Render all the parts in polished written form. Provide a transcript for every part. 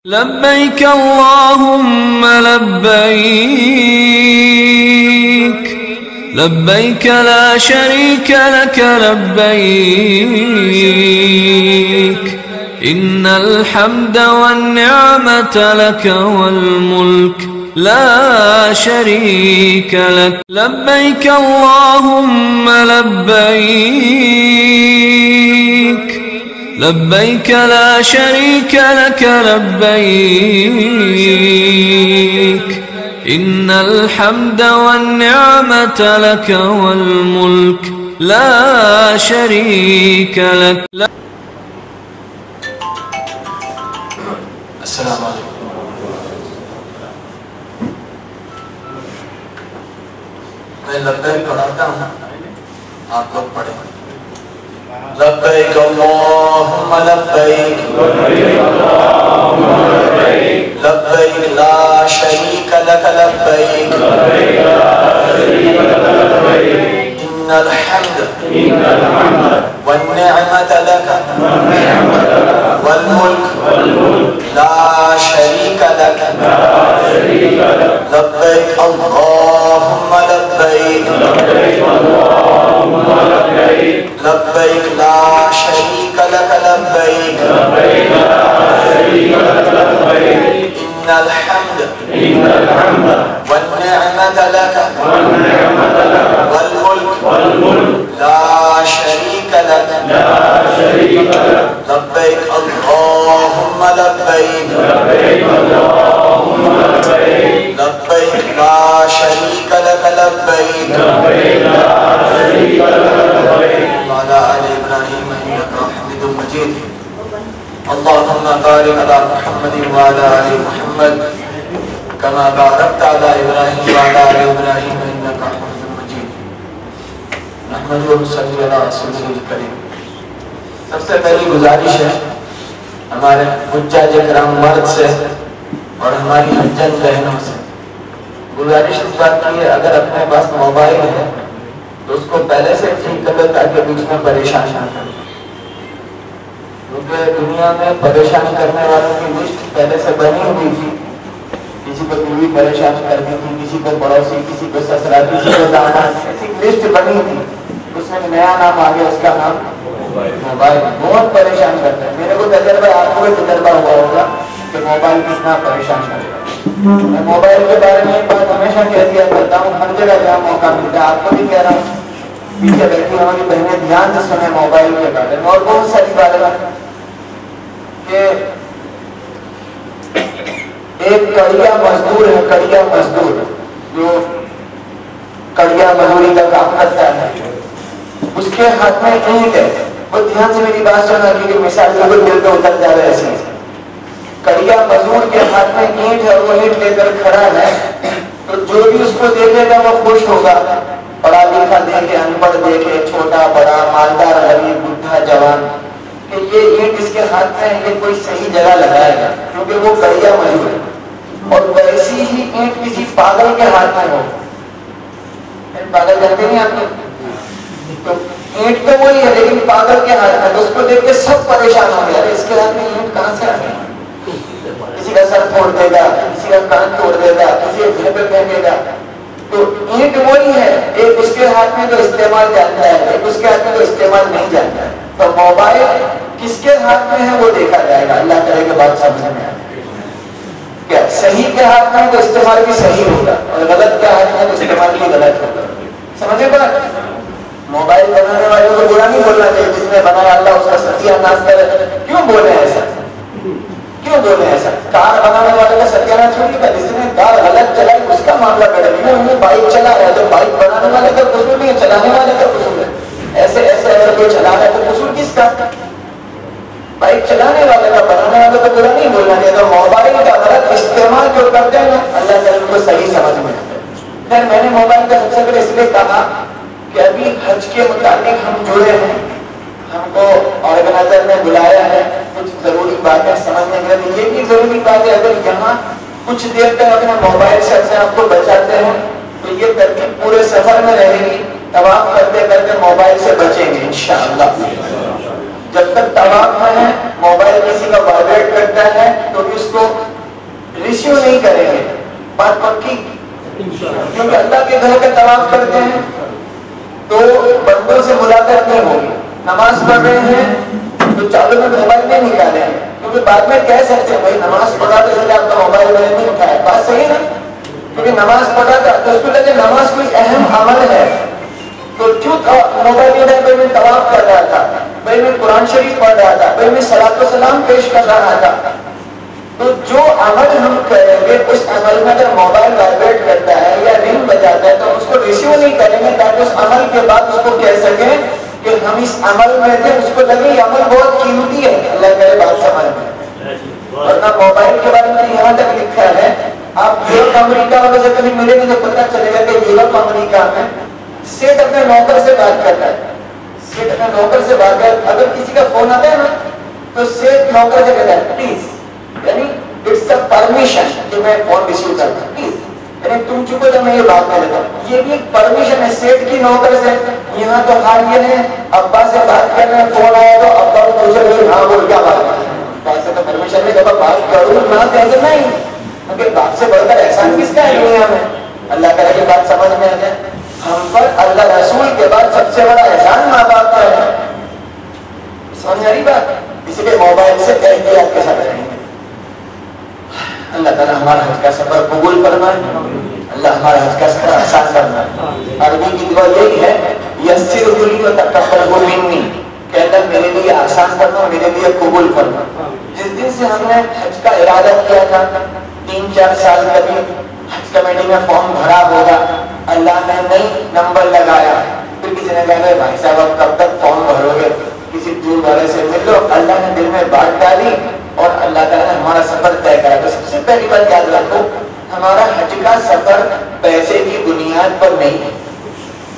لبيك اللهم لبيك لبيك لا شريك لك لبيك إن الحمد والنعمة لك والملك لا شريك لك لبيك اللهم لبيك لبيك لا شريك لك لبيك إن الحمد والنعمة لك والملك لا شريك لك. السلام علیکم. میں لبیک پڑھاتا ہوں, آپ لوگ پڑھیں. لبیک اللہم لبیک لبیک لا شریک لک لبیک ان الحمد والنعمت لک والملک لا شریک لک لبیک اللہم لبیک لبیک لا شریک لک لبیک ان الحمد والنعمت لک والملک لا شریک لک لبیک اللہم لبیک لبیک لا شریک لک لبیک وعلى آل إبراهيم إنك حميد مجيد. اللهم بارك على محمد وعلى آل محمد كما باركت على إبراهيم وعلى آل إبراهيم إنك حميد مجيد. نحمده ونصلي على رسوله الكريم. سب سے پہلی گزارش ہے ہمارے حجاج کرام مرد سے اور ہماری حجن بہنوں سے. گزارش اس بات کی ہے, اگر اپنے پاس موبائل ہے تو اس کو پہلے سے ٹھیک کر لو تاکہ بیچ میں پریشان نہ کرے, کیونکہ دنیا میں پریشان کرنے والوں کی لسٹ پہلے سے بنی ہوئی تھی. کسی کو بیوی پریشان کرتی تھی, کسی کو پڑوسی, کسی کو سسرال, کسی کو داماد, ایسی لسٹ بنی تھی. اس میں نیا نام آ گیا, اس کا نام موبائل. بہت پریشان کرتا ہے. میرے کو تجربہ, آپ کو بھی تجربہ ہوا ہوگا کہ موبائل کتنا پریشان کرتا ہے. میں موبائل کے بارے میں ایک بات ہمیشہ کہہ دیا کرتا ہوں, ہر جگہ جہاں موقع ملتا ہے. آپ کو بھی کہہ رہا ہوں, پیچھے بیٹھی ہماری بہنیں دھیان سے سنیں موبائل کے بارے میں. اور بہت ساری باتیں کہ ایک کڑیا مزدور ہے, کڑیا مزدور جو کڑیا مزدوری کا کام کرتا ہے, اس کے ہاتھ میں اینٹ ہے. وہ دھیان سے میری بات سنا کیونکہ مثال بالکل دل پہ اتر جا رہا ہے. ایسی کڑیا مزدور کے ہاتھ میں اینٹ ہے, وہ اینٹ لے کر کھڑا ہے, تو جو بھی اس کو دیکھے گا وہ خوش ہوگا. پڑھا لکھا دیکھے, ان پڑھ دیکھے, چھوٹا بڑا, مالدار غریب, بڈھا جوان, کہ یہ اینٹ اس کے ہاتھ میں ہے, یہ کوئی صحیح جگہ لگائے گا کیونکہ وہ کڑیا مزدور ہے. اور ویسی ہی اینٹ کسی پاگل کے ہاتھ میں ہو, پاگل جانتے نہیں آپ لوگ, تو اینٹ تو وہی ہے لیکن پاگل کے ہاتھ میں, تو اس کو دیکھ کے سب پریشان ہو گیا, اس کے ہاتھ میں اینٹ کہاں سے آ گئی. کسی کا سر توڑ دے گا, کسی کا کان توڑ دے گا, کسی کے گھر پہ پھینکے گا. تو اینٹ وہی ہے, ایک اس کے ہاتھ میں تو استعمال جانتا ہے, ایک اس کے ہاتھ میں تو استعمال نہیں جانتا ہے. تو موبائل کس کے ہاتھ میں ہے وہ دیکھا جائے گا. اللہ کرے کے بعد سمجھ میں آئے کیا صحیح کے ہاتھ میں تو استعمال بھی صحیح ہوگا, اور غلط کے ہاتھ میں تو استعمال بھی غلط ہوگا. سمجھے بات. موبائل بنانے والے کو برا نہیں بولنا چاہیے, جس نے بنایا اللہ اس کا ستیہ ناش کرے. کیوں بولے ایسا, کیوں بولے ایسا؟ کار بنانے والے کا ستیہ ناش چھوڑ دیا, جس نے کار غلط چلائی اس کا معاملہ کرے. انہیں بائک چلا رہا ہے تو بائک بنانے والے کا قصور نہیں ہے, چلانے والے کا قصور ہے. ایسے ایسے اگر کوئی چلا رہا ہے تو قصور کس کا؟ بائک چلانے والے کا, بنانے والے کو برا نہیں بولنا چاہیے. تو موبائل کا غلط استعمال جو کرتے ہیں نا, اللہ تعالیٰ ان کو صحیح سمجھ میں آتا ہے. خیر, میں نے موبائل کا سب سے پہلے اس لیے کہا کہ ابھی حج کے متعلق ہم جڑے ہیں, ہم کو آرگنائزر نے بلایا ہے, کچھ ضروری باتیں سمجھنے کے لیے. یہ بھی ضروری بات ہے, اگر یہاں کچھ دیر تک اپنے موبائل سے اپنے آپ کو بچاتے ہیں تو یہ ترکیب پورے سفر میں رہے گی. طواف کرتے کرتے موبائل سے بچیں گے انشاءاللہ. جب تک طواف میں ہے موبائل کسی کا وائبریٹ کرتا ہے تو اس کو ریشیو نہیں کریں گے، بات پکی، کیونکہ اللہ کے گھر کا طواف کرتے ہیں تو بندوں سے ملاقات نہیں ہوگی، نماز پڑھ رہے ہیں تو چالو میں موبائل نہیں نکالے ہیں، کیونکہ بعد میں کہہ سکتے ہیں بھائی نماز پڑھا تو اس لیے آپ کا موبائل میں نہیں اٹھایا، بات صحیح نا؟ کیونکہ نماز پڑھا تھا تو اس کو لگے نماز کوئی اہم عمل ہے، تو کیوں موبائل میں بھائی میں طواف کر رہا تھا، بھائی میں قرآن شریف پڑھ رہا تھا، بھائی میں صلاۃ و سلام پیش کر رہا تھا. تو جو عمل ہم کریں گے اس عمل میں اگر موبائل وائبریٹ کرتا ہے یا رنگ بجاتا ہے تو اس کو ریسیو نہیں کریں گے تاکہ اس عمل کے بعد اس کو کہہ سکیں کہ ہم اس عمل میں تھے، اس کو لگے یہ عمل بہت قیمتی ہے، اللہ کرے بات سمجھ میں. ورنہ موبائل کے بارے میں یہاں تک لکھا ہے، آپ یورپ امریکہ والوں سے کبھی ملیں گے تو پتہ چلے گا کہ یورپ امریکہ میں سیٹ اپنے نوکر سے بات کرتا ہے، سیٹ اپنے نوکر سے بات کر، اگر کسی کا فون آتا ہے نا تو سیٹ نوکر سے کہتا ہے پلیز، یعنی اٹس اے پرمیشن کہ میں فون ریسیو کرتا ہوں، پلیز یعنی تم چکو جب میں یہ بات کر لیتا ہوں، یہ بھی ایک پرمیشن ہے سیٹ کی نوکر سے. یہاں تو حال یہ ہے ابا سے بات کر رہے ہیں، فون آیا تو ابا کو پوچھے ہاں بول کیا بات ہے، ایسے تو پرمیشن ہے جب بات کروں نہ کہتے نہیں، کیونکہ باپ سے بڑھ کر احسان کس کا ہے دنیا میں. اللہ تعالیٰ کی بات سمجھ میں آ جائے، ہم پر اللہ رسول کے بعد سب سے بڑا احسان ماں باپ کا ہے. سمجھ آ رہی بات؟ اسی لیے موبائل سے احتیاط کے ساتھ رہیں گے. اللہ تعالیٰ ہمارا حج کا سفر قبول فرمائے، اللہ ہمارا حج کا سفر آسان فرمائے. عربی کی دعا یہی ہے یسرہ لی وتقبلہ منی، کہ اللہ میرے لیے آسان فرما، میرے لیے قبول فرما. جس دن سے ہم نے حج کا ارادہ کیا تھا 3-4 سال قبل حج کمیٹی میں فارم بھرا ہوگا، اللہ نے نئی نمبر لگایا، پھر کسی نے کہا بھائی صاحب اب کب تک فارم بھرو گے، کسی دور والے سے مل لو. اللہ نے دل میں بات ڈالی اور اللہ تعالیٰ نے ہمارا سفر طے کرا. تو سب سے پہلی بات یاد رکھو، ہمارا حج کا سفر پیسے کی بنیاد پر نہیں ہے،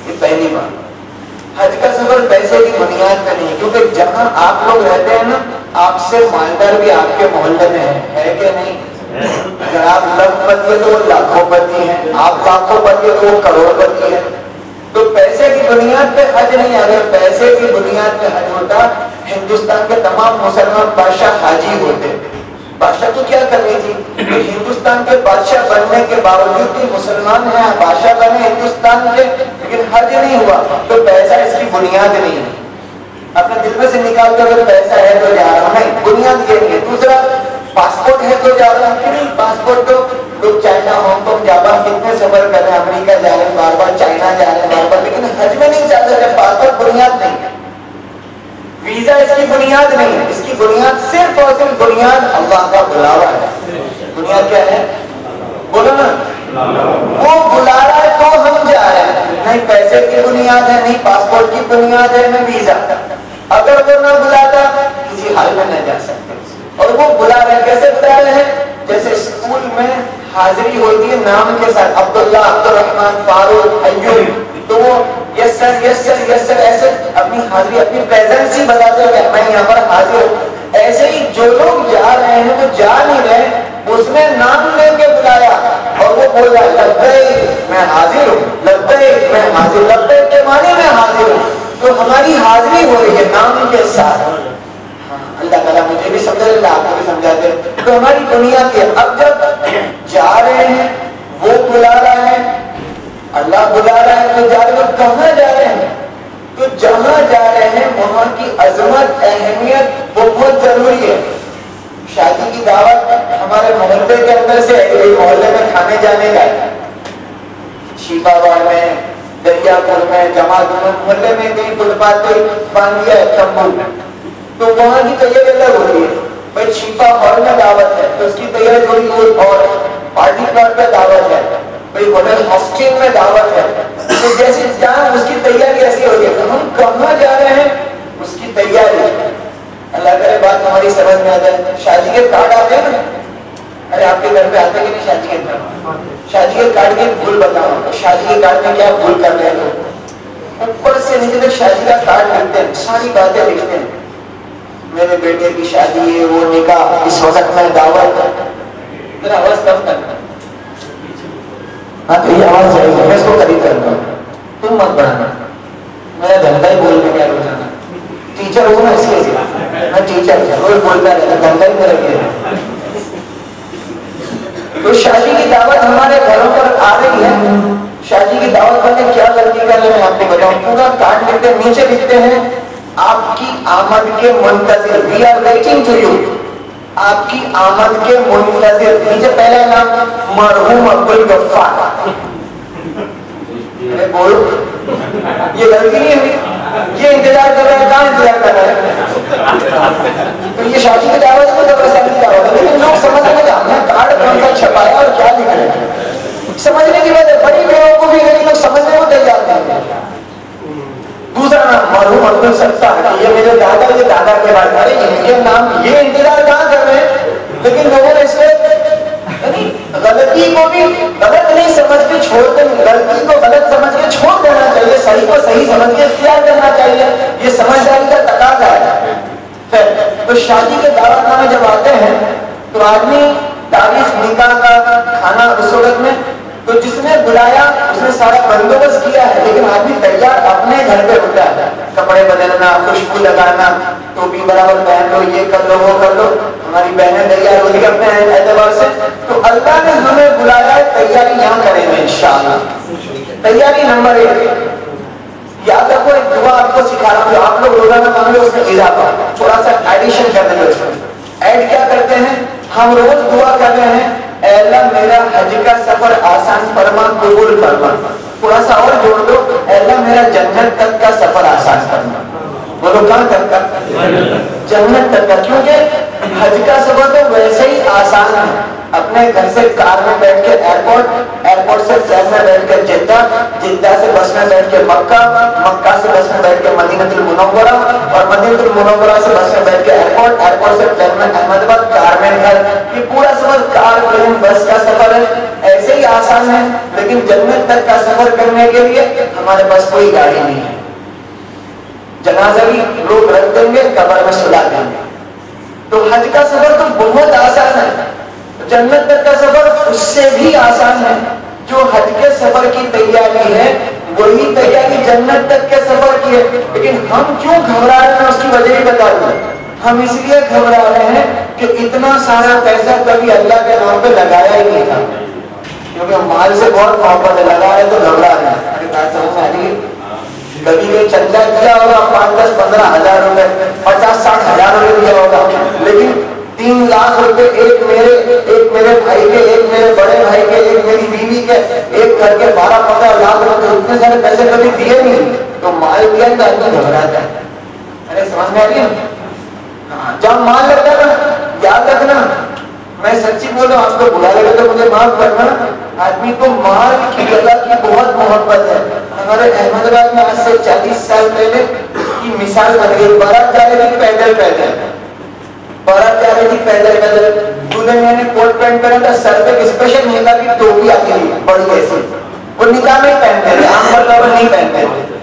یہ پہلی بات. حج کا سفر پیسے کی بنیاد پر نہیں، کیونکہ جہاں آپ لوگ رہتے ہیں نا آپ سے مالدار بھی آپ کے محلے میں ہے کہ نہیں؟ اگر آپ لکھ پتی ہے تو وہ لاکھوں پتی ہیں، آپ لاکھوں پتی ہے تو وہ کروڑ پتی ہے. تو پیسے کی بنیاد پہ حج نہیں. اگر پیسے کی بنیاد پہ حج ہوتا ہندوستان کے تمام مسلمان بادشاہ حاجی ہوتے. بادشاہ تو کیا کرنی تھی کہ ہندوستان کے بادشاہ بننے کے باوجود بھی مسلمان ہیں بادشاہ بنے ہندوستان کے، لیکن حج نہیں ہوا. تو پیسہ اس کی بنیاد نہیں ہے. اپنے دل میں سے نکال کر اگر پیسہ ہے تو جا رہا ہوں، نہیں، بنیاد یہ نہیں ہے. دوسرا پاسپورٹ ہے تو جا رہا ہوں، کہ نہیں پاسپورٹ تو لوگ چائنا ہانگ کانگ جاپان کتنے سفر کر رہے ہیں، امریکہ جا رہے ہیں بار بار، چائنا جا رہے ہیں بار بار، لیکن حج میں نہیں جا رہے. پاسپورٹ بنیاد نہیں ہے، ویزا اس کی بنیاد نہیں ہے. اس کی بنیاد صرف اور صرف بنیاد اللہ کا بلاوا ہے. بنیاد کیا ہے؟ بولو نا، وہ بلا رہا ہے تو ہم جا رہے ہیں. نہیں پیسے کی بنیاد ہے، نہیں پاسپورٹ کی بنیاد ہے، نہیں ویزا. اگر وہ نہ بلاتا کسی حال میں نہ جا سکتے. اور وہ بلا رہے ہیں، کیسے بلا رہے ہیں؟ جیسے اسکول میں حاضری ہوتی ہے نام کے ساتھ، عبداللہ، عبد الرحمن، فاروق، ایوب، تو وہ یس سر یس سر یس سر ایسے اپنی حاضری اپنی پریزنس ہی بتاتے ہیں کہ میں یہاں پر حاضر ہوں. ایسے ہی جو لوگ جا رہے ہیں وہ جا نہیں رہے، اس نے نام لے کے بلایا اور وہ بول رہا ہے لبیک میں حاضر ہوں، لبیک میں حاضر، لبیک کے معنی میں حاضر ہوں. تو ہماری حاضری ہو رہی ہے نام کے ساتھ. اللہ تعالیٰ مجھے بھی سمجھا دیتا، آپ کو بھی سمجھاتے. تو ہماری دنیا کے اب جب جا رہے ہیں وہ بلا رہا ہے، اللہ بلا رہا ہے تو جا رہے ہیں. کہاں جا رہے ہیں؟ تو جہاں جا رہے ہیں وہاں کی عظمت اہمیت بہت ضروری ہے. شادی کی دعوت ہمارے محلے کے اندر سے محلے میں کھانے جانے کا ہے، شیپا باغ میں، دریا پور میں، جماعت میں، محلے میں کہیں فٹ پاتھ پہ باندھ دیا ہے تمبو، تو وہاں کی تیاری الگ ہوتی ہے. بھائی چھیپا ہال میں دعوت ہے تو اس کی تیاری تھوڑی اور پارٹی پلاٹ پہ دعوت ہے، بھائی ہوٹل ہاسٹل میں دعوت ہے، تو جیسے جہاں اس کی تیاری ایسی ہوتی ہے. تو ہم کہاں جا رہے ہیں اس کی تیاری. اللہ کرے بات ہماری سمجھ میں آ جائے. شادی کے کارڈ آتے ہیں نا، ارے آپ کے گھر پہ آتے کہ نہیں شادی کے کارڈ؟ شادی کے کارڈ کی بھول بتاؤ، شادی کے کارڈ میں کیا بھول کر رہے ہیں؟ اوپر سے نیچے تک شادی کا کارڈ لکھتے ہیں، ساری باتیں لکھتے ہیں، میرے بیٹے کی شادی ہے، وہ نکاح، اس وقت میں دعوت. میرا آواز کم کرنا، ہاں تو یہ آواز جائے گی، میں اس کو قریب کروں گا، تم مت بڑھانا. میرا دھندا ہی بول کے کیا روزانہ ٹیچر ہوں نا، اس کے لیے میں ٹیچر ہوں، روز بولتا رہتا دھندا ہی میرا کیا ہے. تو شادی کی دعوت ہمارے گھروں پر آ رہی ہے. شادی کی دعوت والے کیا غلطی کر رہے ہیں آپ کو بتاؤں. پورا کارڈ لکھتے ہیں, نیچے لکھتے ہیں آپ کی آمد کے منتظر, we are waiting to you. آپ کی آمد کے منتظر. نیچے پہلا نام مرحوم عبدالغفار. بولو, یہ غلطی نہیں ہے. یہ انتظار کر رہا ہے, کہاں انتظار کر رہا ہے؟ تو یہ شادی کی دعوت کو زبردستی کی دعوت ہے. لیکن لوگ سمجھنے میں ہم نے کارڈ کون سا چھپایا اور کیا لکھ رہے ہیں, سمجھنے کی بات ہے. بڑی بیووں کو بھی لیکن لوگ سمجھنے کو تیار نہیں ہے. دوسرا نام مرحوم عبدالستار, یہ میرے دادا, یہ دادا کے بعد. ارے ان کے نام, یہ انتظار کہاں کر رہے ہیں؟ لیکن لوگوں نے اس میں غلطی کو بھی غلط نہیں سمجھ کے چھوڑ دیں. غلطی کو غلط سمجھ کے چھوڑ دینا چاہیے, صحیح کو صحیح سمجھ کے اختیار کرنا چاہیے. یہ سمجھداری کا تقاضا ہے. تو شادی کے دعوت نامے جب آتے ہیں تو آدمی تاریخ نکاح کا کھانا اس وقت میں, تو جس نے بلایا اس نے سارا بندوبست کیا ہے, لیکن آدمی تیار اپنے گھر پہ ہوتا ہے. کپڑے بدلنا, خوشبو لگانا, ٹوپی برابر پہن لو, یہ کر لو, وہ کر لو. ہماری بہنیں تیار ہوتی ہیں اپنے اعتبار سے. تو اللہ نے ہمیں بلایا ہے, تیاری یہاں کریں گے انشاءاللہ. تیاری نمبر 1, یاد رکھو ایک دعا آپ کو سکھا رہا ہوں. آپ لوگ روزانہ مانگے اس میں اضافہ, تھوڑا سا ایڈیشن کر دیں. اس میں ایڈ کیا کرتے ہیں, ہم روز دعا کر رہے ہیں, اے اللہ میرا حج کا سفر آسان فرما, قبول فرما. تھوڑا سا اور جوڑ دو, اے اللہ میرا جنت تک کا سفر آسان فرما. بولو کہاں تک کا؟ جنت تک کا. کیونکہ حج کا سفر تو ویسے ہی آسان ہے. اپنے گھر سے کار میں بیٹھ کے ایئرپورٹ, ایئرپورٹ سے ٹرین میں بیٹھ کے جدہ, جدہ سے بس میں بیٹھ کے مکہ, مکہ سے بس میں بیٹھ کے مدینہ المنورہ, اور مدینہ المنورہ سے بس میں بیٹھ کے ایئرپورٹ, ایئرپورٹ سے ٹرین میں احمد آباد, کار میں گھر. یہ پورا سفر کار, ٹرین, بس کا سفر ہے. ایسے ہی آسان ہے. لیکن جنت تک کا سفر کرنے کے لیے ہمارے پاس کوئی گاڑی نہیں ہے. جنازہ بھی لوگ رکھ دیں گے, قبر میں سلا دیں گے. تو حج کا سفر تو بہت آسان ہے. جنت تک کا سفر اس سے بھی آسان ہے. جو حج کے سفر کی تیاری ہے وہی تیاری جنت تک کے سفر کی ہے. لیکن ہم کیوں گھبرا رہے ہیں اس کی وجہ ہی بتا دوں. ہم اس لیے گھبرا رہے ہیں کہ اتنا سارا پیسہ کبھی اللہ کے نام پہ لگایا ہی نہیں تھا. کیونکہ مال سے بہت محبت ہے, لگا رہے تو گھبرا رہے ہیں. ارے بات سمجھ میں آ رہی ہے؟ کبھی کوئی چندہ کیا ہوگا 5, 10, 15 ہزار روپے, 50, 60 ہزار روپے دیا ہوگا. لیکن 3 لاکھ روپے ایک میرے بھائی کے, ایک میرے بڑے بھائی کے, ایک میری بیوی کے, ایک گھر کے 12-15 لاکھ روپے, اتنے سارے پیسے کبھی دیے نہیں. تو مال دیا تو آدمی گھبراتا ہے. ارے سمجھ میں آ رہی ہے؟ جب مال لگتا ہے نا, یاد رکھنا, میں سچی بول رہا ہوں, آپ کو بلا لگا تو مجھے معاف کرنا. آدمی کو مال کی جگہ کی بہت محبت ہے. ہمارے احمد آباد میں آج سے 40 سال پہلے کی مثال بن گئی. بارات جا رہی تھی پیدل پیدل, بارات جا رہی تھی پیدل پیدل. دولہے میں نے کوٹ پینٹ پہنا تھا, سر پہ اسپیشل نکاح کی ٹوپی آتی تھی بڑی ایسی, وہ نکاح میں پہنتے تھے, عام طور پر نہیں پہنتے تھے.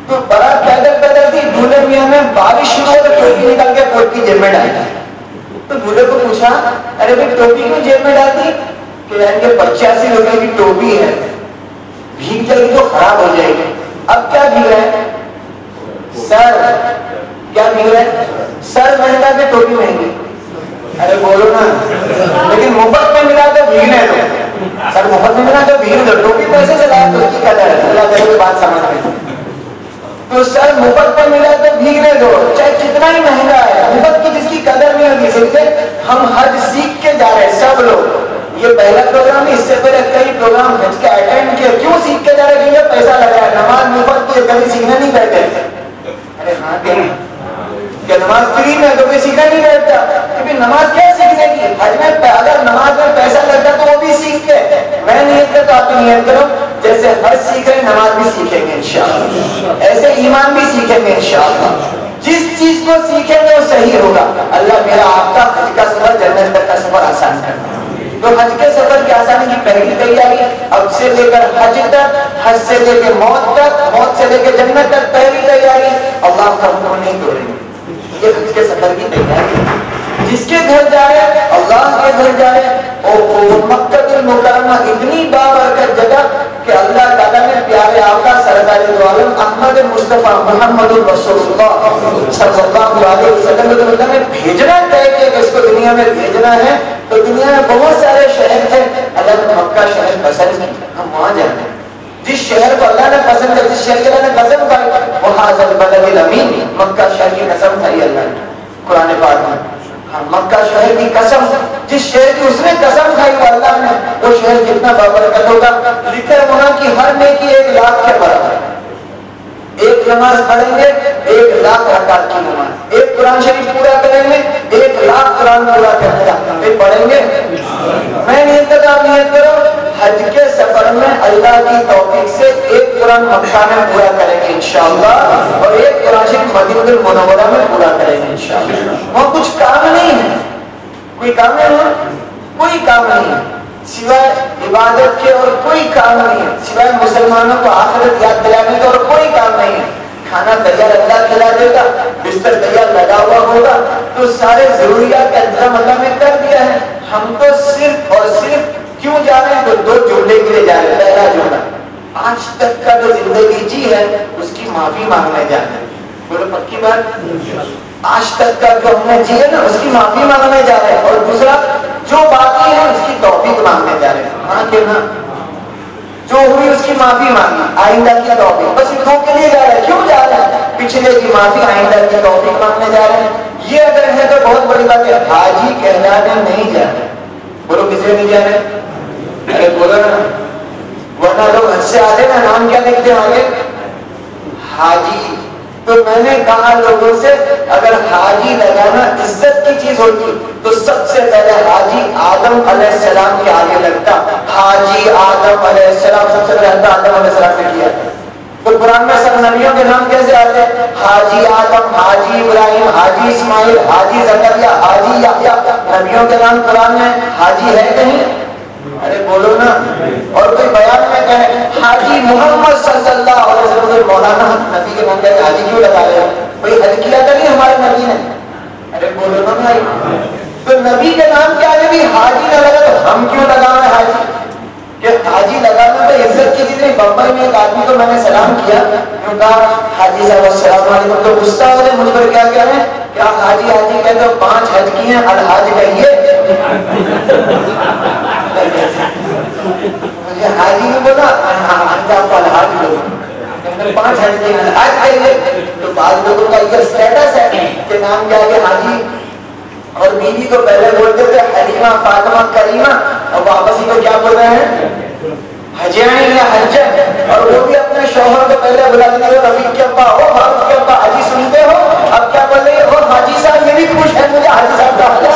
تو بارات پیدل پیدل تھی, دولہے میاں میں بارش شروع ہو تو ٹوپی نکال کے کوٹ کی جیب میں ڈالی. تو دولہے کو پوچھا, ارے بھائی ٹوپی کیوں جیب میں ڈالتی؟ کہ یعنی کہ 85 روپے کی ٹوپی ہے, بھیگ جائے گی تو خراب ہو جائے گی. اب کیا بھیگ رہا ہے سر, کیا بھیگ رہا ہے سر, مہنگا کہ ٹوپی مہنگی؟ ارے بولو نا. لیکن مفت میں ملا تو بھیگنے دو سر, مفت میں ملا تو بھیگ دو. ٹوپی پیسے سے لایا تو اس کی قدر ہے, اللہ تعالی کی بات سمجھ میں. تو سر مفت میں ملا تو بھیگنے دو, چاہے کتنا ہی مہنگا ہے. مفت کی جس کی قدر نہیں ہوگی. سمجھے, ہم حج سیکھ کے جا رہے ہیں سب لوگ. یہ پہلا پروگرام ہے, اس سے پہلے کئی پروگرام حج کے اٹینڈ کیا. کیوں سیکھ کے جا رہے ہیں؟ کیونکہ پیسہ لگا ہے. نماز مفت کی, کبھی سیکھنے نہیں بیٹھے. ارے ہاں کہ نماز فری میں تو کوئی سیکھنے نہیں بیٹھتا. کیونکہ نماز کیا سیکھنے کی؟ حج میں اگر نماز میں پیسہ لگتا تو وہ بھی سیکھتے. میں نیت کرتا, آپ بھی نیت کرو. جیسے حج سیکھ رہے نماز بھی سیکھیں گے انشاءاللہ, ایسے ایمان بھی سیکھیں گے انشاءاللہ. جس چیز کو سیکھیں گے وہ صحیح ہوگا. اللہ میرا آپ کا حج کا سفر, جنت تک کا سفر آسان کرنا. تو حج کے سفر کی آسانی کی پہلی تیاری اب سے لے کر حج تک, حج سے لے کے موت تک, موت سے لے کے جنت تک پہلی تیاری. اللہ کا حکم نہیں توڑیں گے. یہ حج کے سفر کی تیاری. جس کے گھر جا رہے اللہ کے گھر جا رہے, اور مکہ المکرمہ اتنی بابرکت جگہ کہ اللہ تعالیٰ نے پیارے آقا سرکار دو عالم احمد مصطفیٰ محمد رسول اللہ صلی اللہ علیہ وسلم نے بھیجنا طے کیا کہ اس کو دنیا میں بھیجنا ہے. تو دنیا میں بہت سارے شہر تھے, اللہ نے مکہ شہر پسند کی، ہم وہاں جانا ہے۔ جس شہر کو اللہ نے پسند کیا، جس شہر کے اللہ نے قسم کھائی، وہ حاضر البلد الامین، مکہ شہر کی قسم کھائی اللہ نے قرآن پاک میں۔ ہم مکہ شہر کی قسم، جس شہر کی اس نے قسم کھائی وہ اللہ نے، وہ شہر کتنا بابرکت ہوگا۔ لکھا ہے وہاں کی ہر نیکی 1,00,000 کے برابر ہے۔ ایک نماز پڑھیں گے 1,00,000 رکعت کی نماز، ایک قرآن شریف پورا کریں گے 1,00,000 قرآن پورا کرنے کا، پھر پڑھیں گے۔ میں نیت کرو حج کے سفر میں اللہ کی توفیق سے ایک قرآن مکہ میں پورا کریں گے انشاءاللہ، اور ایک قرآن شریف مدینہ المنورہ میں پورا کریں گے انشاءاللہ۔ وہاں کچھ کام نہیں ہے، کوئی کام ہے وہاں؟ کوئی کام نہیں ہے سوائے عبادت کے، اور کوئی کام نہیں ہے سوائے مسلمانوں کو آخرت یاد دلانے کا، اور کوئی کام نہیں ہے۔ کھانا تیار اللہ کھلا دے گا، بستر تیار لگا ہوا ہوگا، تو سارے ضروریات کا انتظام اللہ نے کر دیا ہے۔ ہم تو صرف اور صرف کیوں جا رہے ہیں؟ تو 2 جملے کے لیے جا رہے ہیں۔ پہلا جملہ، آج تک کا جو زندگی جی ہے اس کی معافی مانگنے جا رہے ہیں۔ بولو پکی بات، آج تک کا جو ہم نے جی ہے نا اس کی معافی مانگنے جا رہے ہیں، اور دوسرا جو باقی ہے اس کی توفیق مانگنے جا رہے ہیں۔ ہاں کہ نا، جو ہوئی اس کی معافی مانگی، آئندہ کی توفیق، بس ان 2 کے لیے جا رہے ہیں۔ کیوں جا رہے ہیں؟ پچھلے کی معافی، آئندہ کی توفیق مانگنے جا رہے ہیں۔ یہ اگر ہے تو بہت بڑی بات ہے۔ حاجی کہلانے نہیں جا رہے، بولو کسے نہیں جا رہے؟ ارے بولو نا، ورنہ لوگ حج سے آتے نا نام کیا لکھتے ہیں آگے؟ حاجی۔ تو میں نے کہا لوگوں سے اگر حاجی لگانا عزت کی چیز ہوتی تو سب سے پہلے حاجی آدم علیہ السلام کے آگے لگتا۔ حاجی آدم علیہ السلام، سب سے پہلے آدم علیہ السلام نے کیا۔ تو قرآن میں سب نبیوں کے نام کیسے آتے ہیں؟ حاجی آدم، حاجی ابراہیم، حاجی اسماعیل، حاجی زکریا، حاجی یحییٰ۔ نبیوں کے نام قرآن میں حاجی ہے کہیں؟ ارے بولو نا۔ اور کوئی بیان میں کہے حاجی محمد صلی اللہ علیہ وسلم، مولانا نبی کے نام کہتے حاجی کیوں لگا رہے ہیں؟ کوئی حج کیا تھا نہیں ہمارے نبی نے؟ ارے بولو نا بھائی، تو نبی کے نام کے آگے بھی حاجی نہ لگا تو ہم کیوں لگا رہے ہیں حاجی؟ کہ حاجی لگانا تو عزت کی چیز نہیں۔ بمبئی میں ایک آدمی کو میں نے سلام کیا، کہا حاجی صاحب السلام علیکم، تو غصہ ہو رہے مجھ پر، کیا کہہ رہے ہیں؟ کیا حاجی حاجی کہتے ہو؟ 5 حج کیے ہیں، الحاج کہیے۔ مجھے حاجی نے بولا، آپ کو الحاج بولو، 5 حج کیے ہیں الحاج کہیے۔ تو بعض لوگوں کا یہ اسٹیٹس ہے کہ نام کے آگے حاجی، اور بیوی کو پہلے بولتے تھے حلیمہ، فاطمہ، کریمہ، اور واپس ہی کو کیا بول رہے ہیں؟ حجین یا حجن، اور وہ بھی اپنے شوہر کو پہلے بلاتے تھے رفیق کے ابا ہو، فاروق کے ابا، حاجی سنتے ہو؟ اب کیا بول رہے ہو؟ حاجی صاحب یہ بھی خوش ہے مجھے حاجی صاحب کا حاجی۔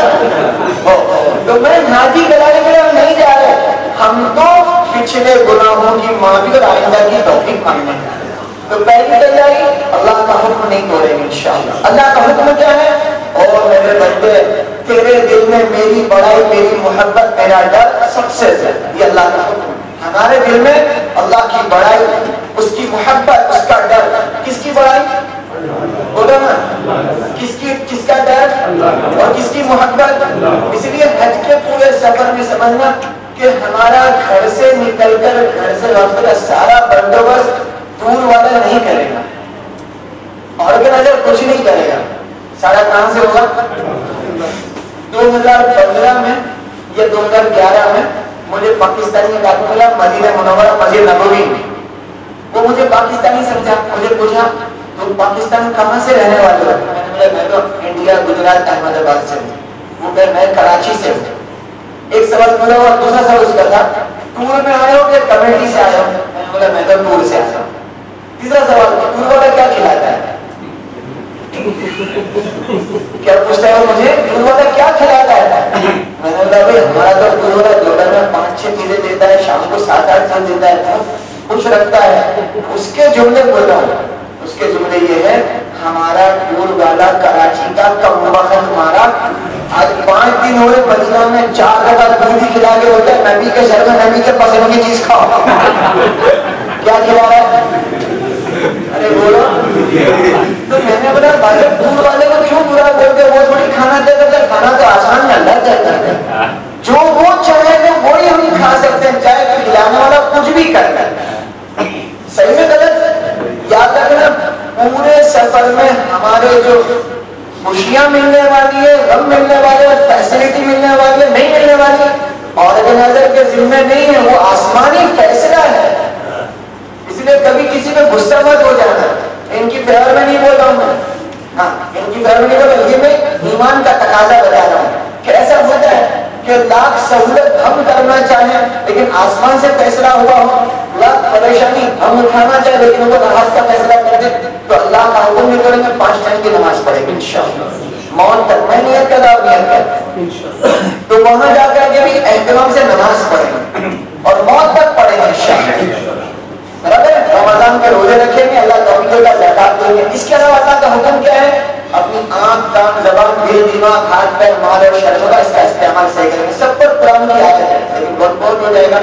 تو میں حاجی کرانے کے لیے ہم نہیں جا رہے، ہم تو پچھلے گناہوں کی معافی اور آئندہ کی توفیق مانگنے جا رہے ہیں۔ تو پہلی تیاری اللہ کا حکم نہیں توڑیں گے انشاءاللہ۔ اللہ کا حکم کیا ہے؟ اور میرے بندے تیرے دل میں میری بڑائی، میری محبت، میرا ڈر سب سے زیادہ، یہ اللہ کا حکم ہے۔ ہمارے دل میں اللہ کی بڑائی، اس کی محبت، اس کا ڈر۔ کس کی بڑائی؟ بولو نا، کس کا ڈر اور کس کی محبت؟ اس لیے حج کے پورے سفر میں سمجھنا کہ ہمارا گھر سے نکل کر گھر سے واپس کا سارا بندوبست دور والا نہیں کرے گا، آرگنائزر کچھ نہیں کرے گا، سارا کہاں سے ہوگا؟ 2015 میں یا 2011 میں مجھے پاکستانی ڈاکٹر ملا مدینہ منورہ مسجد نبوی میں۔ وہ مجھے پاکستانی سمجھا، مجھے پوچھا تم پاکستان کہاں سے رہنے والے ہو؟ میں نے بولا میں تو انڈیا، گجرات، احمد آباد سے ہوں۔ وہ کہ میں کراچی سے ہوں۔ ایک سوال بولا اور دوسرا سوال اس کا تھا ٹور میں آئے ہو کہ کمیٹی سے آئے ہو؟ میں نے بولا میں تو ٹور سے آیا ہوں۔ تیسرا سوال ٹور والا کیا کھلاتا ہے؟ کیا پوچھتا ہے مجھے ٹور والا کیا کھلاتا ہے؟ میں نے بولا بھائی ہمارا تو ٹور والا دوپہر میں 5-6 چیزیں دیتا ہے، شام کو 7-8 چیزیں دیتا ہے، خوش رکھتا ہے۔ اس کے جملے بول رہا ہوں، اس کے جملے یہ ہے ہمارا ٹور والا کراچی کا کم وقت ہمارا آج 5 دن ہوئے مدینہ میں 4 جگہ دودھ ہی کھلا کے ہوتا ہے، نبی کے شہر میں نبی کے پسند کی چیز کھاؤ۔ کیا کھلا رہا ہے؟ ارے بولو۔ تو میں نے بولا بھائی ٹور والے کو کیوں برا بولتے؟ وہ تھوڑی کھانا دے دیتے، کھانا تو آسان میں اللہ دیتا ہے، جو وہ چاہے گا وہی ہم کھا سکتے ہیں، چاہے کھلانے والا کچھ بھی کرتا ہے۔ صحیح میں غلط؟ یاد رکھنا پورے سفر میں ہمارے جو خوشیاں ملنے والی ہے، غم ملنے والے، فیسلٹی ملنے والی ہے، نہیں ملنے والی، آرگنائزر کے ذمہ نہیں ہے، وہ آسمانی فیصلہ ہے. اس لیے کبھی کسی پہ غصہ مت ہو جانا. ان کی فیور میں نہیں بول رہا ہوں میں، ہاں ان کی فیور میں نہیں بول رہا، یہ میں ایمان کا تقاضا بتا رہا ہوں کہ ایسا ہوتا ہے کہ لاکھ سہولت ہم کرنا چاہیں لیکن آسمان سے فیصلہ ہوا ہو، لاکھ پریشانی ہم اٹھانا چاہیں لیکن وہ راحت کا فیصلہ کر دے تو اللہ کا حکم نہیں کریں گے 5 ٹائم کی نماز پڑھیں گے انشاءاللہ. موت تک میں نیت کرتا اور نیت کرتا تو وہاں جا کر کے بھی اہتمام سے نماز پڑھیں گے اور موت تک پڑھیں گے انشاءاللہ. برابر ہے. رمضان کے روزے رکھیں گے، اللہ توفیق کا زکات دیں گے. اس کے علاوہ اللہ کا حکم کیا ہے؟ اپنی آنکھ، کان، زبان، دل، دماغ، ہاتھ، پیر، مال اور شرم کا اس کا استعمال صحیح کریں گے. سب پر قرآن کی آیت ہے لیکن بہت ہو جائے گا.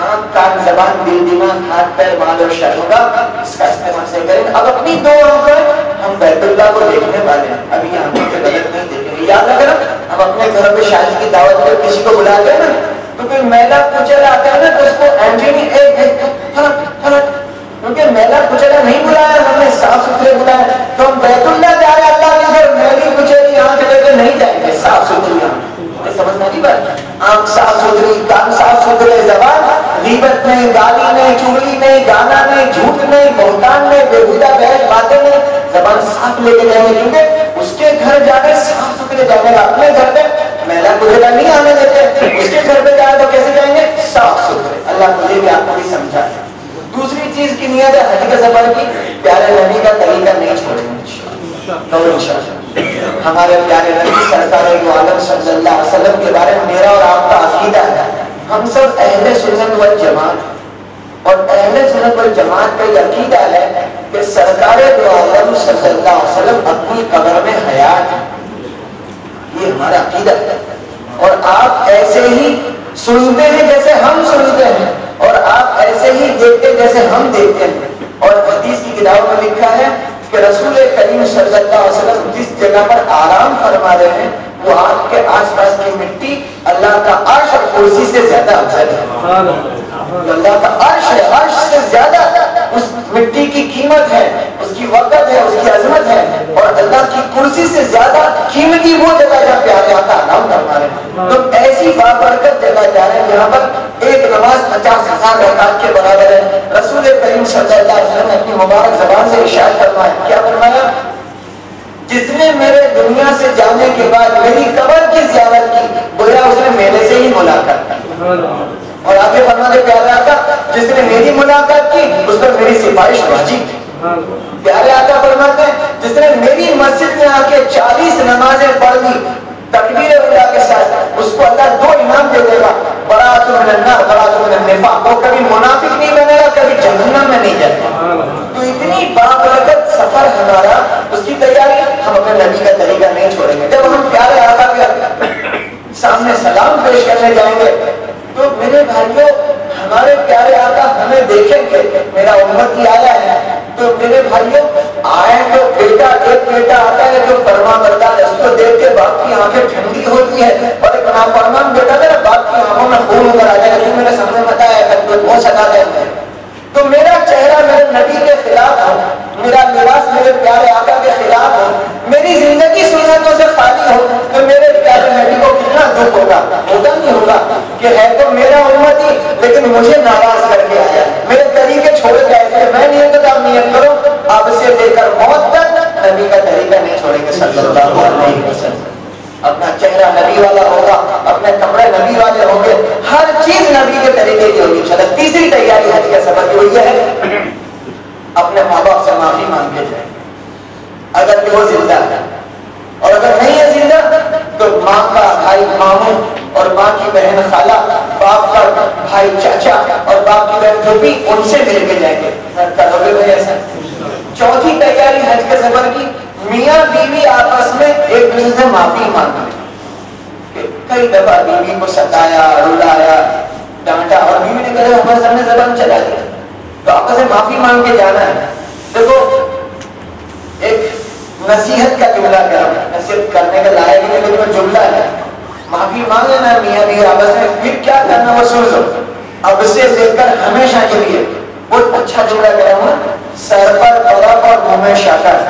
آنکھ، کان، زبان، دل، دماغ، ہاتھ، پیر، مال اور شرم کا اس کا استعمال صحیح کریں گے. اب اپنی 2 آنکھیں ہم بیت اللہ کو دیکھنے والے ہیں، ابھی آنکھوں سے غلط نہیں دیکھیں گے. یاد رکھنا ہم اپنے گھر پہ شادی کی دعوت پر کسی کو بلاتے ہیں نا تو کوئی میلا کچلا آتا ہے نا تو اس کو اینٹری نہیں کیونکہ میلا کچلا نہیں بلایا، ہم نے صاف ستھرے بلایا. تو ہم بیت اللہ جا رہے ہیں، اللہ کی گھر میلی کچلی آنکھ لے کے نہیں جائیں گے. صاف ستھری آنکھ، سمجھنا نہیں بات. آنکھ صاف ستھری، کان صاف ستھرے، زبان غیبت نہیں، گالی نہیں، چغلی نہیں، گانا نہیں، جھوٹ نہیں، بہتان نہیں، بےہودہ بحث باتیں نہیں. زبان صاف لے کے جائیں گے کیونکہ اس کے گھر جانے صاف ستھرے جانے گا. اپنے گھر پہ میلا کچلا نہیں آنے دیتے، اس کے گھر پہ جائیں تو کیسے جائیں گے؟ صاف ستھرے. اللہ مجھے بھی آپ کو بھی سمجھا. دوسری چیز کی نیت ہے حج کے سفر کی، پیارے نبی کا طریقہ نہیں چھوڑیں گے. ہمارے پیارے نبی سرکار دو عالم صلی اللہ علیہ وسلم کے بارے میں میرا اور آپ کا عقیدہ ہے. ہم سب اہل سنت والجماعت اور اہل سنت والجماعت کا یہ عقیدہ ہے کہ سرکار دو عالم صلی اللہ علیہ وسلم اپنی قبر میں حیات ہیں. یہ ہمارا عقیدہ ہے اور آپ ایسے ہی سنتے ہیں جیسے ہم سنتے ہیں اور آپ ایسے ہی دیکھتے جیسے ہم دیکھتے ہیں. اور حدیث کی کتابوں میں لکھا ہے کہ رسول کریم صلی اللہ علیہ وسلم جس جگہ پر آرام فرما رہے ہیں وہ آپ کے آس پاس کی مٹی اللہ کا عرش اور کرسی سے زیادہ افضل ہے. اللہ کا عرش ہے، عرش سے زیادہ اس مٹی کی قیمت ہے، اس کی وقت ہے، اس کی عظمت ہے. اور اللہ کی کرسی سے زیادہ قیمتی وہ جگہ جہاں پیارے آقا آرام فرما رہے ہیں. تو ایسی بابرکت جگہ جا رہے ہیں جہاں پر ایک نماز 50,000 رکعت کے برابر ہے. رسول کریم صلی اللہ علیہ وسلم نے اپنی مبارک زبان سے ارشاد فرمایا، کیا فرمایا؟ جس نے میرے دنیا سے جانے کے بعد میری قبر کی زیارت کی گویا اس نے میرے سے ہی ملاقات کی. اور آگے فرماتے پیارے آقا جس نے میری ملاقات کی اس پر میری سفارش واجب تھی. پیارے آقا فرماتے ہیں جس نے میری مسجد میں آ کے 40 نمازیں پڑھ لی تکبیر اولیاء کے ساتھ اس کو اللہ 2 انعام دے دے گا، برات من النار برات من النفاق. وہ کبھی منافق نہیں بنے گا، کبھی جہنم میں نہیں جائے گا. تو اتنی بابرکت سفر ہمارا، اس کی تیاری ہم اپنے نبی کا طریقہ نہیں چھوڑیں گے. جب ہم پیارے آقا کے سامنے سلام پیش کرنے جائیں گے تو میرے بھائیوں ہمارے پیارے آقا ہمیں دیکھیں گے میرا امتی آیا ہے تو میرے بھائیوں آئے تو بیٹا ایک بیٹا آتا ہے جو فرما بردار ہے، اس کو دیکھ کے باپ کی آنکھیں ٹھنڈی ہوتی ہے. اور ایک نافرمان بیٹا میرا باپ کی آنکھوں میں خون اتر آ جائے گا، میرے سامنے بتایا ہے کہ بہت ستا ہے. تو میرا چہرہ میرے نبی کے خلاف ہو، میرا لباس میرے پیارے آقا کے خلاف ہو، میری زندگی سنتوں سے خالی ہو تو میرے پیارے نبی کو کتنا دکھ ہوگا. ہوگا نہیں ہوگا کہ ہے تو میرا امتی لیکن مجھے ناراض کر کے آیا، میرے طریقے چھوڑ کے آئے. میں نیت کا نیت کرو اب سے لے کر موت تک نبی کا طریقہ نہیں چھوڑیں گے صلی اللہ علیہ وسلم. اپنا چہرہ نبی والا ہوگا، اپنے کپڑے نبی والے ہوں گے، ہر چیز نبی کے طریقے کی ہوگی. چلو تیسری تیاری حج کا سفر کی ہوئی ہے اپنے ماں باپ سے معافی مانگ کے جائیں اگر کہ وہ زندہ ہے، اور اگر نہیں ہے زندہ تو ماں کا بھائی ماموں اور ماں کی بہن خالہ، باپ کا بھائی چاچا اور باپ کی بہن پھوپھی ان سے مل کے جائیں گے. کرو گے بھائی ایسا؟ چوتھی تیاری حج کے سفر کی میاں بیوی آپس میں ایک دوسرے سے معافی مانگنا. کئی دفعہ بیوی کو ستایا، رلایا، ڈانٹا اور بیوی نے کہا ہمارے سامنے زبان چلا دیا تو آپس میں معافی مانگ کے جانا ہے. دیکھو ایک نصیحت کا جملہ کر رہا ہوں، نصیحت کرنے کا لائق نہیں لیکن وہ جملہ ہے. معافی مانگ لینا میاں بیوی آپس میں، پھر کیا کرنا وہ سن لو. اب سے لے کر ہمیشہ کے لیے بہت اچھا جملہ کر رہا ہوں، سر پر برف اور منہ میں شکر.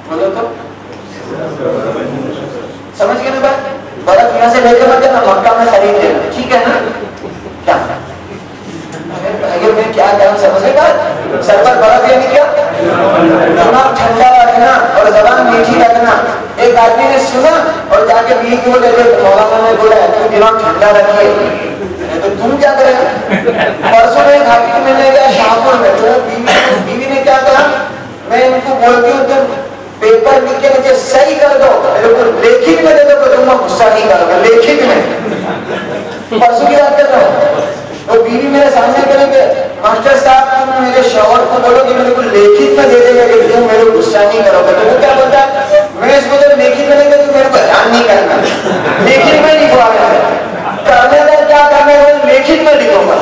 بولو تو سمجھ گئے نا بات؟ برف یہاں سے لے کے مت جانا، مکہ میں خرید لینا، ٹھیک ہے نا؟ بعد سر پر برف یعنی کیا؟ دماغ ٹھنڈا رکھنا اور زبان میٹھی رکھنا. ایک آدمی نے سنا اور جا کے بیوی کو لے کے مولانا نے بولا تو دماغ ٹھنڈا رکھیے. تو تم کیا کرے گا؟ پرسوں میں حاکم ملنے گیا شاہپور میں, تو بیوی نے کیا کہا, میں ان کو بولتی ہوں تم پیپر لکھ کے مجھے صحیح کر دو, میرے کو لیکھت میں دے دو تو تم غصہ نہیں کرو گا, لیکھت میں. پرسوں کی بات کر رہا ہوں. تو بیوی میرے سامنے کریں گے, ماسٹر صاحب تم میرے شوہر کو بولو کہ میرے کو لیکھت میں دے دے گا کہ تم میرے کو غصہ نہیں کرو گا. تو وہ کیا بولتا ہے, میں اس کو جب لیکھت میں دے گا تو میرے کو حیران نہیں کرنا, لیکھت میں لکھوانا ہے, کرنے کا کیا کرنا ہے لیکھت میں لکھوں گا.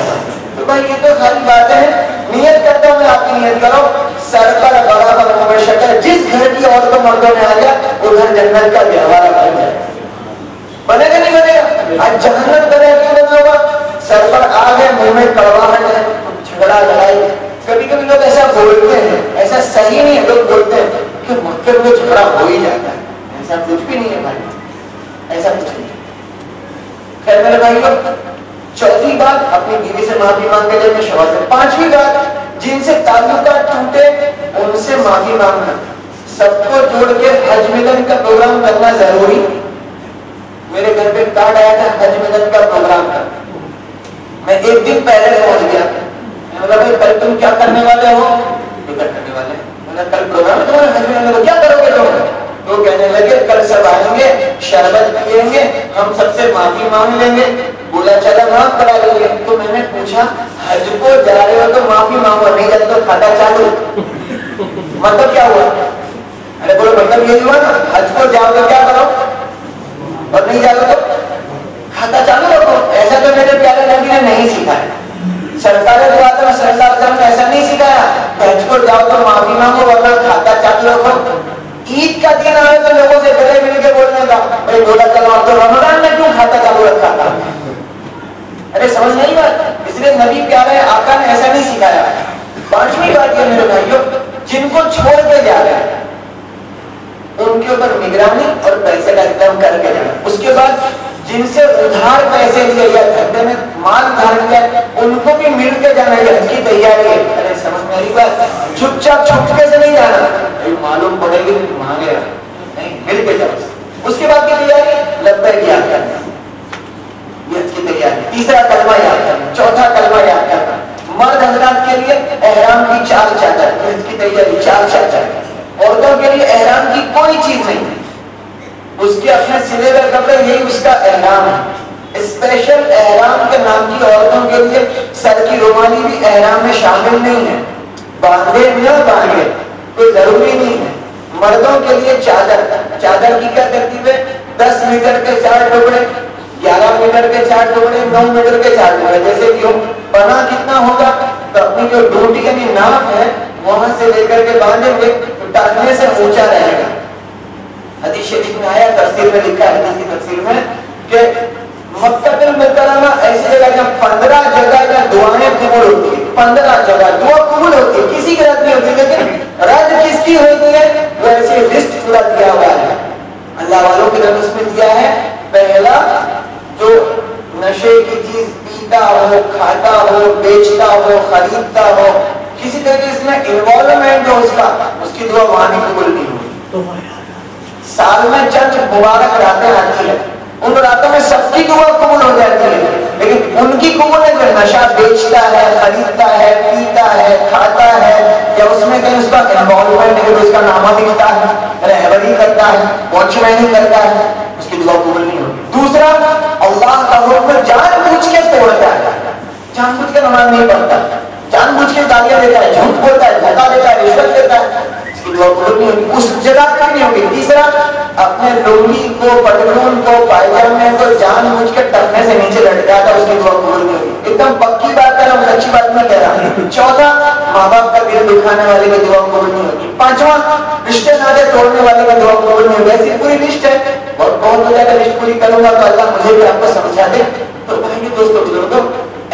تو بھائی یہ تو خالی باتیں ہیں. نیت کرتا ہوں میں, آپ کی نیت کرو, سر پر برابر منہ میں شکر. جس گھر کی عورتوں مردوں میں آ گیا وہ گھر جنت کا گہوارہ بن جائے. بنے گا نہیں بنے گا؟ آج جہنم بنے کیوں بنا ہوگا؟ سر پر آ گئے, منہ میں کڑواہٹ ہے, جھگڑا لڑائی. کبھی کبھی لوگ ایسا بولتے ہیں, ایسا صحیح نہیں ہے, لوگ بولتے ہیں کہ مکر میں جھگڑا ہو ہی جاتا ہے. ایسا کچھ بھی نہیں ہے بھائی, ایسا کچھ نہیں. خیر میرے بھائی لوگ, چوتھی بات اپنی بیوی سے معافی مانگ کے جب میں شوہر سے. پانچویں بات, جن سے تعلقات ٹوٹے ان سے معافی مانگنا. سب کو جوڑ کے حج ملن کا پروگرام کرنا ضروری. میرے گھر پہ کارڈ آیا تھا حج ملن کا پروگرام کا, میں ایک دن پہلے پہنچ گیا. میں بولا بھائی کل تم کیا کرنے والے ہو؟ کرنے والے کل پروگرام ہے تمہارا حج ملن کا, کیا کرو گے تم؟ تو کہنے لگے کل سب آئیں گے, شربت پیئیں گے, ہم سب سے معافی مانگ لیں گے. بولا چلا معاف کرا لیں گے. تو میں نے پوچھا حج کو جا رہے ہو تو معافی مانگو, نہیں جاتے تو کھاتا چالو. مطلب کیا ہوا؟ ارے بولو مطلب یہی ہوا نا, حج کو جاؤ تو کیا کرو اور نہیں جاؤ تو کھاتا چالو رکھو. ایسا تو میرے پیارے نبی نے نہیں سکھایا. سرکار دو آدم صلی اللہ علیہ وسلم نے ایسا نہیں سکھایا حج کو جاؤ تو معافی مانگو ورنہ کھاتا چالو رکھو. عید کا دن آئے تو لوگوں سے گلے مل کے بولنے کا, بھائی بولا چلو اب تو رمضان میں کیوں کھاتا چالو رکھا تھا؟ ارے سمجھ نہیں بات. اس لیے نبی پیارے آقا نے ایسا نہیں سکھایا. پانچویں بات یہ میرے بھائیوں, جن کو چھوڑ کے جا رہے ہیں ان کے اوپر نگرانی اور پیسے کا انتظام کر کے جانا. اس کے بعد جن سے ادھار پیسے لیے یا دھندے میں مال دھار لیا ان کو بھی مل کے جانا, یہ حج کی تیاری ہے. ارے سمجھ میری بات, چپ چاپ چھپکے سے نہیں جانا, معلوم پڑے گی مانگے نہیں, مل کے جاؤ. اس کے بعد کی تیاری لبیک یاد کرنا, یہ حج کی تیاری. تیسرا کلمہ یاد کرنا, چوتھا کلمہ یاد کرنا. مرد حضرات کے لیے احرام کی 4 چادر, حج کی تیاری 4 چادر. عورتوں کے لیے احرام کی کوئی چیز نہیں, اس کے اپنے سلے ہوئے کپڑے, یہی اس کا احرام ہے. اسپیشل احرام کے نام کی عورتوں کے لیے سر کی رومالی بھی احرام میں شامل نہیں ہے. باندھے نہ باندھے کوئی ضروری نہیں ہے. مردوں کے لیے چادر, چادر کی کیا ترتیب ہے؟ 10 میٹر کے 4 ٹکڑے, 11 میٹر کے 4 ٹکڑے, 9 میٹر کے 4 ٹکڑے. جیسے کہ پناہ کتنا ہوگا تو اپنی جو ڈوٹی یعنی ناف ہے وہاں سے لے کر کے باندھیں گے تو ٹانگنے سے اونچا رہے گا. حدیث شریف میں آیا, تفسیر میں لکھا ہے, حدیث کی تفسیر میں کہ مکہ المکرمہ ایسی جگہ جہاں 15 جگہ کا دعائیں قبول ہوتی ہے. 15 جگہ دعا قبول ہوتی ہے, کسی کی رد نہیں ہوتی, لیکن رد کس کی ہوتی ہے وہ ایسی لسٹ پورا دیا ہوا ہے اللہ والوں کی طرف. اس میں دیا ہے پہلا جو نشے کی چیز پیتا ہو, کھاتا ہو, بیچتا ہو, خریدتا ہو, کسی طرح کی اس میں انوالومنٹ ہو اس کی دعا وہاں بھی قبول نہیں ہوتی. سال میں چند مبارک راتیں آتی ہیں, ان راتوں میں سب کی دعا قبول ہو جاتی ہے, لیکن ان کی قبول ہے جو نشہ بیچتا ہے, خریدتا ہے, پیتا ہے, کھاتا ہے, یا اس میں کہیں اس کا انوالومنٹ ہے, اس کا نامہ لکھتا ہے, رہبری کرتا ہے, واچ مینی کرتا ہے, اس کی دعا قبول نہیں ہوتی. دوسرا, اللہ کا حکم جان بوجھ کے توڑتا ہے, جان بوجھ کے نماز نہیں پڑھتا, جان بوجھ کے گالیاں دیتا ہے, جھوٹ بولتا ہے, دھوکہ دیتا ہے, رشوت دیتا ہے, دعا قبول نہیں ہوگی, اس جگہ پہ نہیں ہوگی. تیسرا, اپنے لنگی کو, پتلون کو, پائجامے کو جان بوجھ کے ٹکنے سے نیچے لٹکا تھا, اس کی دعا قبول نہیں ہوگی. ایک دم پکی بات کر رہا ہوں, اچھی بات نہیں کہہ رہا. چوتھا, ماں باپ کا دل دکھانے والے کی دعا قبول نہیں ہوگی. پانچواں, رشتے ناطے توڑنے والے کی دعا قبول نہیں ہوگی. ایسی پوری لسٹ ہے, بہت ہو جائے گا, لسٹ پوری کروں گا تو اللہ مجھے بھی آپ کو سمجھا دے. تو بھائی دوستوں بزرگوں,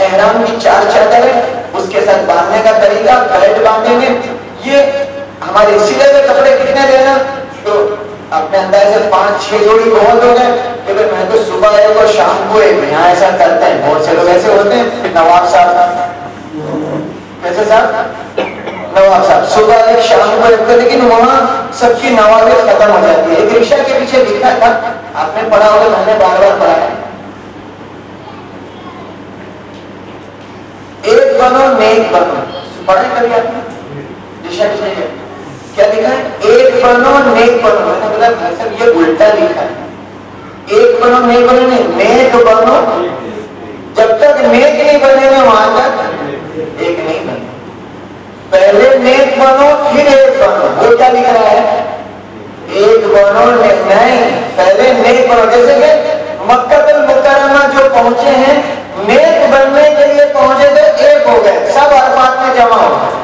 احرام کی 4 چادر ہے, اس کے ساتھ باندھنے کا طریقہ, بیلٹ باندھیں گے. یہ ہمارے سلے ہوئے کپڑے کتنے لینا, تو اپنے انداز سے 5-6 جوڑی بہت ہو گئے. لیکن میں تو صبح ایک اور شام کو ایک, یہاں ایسا کرتے ہیں, بہت سے لوگ ایسے ہوتے ہیں. نواب صاحب جیسے صاحب نواب صاحب صبح ایک شام کو رکھتے، لیکن وہاں سب کی نوازیں ختم ہو جاتی ہے. ایک رکشہ کے پیچھے لکھا تھا، آپ نے پڑھا ہوگا، میں نے بار بار پڑھا ہے، ایک بنو نیک بنو. پڑھے کبھی آپ نے رکشہ کے پیچھے کیا لکھا ہے؟ ایک بنو نیک بنو. میں نے بولا بھائی صاحب یہ الٹا لکھا ہے، ایک بنو نیک بنو نہیں، نیک بنو. جب تک نیک نہیں بنے گا وہاں تک ایک نہیں بنے. پہلے نیک بنو پھر ایک بنو. وہ کیا لکھ رہا ہے؟ ایک بنو نہیں، پہلے نیک بنو. جیسے کہ مکہ المکرمہ جو پہنچے ہیں نیک بننے کے لیے پہنچے تھے، ایک ہو گئے، سب عرفات میں جمع ہو گئے.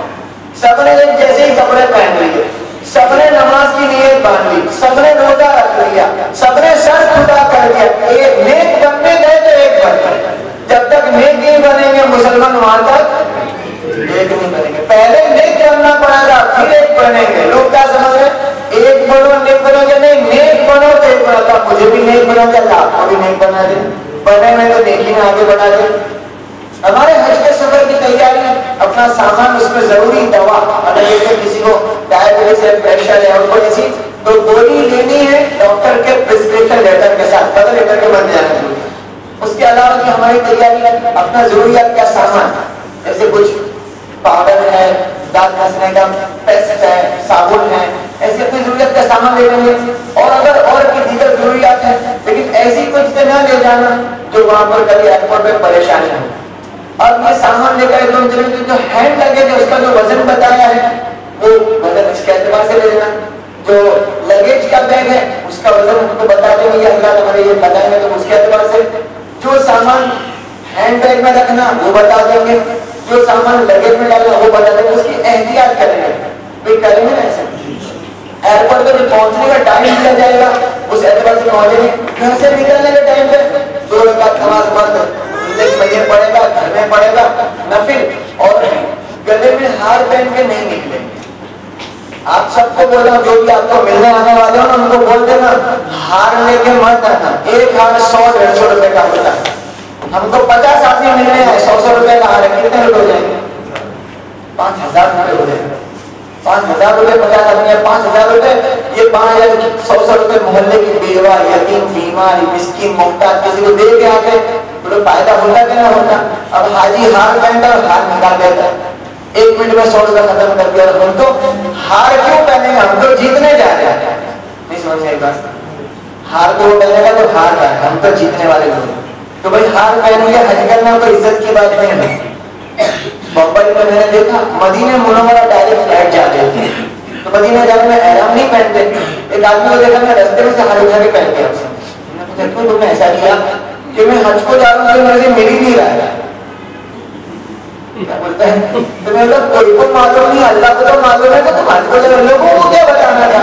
سب نے جیسے ہی کپڑے پہن لیے، سب نے نماز کی نیت باندھ لی، سب نے روزہ رکھ لیا، سب نے سر کھلا کر دیا. ایک نیک بننے گئے تو ایک بن گئے. جب تک نیک نہیں بنیں گے مسلمان وہاں تک ایک نہیں بنیں گے. پہلے نیک بننا پڑے گا پھر ایک بنیں گے. لوگ کیا سمجھ رہے ہیں؟ ایک بنو نیک بنو گے؟ نہیں، نیک بنو تو ایک بنا تھا. مجھے بھی نیک بنا تھا، آپ کو بھی نیک بنا دے. بنے میں تو نیکی میں آگے بڑھا دے. ہمارے حج کے سفر کی تیاری، اپنا سامان، اس میں ضروری دوا، اگر یہ کسی کو ڈائبٹیز ہے، پریشر ہے، اور کوئی ایسی تو گولی لینی ہے ڈاکٹر کے پرسکرپشن لیٹر کے ساتھ، پتہ لیٹر کے بن جانا ضروری ہے. اس کے علاوہ کی ہماری تیاری ہے، اپنا ضروریات کا سامان، جیسے کچھ پاؤڈر ہے، دانت گھسنے کا پیسٹ ہے، صابن ہے، ایسے اپنی ضروریات کا سامان لے لیں گے. اور اگر اور کی دیگر ضروریات ہیں، لیکن ایسی کچھ سے نہ لے جانا جو وہاں پر کبھی ایئرپورٹ پہ پریشانی ہو. اور یہ سامان لے کر ایک دم چلیں گے. جو ہینڈ لگیج ہے اس کا جو وزن بتایا ہے وہ وزن اس کے اعتبار سے لے لینا. جو لگیج کا بیگ ہے اس کا وزن ہم کو بتا دیں گے، یہ اللہ ہمارے یہ بتائیں گے تو اس کے اعتبار سے. جو سامان ہینڈ بیگ میں رکھنا وہ بتا دیں گے، جو سامان لگیج میں ڈالنا وہ بتا دیں گے. اس کی احتیاط کریں گے، بھائی کریں گے نا ایسا. ایئرپورٹ پہ جو پہنچنے کا ٹائم دیا جائے گا اس اعتبار سے پہنچیں گے. گھر سے نکلنے کے ٹائم پہ 2 رکعت نماز پڑھ کر میں پڑے گا، گھر میں پڑے گا نفل، اور گلے میں ہار پہن کے نہیں نکلیں گے. آپ سب کو بول رہا ہوں، جو بھی آپ کو ملنے آنے والے ہو نا ان کو بول دینا ہار لے کے مت آنا. ایک ہار 100-150 روپے کا ہوتا ہے. ہم کو 50 آدمی ملنے آئے، 100 روپے کا ہار ہے، کتنے روپے ہو جائیں گے؟ 5000 روپے ہو جائیں گے. 5000 روپے 50 آدمی ہے، 5000 روپے. یہ 5000 روپے محلے کی بیوہ، یتیم، بیمار، مسکین، محتاج کسی کو دے کے آتے تو فائدہ ہوتا کہ نہ ہوتا. اب حاجی ہار پہنتا اور ہار نکال دیتا ہے، 1 منٹ میں 100 روپے ختم کر دیا. ہم تو ہار کیوں پہنے گا؟ ہم تو جیتنے جا رہے ہیں. نہیں سمجھ میں بات؟ ہار کو وہ پہنے گا تو ہار رہا ہے، ہم تو جیتنے والے لوگ. تو بھائی ہار پہن کے حج کرنا کوئی عزت کی بات نہیں ہے. بمبئی میں میں نے دیکھا مدینہ منورہ ڈائریکٹ فلائٹ جاتے تھے تو مدینہ جانے میں احرام نہیں پہنتے. ایک آدمی کو دیکھا میں رستے میں سے ہار اٹھا کے پہن گیا. میں نے پوچھا کیوں تم نے ایسا کیا؟ کہ میں حج کو جا رہا ہوں تو مجھے مل ہی نہیں رہا ہے. کیا بولتا ہے؟ تو میں بولا کوئی کو معلوم نہیں، اللہ کو تو معلوم ہے. تو تم حج کو جا رہے، لوگوں کو کیا بتانا تھا؟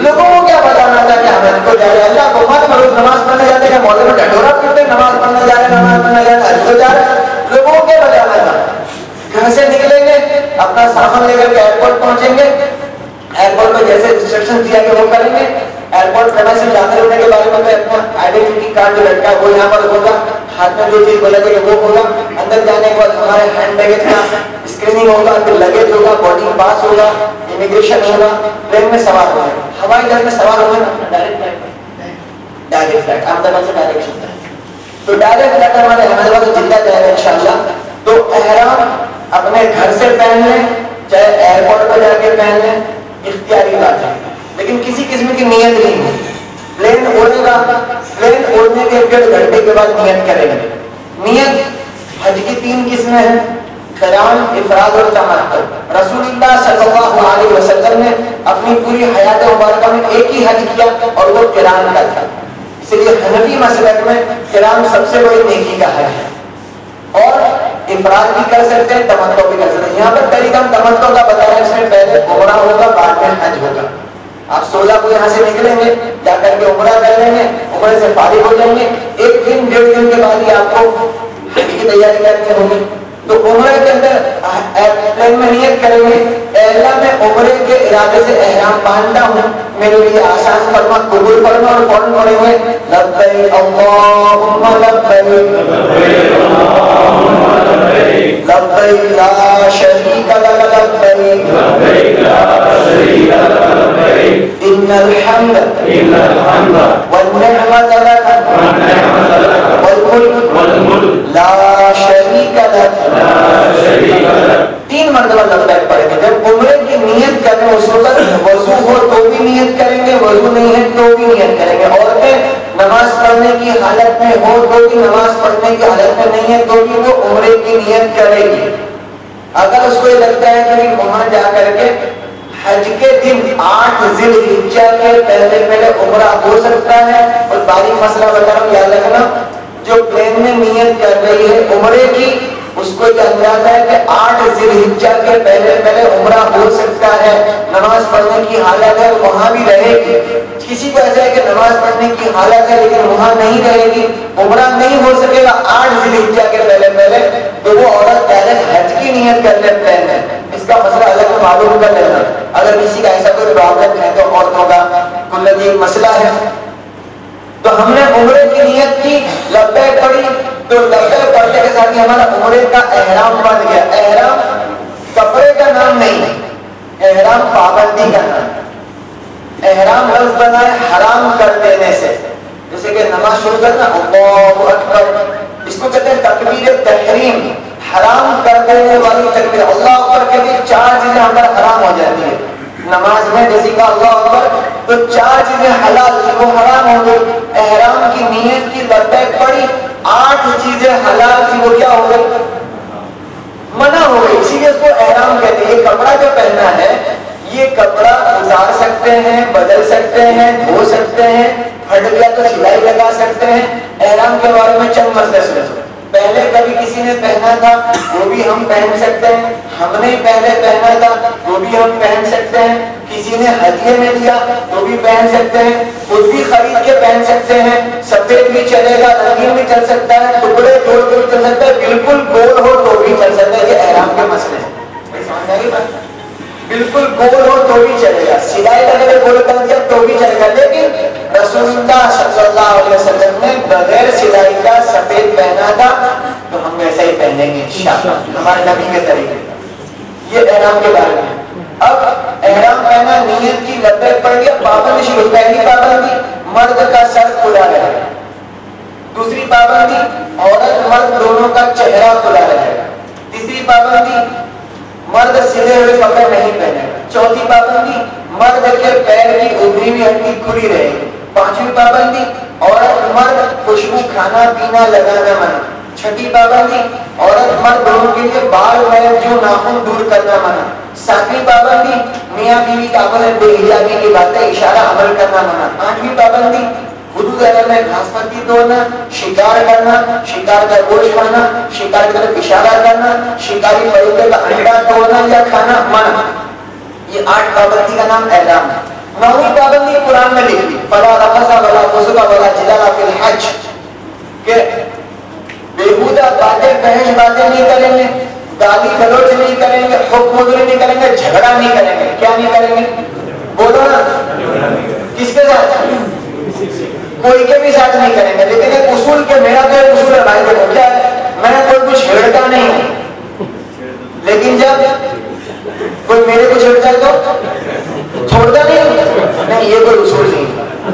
لوگوں کو کیا بتانا تھا کہ ہم حج کو جا رہے ہیں؟ اللہ کو مت مرو. نماز پڑھنے جاتے ہیں مولوی میں ڈھنڈورا پیٹتے، نماز پڑھنے جا رہے ہیں، نماز پڑھنے جا رہے ہیں، حج کو جا رہے ہیں. لوگوں کو کیا بتانا تھا؟ گھر سے نکلیں گے، اپنا سامان لے کر کے ایئرپورٹ پہنچیں گے. ایئرپورٹ میں جیسے انسٹرکشن دیا کہ وہ کریں گے. ایئرپورٹ کرنے سے داخل ہونے کے بارے میں اپنا آئیڈینٹی کارڈ جو لٹکا ہے وہ یہاں پر ہوگا، ہاتھ میں جو چیز بولے گا وہ ہوگا. اندر جانے کے بعد ہمارے ہینڈ بیگیج کا اسکریننگ ہوگا، پھر لگیج ہوگا، بورڈنگ پاس ہوگا، امیگریشن ہوگا. پلین میں سوار ہوگا، ہوائی جہاز میں سوار ہوگا نا، ڈائریکٹ فلائٹ احمدآباد سے ڈائریکٹ. تو ڈائریکٹ فلائٹ ہمارے احمدآباد سے جدہ جائے گا انشاءاللہ. تو احرام اپنے گھر سے پہن لیں، چاہے ایئرپورٹ پہ جا کے پہن لیں، اختیاری بات ہے. لیکن کسی قسم کی نیت نہیں ہے. پلین اڑے گا، پلین اڑنے کے 1.5 گھنٹے کے بعد نیت کریں گے. نیت حج کی 3 قسمیں ہیں، قران، افراد اور تمتع. رسول اللہ صلی اللہ علیہ وسلم نے اپنی پوری حیات مبارکہ میں ایک ہی حج کیا اور وہ قران کا تھا. اس لیے حنفی مسلک میں قران سب سے بڑی نیکی کا حج ہے. اور افراد بھی کر سکتے ہیں، تمتع بھی کر سکتے ہیں. یہاں پر طریقہ تمتع کا بتایا ہے، اس میں پہلے عمرہ ہوگا، بعد میں حج ہوگا. آپ 16 کو یہاں سے نکلیں گے، جا کر کے عمرہ کر لیں گے، عمرے سے فارغ ہو جائیں گے. 1 دن 1.5 دن کے بعد ہی آپ کو حج کی تیاری کرنی ہوگی. تو عمرے کے اندر پلین میں نیت کریں گے، اے اللہ میں عمرے کے ارادے سے احرام باندھتا ہوں، میرے لیے آسان فرما، قبول فرما. اور فوراً پڑھیں گے لبیک اللہم لبیک لبیک لا شریک لک لبیک ان الحمد والنعمت لک والملک لا شریک لک. 3 مرتبہ لبیک پڑھیں گے. جب عمرے کی نیت کریں اس وقت وضو ہو تو بھی نیت کریں گے, وضو نہیں ہے تو بھی نیت کریں گے. عورتیں نماز پڑھنے کی حالت میں ہو تو بھی, نماز پڑھنے کی حالت میں نہیں ہے تو بھی وہ عمرے کی نیت کرے گی. اگر اس کو یہ لگتا ہے کہ وہاں جا کر کے حج کے دن 8 ذی الحجہ کے پہلے عمرہ ہو سکتا ہے, اور باریک مسئلہ بتا رہا ہوں یاد رکھنا, جو پلین میں نیت کر رہی ہے عمرے کی اس کو یہ اندازہ ہے کہ 8 ذی الحجہ کے پہلے عمرہ ہو سکتا ہے, نماز پڑھنے کی حالت ہے وہاں بھی رہے گی. کسی کو ایسا ہے کہ نماز پڑھنے کی حالت ہے لیکن وہاں نہیں رہے گی, عمرہ نہیں ہو سکے گا 8 ذی الحجہ کے پہلے, تو وہ عورت ڈائریکٹ حج کی نیت کر لے پلین میں. اس کا مسئلہ الگ میں معلوم کر لینا. اگر کسی کا ایسا کوئی پرابلم ہے تو عورتوں کا کلت ایک مسئلہ ہے. تو ہم نے عمرے کی نیت کی, لبیک پڑھی, تو لبیک پڑھنے کے ساتھ ہی ہمارا عمرے کا احرام بن گیا. احرام کپڑے کا نام نہیں, احرام پابندی کا نام. احرام لفظ بنا ہے حرام کر دینے سے, جیسے کہ نماز شروع کرنا اللہ اکبر, اس کو کہتے ہیں تکبیر تحریم, حرام کر دینے والی تکبیر. اللہ اکبر کے بھی 4 چیزیں ہمارا حرام ہو جاتی ہیں نماز میں, جیسے کہ اللہ اکبر تو 4 چیزیں حلال تھی وہ حرام ہو گئی. احرام کی نیت کی لبیک پڑی, 8 چیزیں حلال تھی وہ کیا ہو گئی, منع ہو گئی. اسی لیے اس کو احرام کہتے ہیں. یہ کپڑا جو پہنا ہے یہ کپڑا اتار سکتے ہیں, بدل سکتے ہیں, دھو سکتے ہیں, پھٹ گیا تو سلائی لگا سکتے ہیں. احرام کے بارے میں چند مسئلے سنو. پہلے کبھی کسی نے پہنا تھا وہ بھی ہم پہن سکتے ہیں, ہم نے پہلے پہنا تھا وہ بھی ہم پہن سکتے ہیں, کسی نے ہدیے میں دیا تو بھی پہن سکتے ہیں, خود بھی خرید کے پہن سکتے ہیں. سفید بھی چلے گا, رنگین بھی چل سکتا ہے, ٹکڑے توڑ کے بھی چل سکتا ہے, بالکل گول ہو تو بھی چل سکتا ہے. یہ احرام کے مسئلے ہیں, سمجھ آئی بات. بالکل گول ہو تو بھی چلے گا, سلائی لگے گول کر دیا تو بھی چلے گا. لیکن رسول اللہ صلی اللہ علیہ وسلم نے بغیر سلائی کا سفید پہنا تھا تو ہم ویسا ہی پہنیں گے انشاءاللہ ہمارے نبی کے طریقے. یہ احرام کے بارے میں. اب احرام پہنا, نیت کی, لبیک پڑھ گیا, پابندی شروع. پہلی پابندی مرد کا سر کھلا رہے. دوسری پابندی عورت مرد دونوں کا چہرہ کھلا رہے. تیسری پابندی مرد سلے ہوئے کپڑے نہیں پہنے. چوتھی پابندی مرد کے پیر کی ابری ہوئی ہڈی کھلی رہے. 5ویں پابندی عورت مرد خوشبو کھانا پینا لگانا منع. 6ٹھی پابندی عورت مرد دونوں کے لیے بال میں جو ناخن دور کرنا منع. 7ویں پابندی میاں بیوی کا آپس میں بے حجابی کی باتیں اشارہ عمل کرنا منع. 8ویں پابندی حدود حرم میں گھاس پتی توڑنا, شکار کرنا, شکار کا گوشت کھانا, شکار کی طرف اشارہ کرنا, شکاری پرندے کا انڈا توڑنا یا کھانا منع. یہ 8 پابندی کا نام احرام ہے. 9ویں پابندی قرآن میں لکھی, فلا رفث ولا فسوق ولا جدال فی الحج, کہ بےہودہ باتیں, فحش باتیں نہیں کریں گے, گالی گلوچ نہیں کریں گے, حکم مدری نہیں کریں گے, جھگڑا نہیں کریں گے. کیا نہیں کریں گے بولو نا, کس کے ساتھ, کوئی کے بھی ساتھ نہیں کریں گے. لیکن ایک اصول کے, میرا تو ایک اصول ہے بھائی, دیکھو کیا ہے, میں کوئی کچھ چھیڑتا نہیں ہوں, لیکن جب کوئی میرے کو چھیڑتا ہے تو چھوڑتا نہیں. یہ کوئی اصول نہیں,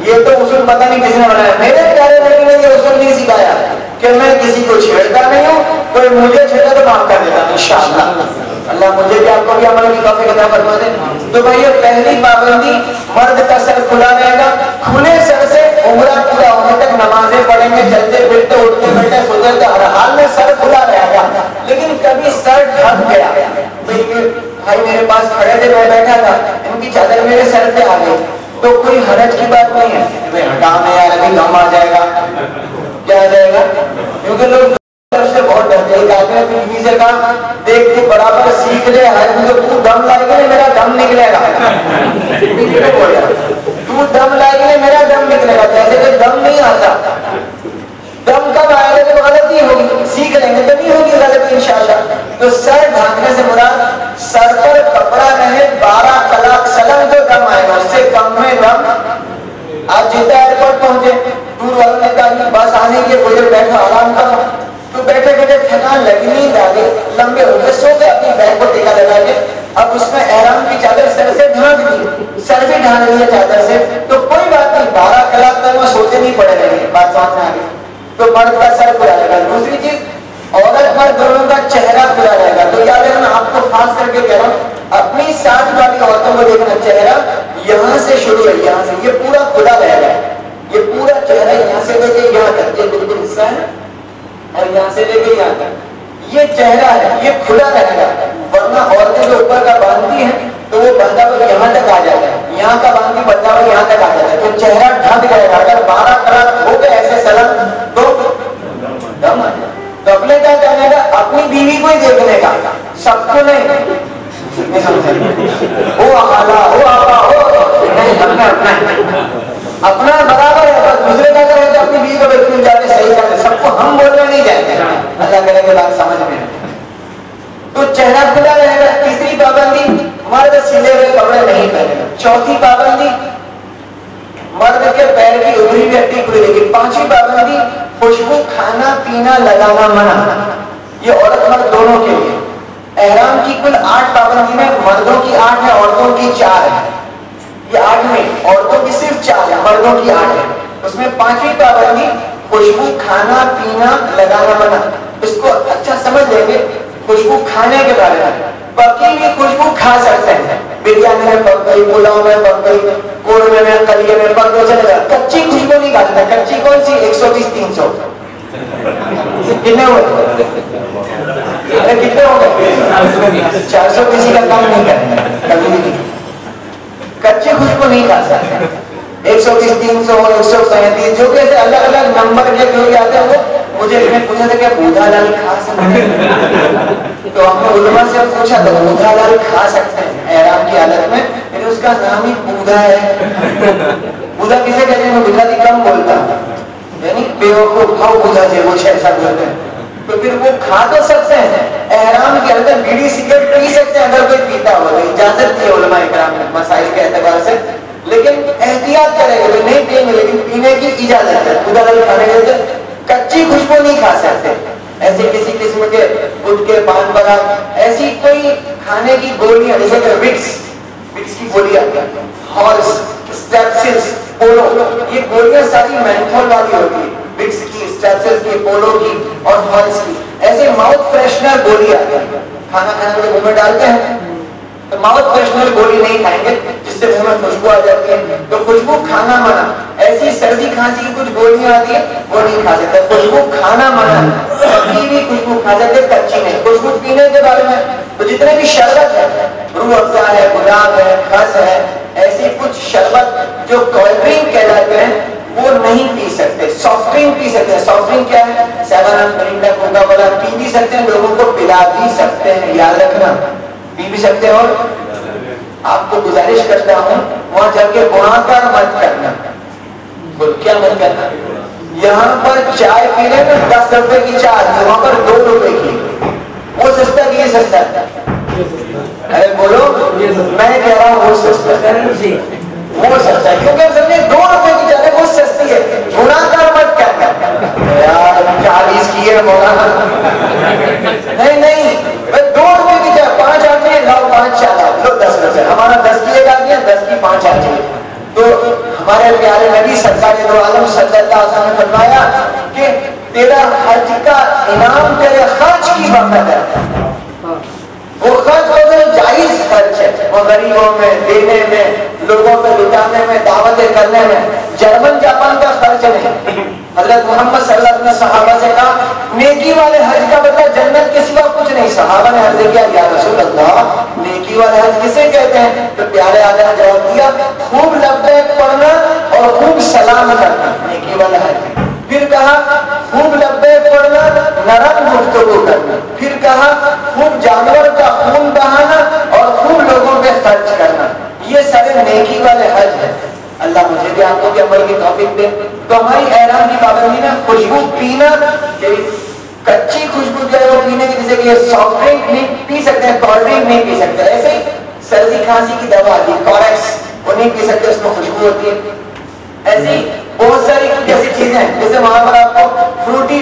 یہ تو اصول پتہ نہیں کس نے بنایا. میرے پیارے نبی نے یہ اصول نہیں سکھایا کہ میں کسی کو چھیڑتا نہیں ہوں, کوئی مجھے چھیڑا تو معاف کر دیتا انشاءاللہ. اللہ مجھے بھی آپ کو بھی عمل کی توفیق عطا فرما دے. تو بھائی یہ پہلی پابندی, مرد کا سر کھلا رہے گا. کھلے سر سے عمرہ پورا ہونے تک نمازیں پڑھیں گے, چلتے پھرتے اٹھتے بیٹھتے سوتے, ہر حال میں سر کھلا رہے گا. لیکن کبھی سر ڈھک گیا, بھائی میرے پاس کھڑے تھے, میں بیٹھا تھا, ان کی چادر میرے سر پہ آ گئی, تو کوئی حرج کی بات نہیں ہے. ہٹانے یار ابھی غم آ جائے گا, کیا آ جائے گا, کیونکہ لوگ سے بہت ڈرتے ہیں. کہتے ہیں بیوی سے کہا, دیکھ تو برابر سیکھ لے, تو دم لائے گا میرا دم نکلے گا. تو دم لائے گا میرا دم نکلے گا. جیسے کہ دم نہیں آتا, دم کب آئے گا جب غلطی ہوگی, سیکھ لیں گے تو نہیں ہوگی غلطی انشاءاللہ. تو سر ڈھانکنے سے مراد سر پر کپڑا رہے, 12 کلاک سلم جو دم آئے گا, اس سے کم میں دم. آپ جدہ ایئرپورٹ پہنچے, ٹور والوں نے کہا بس آنے کے, کوئی دیر بیٹھا آرام کرو, تو بیٹھے بیٹھے تھکان لگی، نیند آ گئی، لمبے ہو گئے، سو گئے، اپنی بیک کو ٹیکا لگا کے، اب اس میں احرام کی چادر سر سے ڈھانک دی، سر بھی ڈھانک دی ہے چادر سے، تو کوئی بات نہیں، 12 کلاک تک وہ سوچے نہیں پڑے رہیں گے، بات سمجھ میں آ گئی. تو مرد کا سر کھلا رہے گا. دوسری چیز، عورت مرد دونوں کا چہرہ کھلا رہے گا. تو یاد رکھنا، آپ کو خاص کر کے کہہ رہا ہوں، اپنی ساتھ والی عورتوں کو دیکھنا، چہرہ یہاں سے شروع ہے، یہاں سے یہ پورا کھلا رہے گا، یہ پورا چہرہ یہاں سے لے کے یہاں تک، یہ بالکل حصہ ہے، اور یہاں سے لے کے یہاں تک یہ چہرہ ہے، یہ کھلا رہے گا. ورنہ عورتیں جو اوپر کا باندھتی ہیں تو وہ بندھا ہوا یہاں تک آ جاتا ہے، یہاں کا باندھی بندھا ہوا یہاں تک آ جاتا ہے، تو چہرہ ڈھک جائے گا. اگر 12 کلاک ہو گئے ایسے سلام تو دم آ جائے. تو اپنے کیا کرنے کا، اپنی بیوی کو ہی دیکھنے کا، سب کو نہیں. وہ آلہ ہو آپا ہو نہیں، اپنا برابر ہے. بس دوسرے کا کرے تو اپنی بیوی کو بالکل جاتے صحیح کرتے، سب کو ہم بولنے نہیں جاتے. اللہ کرے کہ بات سمجھ میں. تو چہرہ کھلا رہے گا. تیسری پابندی، مرد سلے ہوئے کپڑے نہیں پہنے گا. چوتھی پابندی، مرد کے پیر کی ابری ہوئی ہڈی کھلی رہے گی. پانچویں پابندی، خوشبو کھانا پینا لگانا منع. یہ عورت مرد دونوں کے لیے. احرام کی کل 8 پابندی میں مردوں کی 8 ہے، عورتوں کی 4 ہے. یہ 8 میں عورتوں کی صرف 4 ہے، مردوں کی 8 ہے. اس میں 5ویں پابندی، خوشبو کھانا پینا لگانا منع. اس کو اچھا سمجھ لیں گے. خوشبو کھانے کے بارے میں، پکی ہوئی خوشبو کھا سکتے ہیں، بریانی میں پک گئی، پلاؤ میں پک گئی، قورمے میں، قلیے میں پک گئی، چلے گا. کچی خوشبو نہیں کھا سکتے. کچی کون سی؟ 120 300 کتنے ہوئے؟ ارے کتنے ہو گئے؟ 400 کسی کا کام نہیں کرنا کبھی بھی. کچی خوشبو نہیں کھا سکتے. 130 300 135 جو کہ ایسے الگ الگ نمبر کے جو آتے ہیں. وہ مجھے پوچھا تھا کہ بودا لال کھا سکتے ہیں، تو ہم نے علماء سے پوچھا تو بودا لال کھا سکتے ہیں احرام کی حالت میں، لیکن اس کا نام ہی بودا ہے. بودا کسے کہتے ہیں؟ میں گجراتی کم بولتا ہوں، یعنی بیوقوف کھاؤ بودا جی، وہ ایسا بولتے ہیں. تو پھر وہ کھا تو سکتے ہیں. احرام کے اندر بیڑی سگریٹ پی سکتے ہیں اگر کوئی پیتا ہو، اجازت دی علماء کرام نے مسائل کے اعتبار سے، لیکن احتیاط کریں گے. نہیں پئیں گے لیکن پینے کی اجازت ہے. خدا لال کھانے کے لیے کچی خوشبو نہیں کھا سکتے. ایسے کسی قسم کے گٹ کے پان پراگ، ایسی کوئی کھانے کی گولیاں جیسے کہ وکس کی گولیاں، ہارس، اسٹریپسلس، پولو، یہ گولیاں ساری مینتھول والی ہوتی ہے. وکس کی، اسٹریپسلس کی، پولو کی اور ہارس کی. ایسے ماؤتھ فریشنر گولی آتی ہے، کھانا کھانے کے منہ میں ڈالتے ہیں تو ماؤتھ فریشنر گولی نہیں کھائیں گے جس سے منہ میں خوشبو آ جاتی ہے. تو خوشبو کھانا منع. ایسی سردی کھانسی کی کچھ گولیاں آتی ہیں وہ نہیں کھا سکتے. خوشبو کھانا منع. پکی بھی خوشبو کھا سکتے، کچی نہیں. خوشبو پینے کے بارے میں تو جتنے بھی شربت ہے، روح افزا ہے، گلاب ہے، خس ہے، ایسی کچھ شربت جو کولڈ ڈرنک کہلاتے ہیں وہ نہیں پی سکتے. سافٹ ڈرنک پی سکتے ہیں. سافٹ ڈرنک کیا ہے؟ 7 اپ، مرینڈا، کوکا کولا پی بھی سکتے ہیں، لوگوں کو پلا بھی سکتے ہیں. یاد رکھنا، پی بھی سکتے ہیں. اور آپ کو گزارش کرتا ہوں وہاں جا کے گناہگار مت کرنا. کیا مت کرنا؟ یہاں پر چائے پی رہے ہیں 10 روپے کی چائے، وہاں پر 2 روپے کی. وہ سستا کہ یہ سستا؟ ارے بولو، میں کہہ رہا ہوں وہ سستا ہے، وہ سستا ہے کیونکہ ہم سمجھے 2 روپے کی چائے وہ سستی ہے. گناہگار مت کرنا یار. 40 کی ہے مولانا، نہیں 2 روپے کی چائے. 5 آدمی لاؤ 5 چائے لو 10 روپے. ہمارا 10 کی ایک آدمی ہے، 10 کی 5 آدمی ہے. تو ہمارے پیارے نبی سرکار دو عالم صلی اللہ علیہ وسلم نے فرمایا کہ تیرا حج کا انعام تیرے خرچ کی برکت ہے. وہ خرچ ہو گئے جائز خرچ ہے، وہ غریبوں میں دینے میں، لوگوں میں لٹانے میں، دعوتیں کرنے میں. جرمن جاپان کا خرچ نہیں. حضرت محمد صلی اللہ علیہ وسلم نے صحابہ سے کہا نیکی والے حج کا بدلہ جنت کے سوا کچھ نہیں. صحابہ نے عرض کیا یا رسول اللہ نیکی والے حج کسے کہتے ہیں؟ تو پیارے آقا نے جواب دیا خوب لبیک پڑھنا اور خوب سلام کرنا نیکی والا حج. پھر کہا خوب لبیک پڑھنا، نرم گفتگو کرنا. پھر کہا خوب جانور کا خون بہانا اور خوب لوگوں پہ خرچ کرنا. یہ سارے نیکی والے حج ہیں. اللہ مجھے بھی آپ کو بھی عمل کی توفیق دے. تو ہماری احرام کی پابندی میں خوشبو پینا، کچی خوشبو جو ہے وہ پینے کی، جیسے کہ یہ سافٹ ڈرنک نہیں پی سکتے ہیں، کولڈ ڈرنک نہیں پی سکتے. ایسے ہی سردی کھانسی کی دوا آتی ہے کورکس، وہ نہیں پی سکتے، اس میں خوشبو ہوتی ہے. ایسی بہت ساری ایسی چیزیں ہیں جیسے وہاں پر آپ کو فروٹی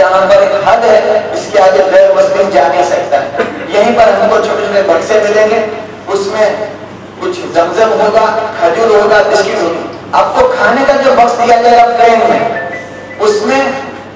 جہاں پر ایک حد ہے اس کے آگے غیر مسلم جا نہیں سکتا ہے. یہیں پر ہم کو چھوٹے چھوٹے بکسے ملیں گے, اس میں کچھ زمزم ہوگا, کھجور ہوگا, بسکٹ ہوگی. آپ کو کھانے کا جو بکس دیا جائے گا ٹرین میں, اس میں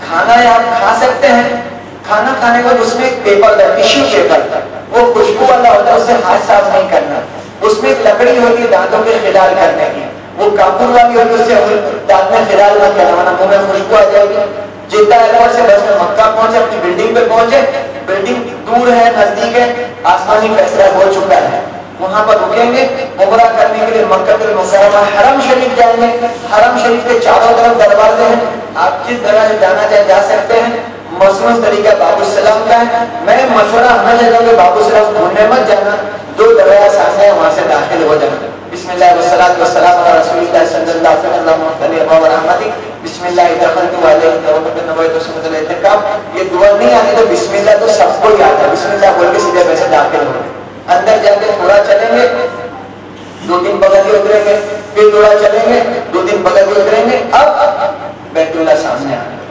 کھانا آپ کھا سکتے ہیں. کھانا کھانے کے بعد اس میں ایک پیپر ہے, ٹیشو پیپر, وہ خوشبو والا ہوتا ہے, اس سے ہاتھ صاف نہیں کرنا. اس میں ایک لکڑی ہوتی ہے دانتوں کے خلال کرنے کی, وہ کاپور والی ہوتی ہے, اس سے دانت میں خلال مت کرنا ورنہ منہ میں خوشبو آ جائے گی. جدہ ایئرپورٹ سے بس میں مکہ پہنچے, اپنی بلڈنگ پہ پہنچے, بلڈنگ دور ہے نزدیک ہے, آسمانی فیصلہ ہو چکا ہے, وہاں پر رکیں گے عمرہ کرنے کے لیے. مکہ المکرمہ حرم شریف جائیں گے. حرم شریف کے چاروں طرف دروازے ہیں, آپ جس طرح سے جانا چاہے جا سکتے ہیں. مصنوعی طریقہ باب السلام کا ہے. میں مشورہ ہمیں دیتا ہوں کہ باب السلام ڈھونڈنے مت جانا, جو دروازہ سامنے ہے وہاں سے داخل ہو جانا. بسم اللہ والصلاۃ والسلام علی رسول اللہ صلی اللہ علیہ وسلم. بسم اللہ دخلت علیہ توبۃ نویت سنت الاعتکاف. یہ دعا نہیں آتی تو بسم اللہ تو سب کو یاد ہے, بسم اللہ بول کے سیدھے ویسے داخل ہو. اندر جا کے تھوڑا چلیں گے, 2-3 پگڈیاں اتریں گے, پھر تھوڑا چلیں گے, 2-3 پگڈیاں اتریں گے. اب بیت اللہ سامنے آ گیا.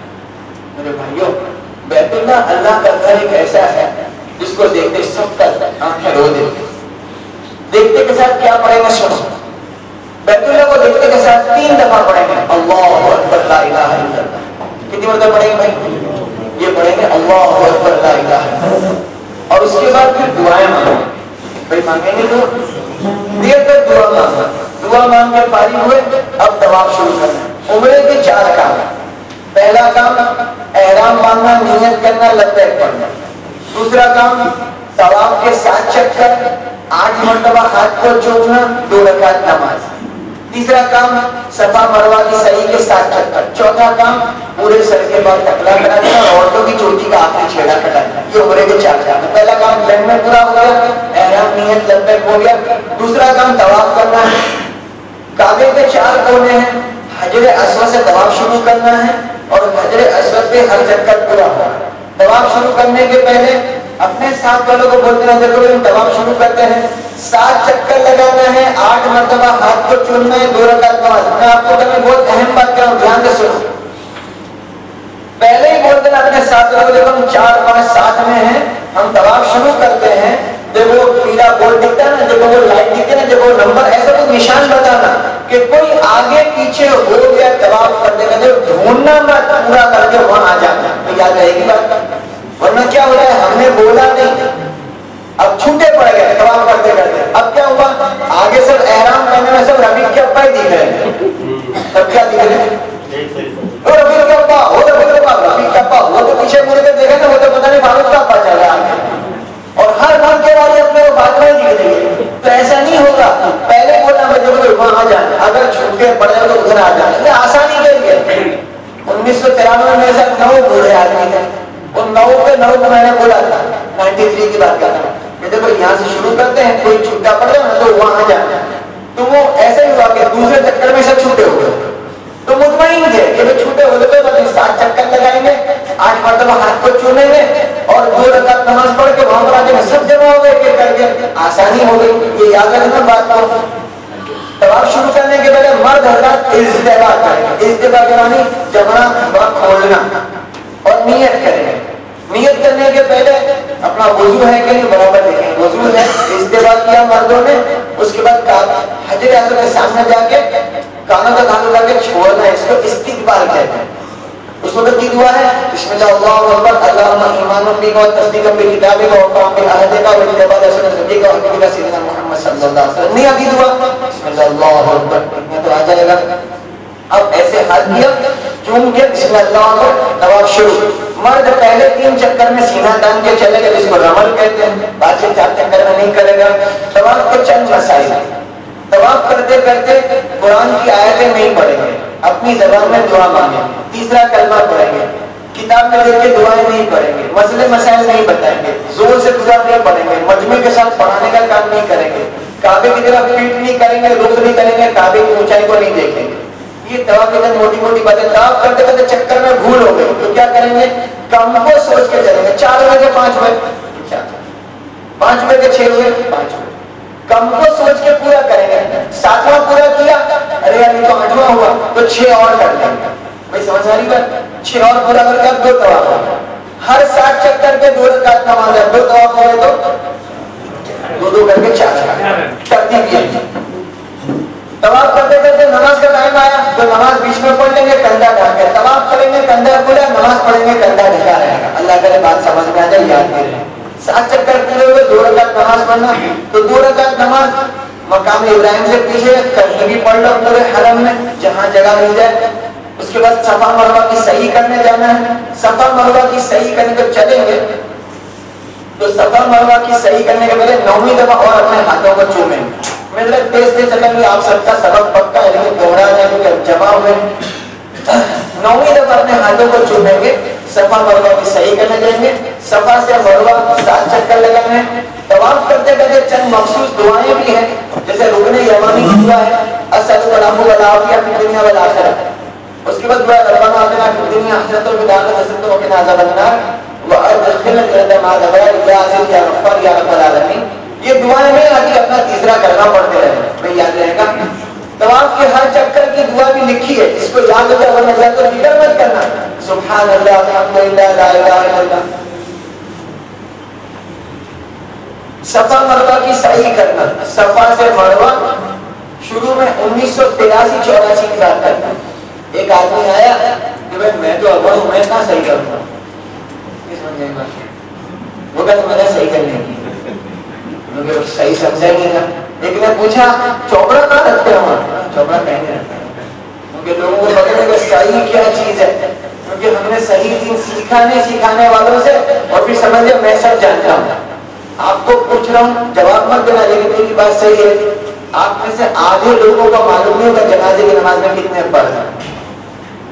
میرے بھائیوں, بیت اللہ اللہ کا گھر ایک ایسا ہے جس کو دیکھتے سب تک آنکھیں رو دیتے. دیکھتے کے ساتھ کیا پڑھیں گے سنو. بیت اللہ کو دیکھتے کے ساتھ 3 دفعہ پڑھیں گے اللہ اکبر لا الہ الا اللہ. کتنی مرتبہ پڑھیں گے بھائی؟ یہ پڑھیں گے اللہ اکبر لا الہ الا اللہ. اور اس کے بعد پھر دعائیں مانگیں. بھائی مانگیں گے تو دیر تک دعا مانگنا. دعا مانگ کے فارغ ہوئے, اب طواف شروع کرنا. عمرے کے 4 کام. پہلا کام احرام باندھنا, نیت کرنا, لبیک پڑھنا. دوسرا کام طواف کے 7 چکر, 8 مرتبہ ہاتھ کو چومنا, 2 رکعت نماز. تیسرا کام صفا مروہ کی سعی کے 7 چکر. چوتھا کام پورے سر کے بعد ٹکلا کرا دینا اور عورتوں کی چوٹی کا آخری چھیڑا کٹانا. یہ عمرے کے 4 کام. پہلا کام دن میں پورا ہو گیا, احرام نیت لبیک ہو گیا. دوسرا کام طواف کرنا ہے. کعبے کے 4 کونے ہیں, حجر اسود سے طواف شروع کرنا ہے اور حجر اسود پہ ہر چکر پورا ہوا. طواف شروع کرنے کے پہلے اپنے ساتھ والوں کو بولتے رہتے ہیں ہم طواف شروع کرتے ہیں, 7 چکر لگانا ہے, 8 مرتبہ ہاتھ کو چومنا ہے, 2 رکعت نماز. میں آپ کو کبھی بہت اہم بات کر رہا ہوں, دھیان سے سنو. پہلے ہی بولتے ہیں اپنے ساتھ والوں کو, جب ہم 4-5 ساتھ میں ہیں, ہم طواف شروع کرتے ہیں, جب وہ پیلا بورڈ دکھتا ہے نا, جب وہ لائٹ دکھتی ہے نا, جب وہ نمبر ایسا کوئی نشان بتانا کہ کوئی آگے پیچھے ہو گیا طواف کرنے کا, جب ڈھونڈنا مت, پورا کر کے وہاں آ جانا. تو یاد رہے گی بات. ورنہ کیا ہو رہا ہے, ہم نے بولا نہیں, اب چھوٹے پڑ گئے طواف کرتے کرتے. اب کیا ہوا, آگے سب احرام کرنے میں سب رفیق کے ابا ہی دکھ رہے ہیں. تب کیا دکھ رہے ہیں, رفیق کے ابا ہو, رفیق کے ابا ہو تو پیچھے مڑ کے دیکھے نا, وہ تو پتہ نہیں فاروق کا ابا چل رہا ہے. اور ہر بھر کے والے اپنے کو بات میں دکھ رہی ہے. تو ایسا نہیں ہوگا, پہلے بولنا بچے وہاں آ جائیں, اگر چھوٹے پڑ جائے تو ادھر آ جائیں. یہ آسانی کے لیے. 1993 میں ایسا 9 بوڑھے آدمی تھے, ان 9 پہ 9 کو میں نے بولا تھا, 93 کی بات کرتا ہوں کہ دیکھو یہاں سے شروع کرتے ہیں, کوئی چھوٹا پڑ جائے نا تو وہاں آ جائیں. تو وہ ایسے ہی ہوا کہ دوسرے چکر میں سب چھوٹے ہو گئے. تو مطمئن تھے کہ وہ چھوٹے ہو گئے, تو 7 چکر لگائیں گے, 8 مرتبہ ہاتھ کو چومیں گے اور 2 رکعت نماز پڑھ کے وہاں پر آ جائیں گے. سب جمع ہو گئے کہ کر کے آسانی ہو گئی. یہ یاد رکھنا بات کو. طواف شروع کرنے کے پہلے مرد حضرات اجتباء کریں. اجتباء کے معنی جمنا کھولنا اور نیت کریں. نیت کرنے کے پہلے اپنا وضو ہے کہ نہیں برابر دیکھیں. وضو ہے, اجتباء کیا مردوں نے, اس کے بعد حجر اسود کے سامنے جا کے کانوں کا کانوں لا کے چھوڑنا ہے. اس کو استقبال کہتے ہیں. اس وقت کی دعا ہے بسم اللہ اللہ اکبر اللہم ایمان بک و تصدیق بکتابک و وفاء بعہدک و اتباع سنت نبیک و حبیبک سیدنا محمد صلی اللہ علیہ وسلم. نہیں آتی دعا بسم اللہ اللہ اکبر, اتنا تو آ جائے گا. اب ایسے ہاتھ کیا, چوم کے بسم اللہ اکبر, طواف شروع. مرد پہلے 3 چکر میں سینہ تان کے چلے گا, جس کو رمل کہتے ہیں. بعد کے 4 چکر میں نہیں کرے گا. طواف کے چند مسائل. طواف کرتے کرتے قرآن کی آیتیں نہیں پڑھیں گے, اپنی زبان میں دعا مانگیں. تیسرا کلمہ پڑھیں گے, کتاب میں دیکھ کے دعائیں نہیں پڑھیں گے, مسئلے مسائل نہیں بتائیں گے, زور سے دعا نہیں پڑھیں گے, مجمع کے ساتھ پڑھانے کا کام نہیں کریں گے, کعبے کی طرف پیٹ نہیں کریں گے, رخ نہیں کریں گے, کعبے کی اونچائی کو نہیں دیکھیں گے. یہ طواف کے اندر موٹی موٹی باتیں. طواف کرتے کرتے چکر میں بھول ہو گئی تو کیا کریں گے, کم کو سوچ کے چلیں گے. 4 ہوئے کہ 5 ہوئے, 5 ہوئے کہ 6 ہوئے, 5 ہوئے. کم کو سوچ کے پورا کریں گے. 7واں پورا کیا, ارے یار یہ تو 8واں ہوا تو 6 اور کر لیں گے. بھائی سمجھ آ رہی بات؟ 6 اور پورا کر کے اب 2 طواف ہے، ہر 60 چکر کے 2 رکعت نماز ہے، 2 طواف ہو گئے تو 2 کر کے 4 ترتیب یہ طواف کرتے کرتے نماز کا ٹائم آیا تو نماز بیچ میں پڑھ لیں گے کندھا ڈھک کے، طواف کریں گے کندھا کھلا، نماز پڑھیں گے کندھا ڈھکا رہے گا. اللہ کرے بات سمجھ میں آ جائے، یاد بھی رہے. 7 چکر پورے ہوئے 2 رکعت نماز پڑھنا، تو 2 رکعت نماز مقام ابراہیم سے پیچھے کہیں بھی پڑھ لو پورے حرم میں جہاں جگہ مل جائے. اس کے بعد صفا مروہ کی صحیح کرنے جانا ہے. صفا مروہ کی صحیح کرنے جب چلیں گے تو صفا مروہ کی صحیح کرنے کے پہلے 9ویں دفعہ اور اپنے ہاتھوں کو چومیں گے. مطلب تیز تیز چلیں گے، آپ سب کا سبق پکا ہے لیکن دوہرا جائے گا جمع ہوئے. 9ویں دفعہ اپنے ہاتھوں کو چومیں گے، صفا مروہ کی صحیح کرنے جائیں گے. صفا سے مروہ 7 چکر لگانے ہیں. طواف کرتے کرتے چند مخصوص دعائیں بھی ہیں، جیسے رکن یمانی کی دعا ہے اسألک العفو والعافیہ فی الدنیا والآخرہ. اس کے بعد دعا ربنا آتنا فی الدنیا حسنۃ وفی الآخرۃ حسنۃ وقنا عذاب النار وادخلنا الجنۃ مع الابرار یا عزیز یا غفار یا رب العالمین. یہ دعائیں نہیں آتی، اپنا تیسرا کرنا پڑتے رہے. بھائی یاد رہے گا. طواف کے ہر چکر کی دعا بھی لکھی ہے، اس کو یاد ہوتا ہے ورنہ جائے تو فکر مت کرنا. سبحان اللہ الحمدللہ لا الہ الا اللہ. صفا مروہ کی صحیح کرنا، صفا سے مروہ شروع میں 1983-84 کی بات کرتا. ایک آدمی آیا کہ بھائی میں تو اول ہوں، میں کہاں صحیح کروں گا. وہ کہتا میں نے صحیح کرنے کی کیونکہ صحیح سمجھا نہیں تھا. ایک نے پوچھا چوپڑا کہاں رکھتے ہو؟ چوپڑا کہیں نہیں رکھتا کیونکہ لوگوں کو پتہ نہیں کہ صحیح کیا چیز ہے، کیونکہ ہم نے صحیح دین سیکھا نہیں سکھانے والوں سے اور پھر سمجھ لیا میں سب جانتا ہوں. آپ کو پوچھ رہا ہوں جواب مت دینا، لیکن میری بات صحیح ہے. آپ میں سے آدھے لوگوں کو معلوم نہیں ہوگا جنازے کی نماز میں کتنے فرض ہیں.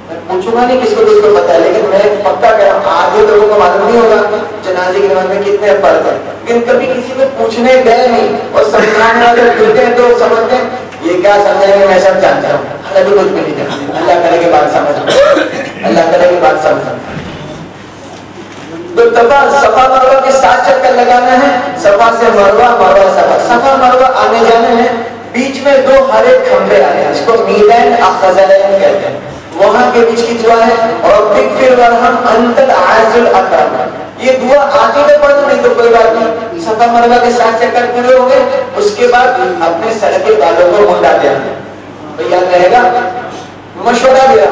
میں پوچھوں گا نہیں کس کو پتا ہے، لیکن میں پکا کہہ رہا ہوں آدھے لوگوں کو معلوم نہیں ہوگا جنازے کی نماز میں کتنے فرض ہیں. لیکن کبھی کسی کو پوچھنے گئے نہیں اور سمجھانے والے ملتے ہیں تو سمجھتے ہیں یہ کیا سمجھیں گے، میں سب جانتا ہوں. حالانکہ کچھ بھی نہیں جانتا. اللہ کرے کہ بات سمجھ، اللہ کرے کہ بات سمجھ. تو صفا مروہ کے 7 چکر لگانا ہے. صفا سے مروہ، مروہ صفا. صفا مروہ آنے جانے میں بیچ میں 2 ہرے کھمبے آتے ہیں، اس کو میلین اخذلین کہتے ہیں. وہاں کے بیچ کی دعا ہے اور بغفر ورحم انت العز الاکرم. یہ دعا آگے میں پڑھو نہیں تو کوئی بات نہیں. صفا مروہ کے 7 چکر پورے ہو گئے، اس کے بعد اپنے سر کے بالوں کو منڈا دینا. تو یاد رہے گا. مشورہ دیا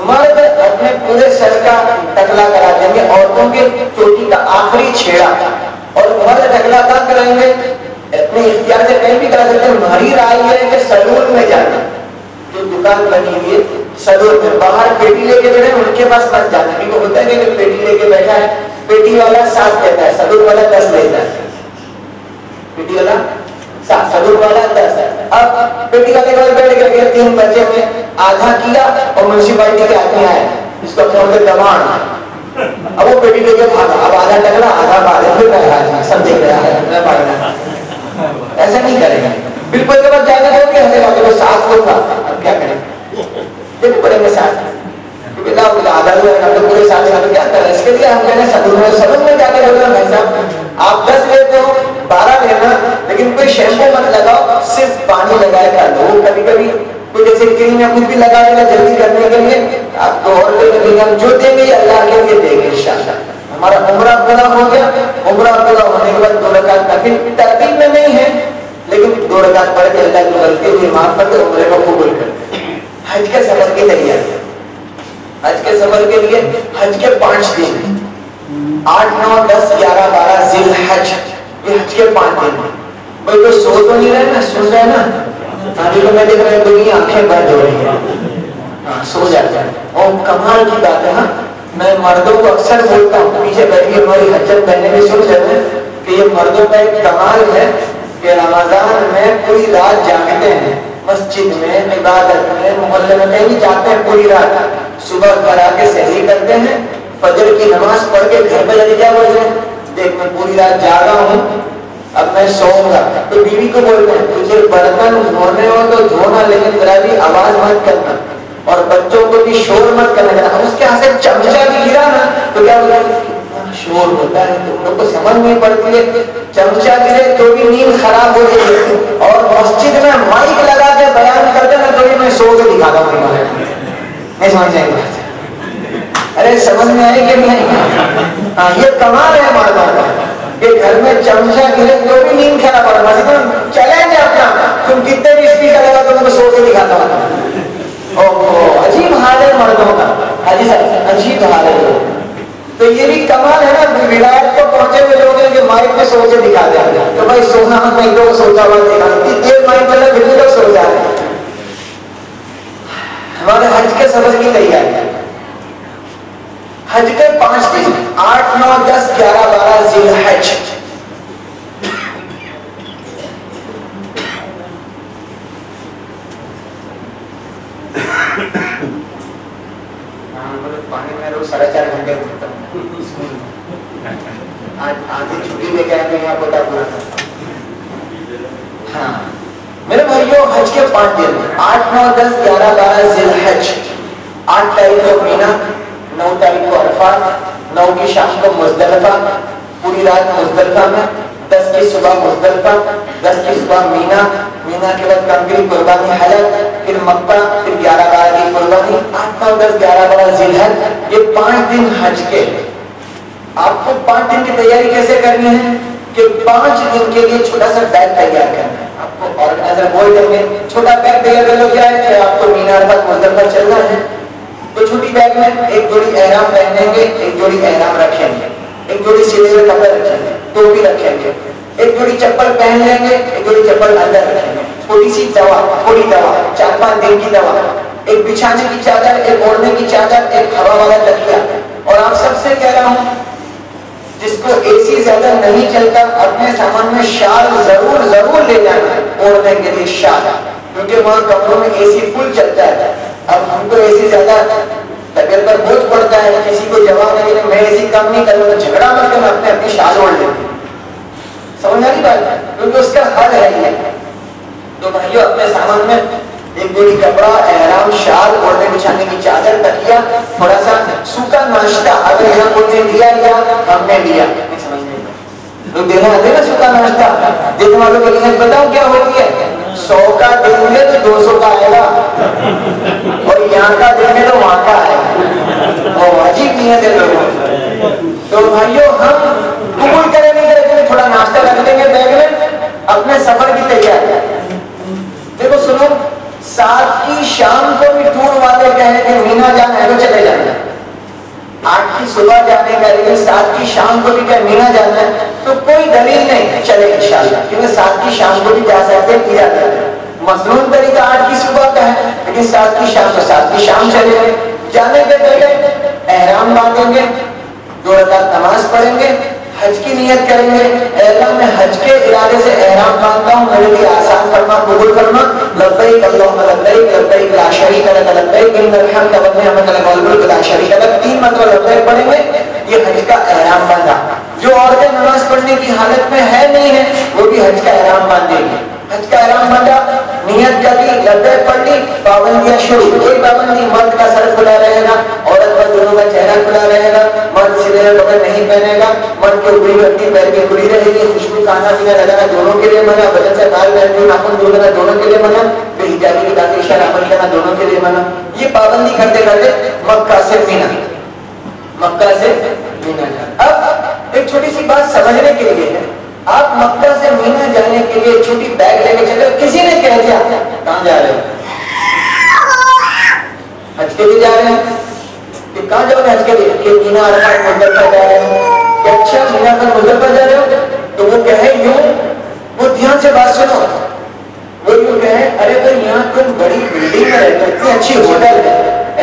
مرد اپنے پورے سر کا ٹکلا کرا دیں گے، عورتوں کے چوٹی کا آخری چھیڑا، اور مرد ٹکلا کہاں کرائیں گے؟ اپنے اختیار سے کہیں بھی کرا سکتے ہیں. ہماری رائے یہ ہے کہ سلون میں جانا، جو دکان بنی ہوئی ہے سلون میں، باہر پیٹی لے کے بیٹھے ان کے پاس مت جانا. کیونکہ ہوتا ہے کہ پیٹی لے کے بیٹھا ہے، پیٹی والا 7 دیتا ہے، سلون والا 10 لیتا ہے. پیٹی والا 7، سلون والا 10. اب پیٹی والے کے بیٹھ کے 3 بچے میں آدھا کیا اور میونسپلٹی کے آدمی آئے اس کو چھوڑ کے دمان. اب وہ پیٹی لے کے بھاگا، اب آدھا ٹکلا آدھا باہر، پھر میں سب دیکھ رہے ہیں. ایسا نہیں کرے گا. بالکل کے بعد جانے دو گے ہنسے گا کہ 7 لوگ تھا. اب کیا کریں؟ دیکھو پڑیں گے 7 کیونکہ آدھا لوگ پورے 7 جگہ کیا کریں. اس کے لیے ہم کہنے سلون میں جا کے بولنا بھائی صاحب آپ 10 لیتے ہو 12 لینا، لیکن کوئی شیمپو مت لگاؤ، صرف پانی لگائے کر دو. کبھی کبھی کوئی جیسے کریم یا کچھ بھی لگا دے گا جلدی کرنے کے لیے، آپ کو اور دے دیں گے. ہم جو دیں گے اللہ کے لیے دیں گے انشاءاللہ. ہمارا عمرہ پورا ہو گیا. عمرہ پورا ہونے کے بعد 2 رکعت نفل ترتیب میں نہیں ہے لیکن 2 رکعت پڑھ کے اللہ کی غلطی ہوئی معاف کر کے عمرے کو قبول کر. حج کے سفر کی تیاری. حج کے سفر کے لیے حج کے 5 دن 8، 9، 10، 11، 12 ذی الحج، یہ حج کے 5 دن. بھائی تو سو تو نہیں رہے نا، سن رہے نا. ابھی تو میں دیکھ رہا ہوں دنیا آنکھیں بند ہو رہی ہے، سو جاتے ہیں. اور کمال کی بات ہے، ہاں میں مردوں کو اکثر بولتا ہوں، پیچھے بیٹھی ہماری حجت بہنے بھی سن رہے ہیں کہ یہ مردوں کا ایک کمال ہے کہ رمضان میں پوری رات جاگتے ہیں، مسجد میں، عبادت میں، محلے میں کہیں جاتے ہیں پوری رات. صبح کرا کے سحری کرتے ہیں، فجر کی نماز پڑھ کے گھر پہ جاتے کیا بولتے ہیں؟ دیکھ میں پوری رات جاگا ہوں، اب میں سوؤں گا. تو بیوی کو بولتے ہیں تجھے برتن دھونے ہو تو دھونا، لیکن ذرا بھی آواز مت کرنا اور بچوں کو بھی شور مت کرنا. اب اس کے ہاتھ سے چمچہ بھی گرا نا تو کیا بولا شور ہوتا ہے، تم لوگ کو سمجھ نہیں پڑتی ہے. چمچہ گرے تو بھی نیند خراب ہو رہی ہے، اور مسجد میں مائک لگا کے بیان کرتے نا تو بھی میں سو کے دکھاتا ہوں. نہیں سمجھ جائیں گے. ارے سمجھ میں آئے کہ نہیں؟ ہاں یہ کمال ہے مردوں کا کہ گھر میں چمچہ گرے تو بھی نیند خراب ہو رہا ہے. چیلنج ہے اپنا, تم کتنے بھی اسپیکر لگا تو تم کو سو کے دکھاتا ہوں. عجیب حال ہے مردوں کا, حاجی صاحب عجیب حال ہے. تو یہ بھی کمال ہے نا ولایت کو پہنچے ہوئے لوگ ہیں کہ مائک پہ سو کے دکھا دیں. تو بھائی سونا میں لوگ سوچا ہوا دیکھا دیر مائک پہ پھر بھی لوگ سو جا رہے ہیں. ہمارے حج کے سفر کی تیاری, حج کے 5 دن 8, 9, 10, 11, 12 ذی الحج. پانی میں روز 4.5 گھنٹے گھومتا ہوں. آدھی چھٹی لے کے آئے یہاں کوٹا پورا. ہاں میرے بھائیوں, حج کے 5 دن 8, 9, 10, 11, 12 ذی الحج. 8 تاریخ کو مینا, 9 تاریخ کو عرفات, 9 کی شام کو مزدلفہ, پوری رات مزدلفہ میں, 10 کی صبح مزدلفہ, 10 کی صبح مینا, مینا کے بعد کنکری قربانی حلق, پھر مکہ, پھر 11, 12 کی قربانی. 8, 9, 10, 11, 12 ذی الحج, یہ 5 دن حج کے. آپ کو 5 دن کی تیاری کیسے کرنی ہے کہ 5 دن کے لیے چھوٹا سا بیگ تیار کرنا ہے. آپ کو آرگنائزر بول دیں گے چھوٹا بیگ تیار کر لو, کیا ہے کہ آپ کو مینا عرفات مزدلفہ چلنا ہے. تو چھوٹی بیگ میں ایک جوڑی احرام پہنیں گے, ایک جوڑی احرام رکھیں گے, ایک جوڑی سیدھے ہوئے کپڑے رکھیں گے, ٹوپی رکھیں گے, ایک جوڑی چپل پہن لیں گے, ایک جوڑی چپل اندر رکھیں گے, چھوٹی سی دوا, تھوڑی دوا, 4-5 دن کی دوا, ایک بچھانے کی چادر, ایک اوڑھنے کی چادر, ایک ہوا والا تکیہ. اور آپ سب سے کہہ رہا ہوں جس کو اے سی زیادہ نہیں چلتا اپنے سامان میں شال ضرور ضرور لے جانا اوڑھنے کے لیے, شال, کیونکہ وہاں کمروں میں اے سی فل چلتا ہے. اب ہم کو اے سی زیادہ طبیعت پر بوجھ پڑتا ہے, کسی کو جواب نہیں کہ میں اے سی کم نہیں کروں, تو جھگڑا مت کر, میں اپنی شال اوڑھ لیتے. سمجھ آ رہی بات؟ کیونکہ اس کا حل ہے یہ. تو بھائیو اپنے سامان میں ایک جوڑی کپڑا, احرام, شال, اوڑھنے بچھانے کی چادر, تکیہ, تھوڑا سا سوکھا ناشتہ. اگر یہاں کوئی نے دیا یا ہم نے دیا, تو دینا آتے نا سوکھا ناشتہ. دیکھنے والوں کو نیت بتاؤ کیا ہوتی ہے, 100 کا دیں گے تو 200 کا آئے گا, اور یہاں کا دیں گے تو وہاں کا آئے گا. اور عجیب نیت ہے لوگوں. تو بھائیو ہم قبول کریں نہیں کریں, تھوڑا ناشتہ رکھ دیں گے بیگ میں, اپنے سفر کی تیاری. دیکھو سنو, 7 کی شام کو بھی ٹور والے کہیں کہ مینا جانا ہے تو چلے جانا. 8 کی صبح جانے کا, لیکن 7 کی شام کو بھی کیا مینا جانا ہے, تو کوئی دلیل نہیں, چلے انشاءاللہ, کیونکہ 7 کی شام کو بھی جا سکتے ہیں, کیا جاتا ہے. مصنون طریقہ 8 کی صبح کا ہے, لیکن 7 کی شام تو 7 کی شام چلے گئے. جانے کے پہلے احرام باندھیں گے, 2 رکعت نماز پڑھیں گے, حج کی نیت کریں گے. اے اللہ میں حج کے ارادے سے احرام باندھتا ہوں, میرے لیے آسان فرما, قبول فرما. لبیک اللہم لبیک, لبیک لا شریک لک لبیک, ان الحمد والنعمت لک والملک لا شریک لک. 3 مرتبہ لبیک پڑھیں گے. یہ حج کا احرام باندھا. جو عورتیں نماز پڑھنے کی حالت میں ہے نہیں ہے, وہ بھی حج کا احرام باندھیں گے. حج کا احرام باندھا, نیت کر لی, لبیک پڑھ لی, پابندیاں شروع. کوئی پابندی, مرد کا سر کھلا رہے گا, عورت کا دونوں کا چہرہ کھلا رہے گا, مرد سیدھے کپڑے نہیں پہنے گا, مرد کی اوپری ہڈی پیر کی کھلی رہے گی, خوشبو کھانا پینا لگانا دونوں کے لیے منع, بدن سے بال پہننا, ناخن دور کرنا دونوں کے لیے منع, بے حجابی کی باتیں اشارہ عمل کرنا دونوں کے لیے منع. یہ پابندی کرتے کرتے مکہ سے مینا, مکہ سے مینا جانا. اب ایک چھوٹی سی بات سمجھنے کے لیے ہے, آپ مکہ سے مینا جانے کے لیے چھوٹی بیگ لے کے چلے, کسی نے کہہ دیا کہاں جا رہے ہو, حج کے لیے جا رہے ہیں, کہ کہاں جاؤ گے حج کے لیے, کہ مینا عرفات مزدلفہ جا رہے ہو. کہ اچھا مینا عرفات مزدلفہ جا رہے ہو, تو وہ کہے یوں, وہ دھیان سے بات سنو, وہ یوں کہے ارے تو یہاں تم بڑی بلڈنگ میں رہتے ہو, اتنی اچھی ہوٹل ہے,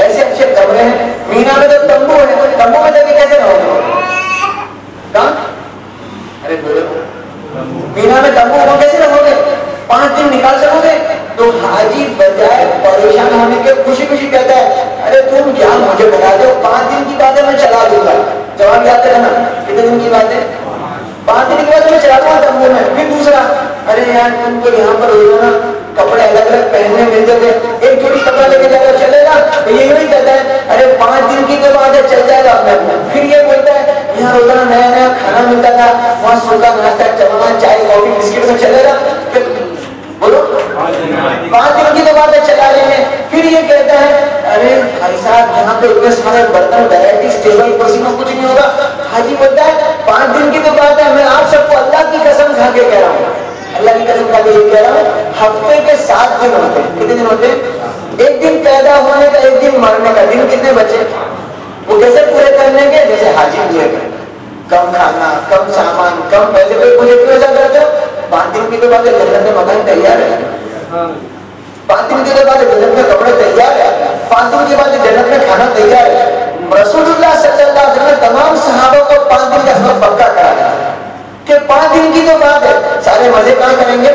ایسے اچھے کمرے ہیں, مینا میں تو تمبو ہے, تمبو میں جا کے کیسے رہو گے, کہاں, ارے بولو مینا میں تمبو ہو کیسے رہو گے, 5 دن نکال سکو گے. تو حاجی بجائے پریشان ہونے کے خوشی خوشی کہتا ہے ارے تم یہاں مجھے بتا دو, 5 دن کی بات ہے میں چلا دوں گا. جواب یاد رہنا, کتنے دن کی بات ہے, 5 دن کی بات میں چلا دوں گا تمبو میں. پھر دوسرا, ارے یار تم کو یہاں پر روزانہ کپڑے الگ الگ پہننے ملتے تھے, ایک جوڑی کپڑا لے کے جا کر چلے گا, تو یہ یوں ہی کہتا ہے ارے 5 دن کی تو بات ہے, چل جائے گا اپنے اپنا. پھر یہ بولتا ہے یہاں روزانہ نیا نیا کھانا ملتا تھا, وہاں سوکھا ناشتہ, چمنا, چائے, کافی, بسکٹ میں چلے گا. بولو 5 دن کی تو بات ہے, چلا لیں گے. پھر یہ کہتا ہے ارے بھائی صاحب یہاں تو اتنے سارے برتن ویرائٹیز ٹیبل کرسی میں کچھ نہیں ہوگا. حاجی بولتا ہے 5 دن کی تو بات ہے, میں آپ سب کو اللہ کی قسم کھا کے کہہ رہا ہوں, اللہ کی قسم کھا کے یہ کہہ رہا ہوں, ہفتے کے 7 دن ہوتے ہیں. کتنے دن ہوتے ہیں؟ ایک دن پیدا ہونے کا, ایک دن مرنے کا. دن کتنے بچے وہ کیسے پورے کرنے کے؟ جیسے حاجی پورے کریں, کم کھانا, کم سامان, کم پیسے. کوئی مجھے کیوں ایسا کرتے ہو؟ 5 دن کی تو بات ہے, جنت میں مکان تیار ہے. 5 دن کے بعد جنت میں کپڑے تیار ہے. 5 دن کے بعد جنت میں کھانا تیار ہے. رسول اللہ صلی اللہ علیہ وسلم نے تمام صحابہ کو 5 دن کا سبق پکا کرایا کہ 5 دن کی تو بات ہے, سارے مزے کہاں کریں گے؟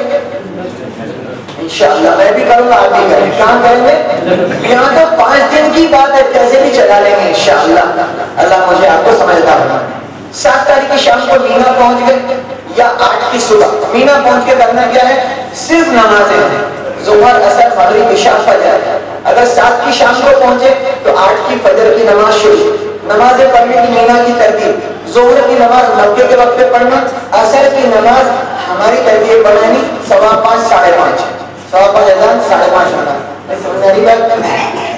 انشاءاللہ میں بھی کروں گا, آپ بھی کریں. کہاں کریں گے؟ یہاں تو 5 دن کی بات ہے, کیسے بھی چلا لیں گے انشاءاللہ. اللہ مجھے آپ کو سمجھتا ہوگا. 7 تاریخ کی شام کو مینا پہنچ گئے یا 8 کی صبح. مینا پہنچ کے کرنا کیا ہے؟ صرف نمازیں ہیں, ظہر, عصر, مغرب, عشاء, فجر. اگر 7 کی شام کو پہنچے تو 8 کی فجر کی نماز شروع. نمازیں پڑھنے کی مینا کی ترتیب: ظہر کی نماز مکے کے وقت پہ پڑھنا, عصر کی نماز ہماری ترتیب پڑھانی 5:15, 5:30, 5:15 اذان, 5:30 نماز. سمجھ آ رہی بات؟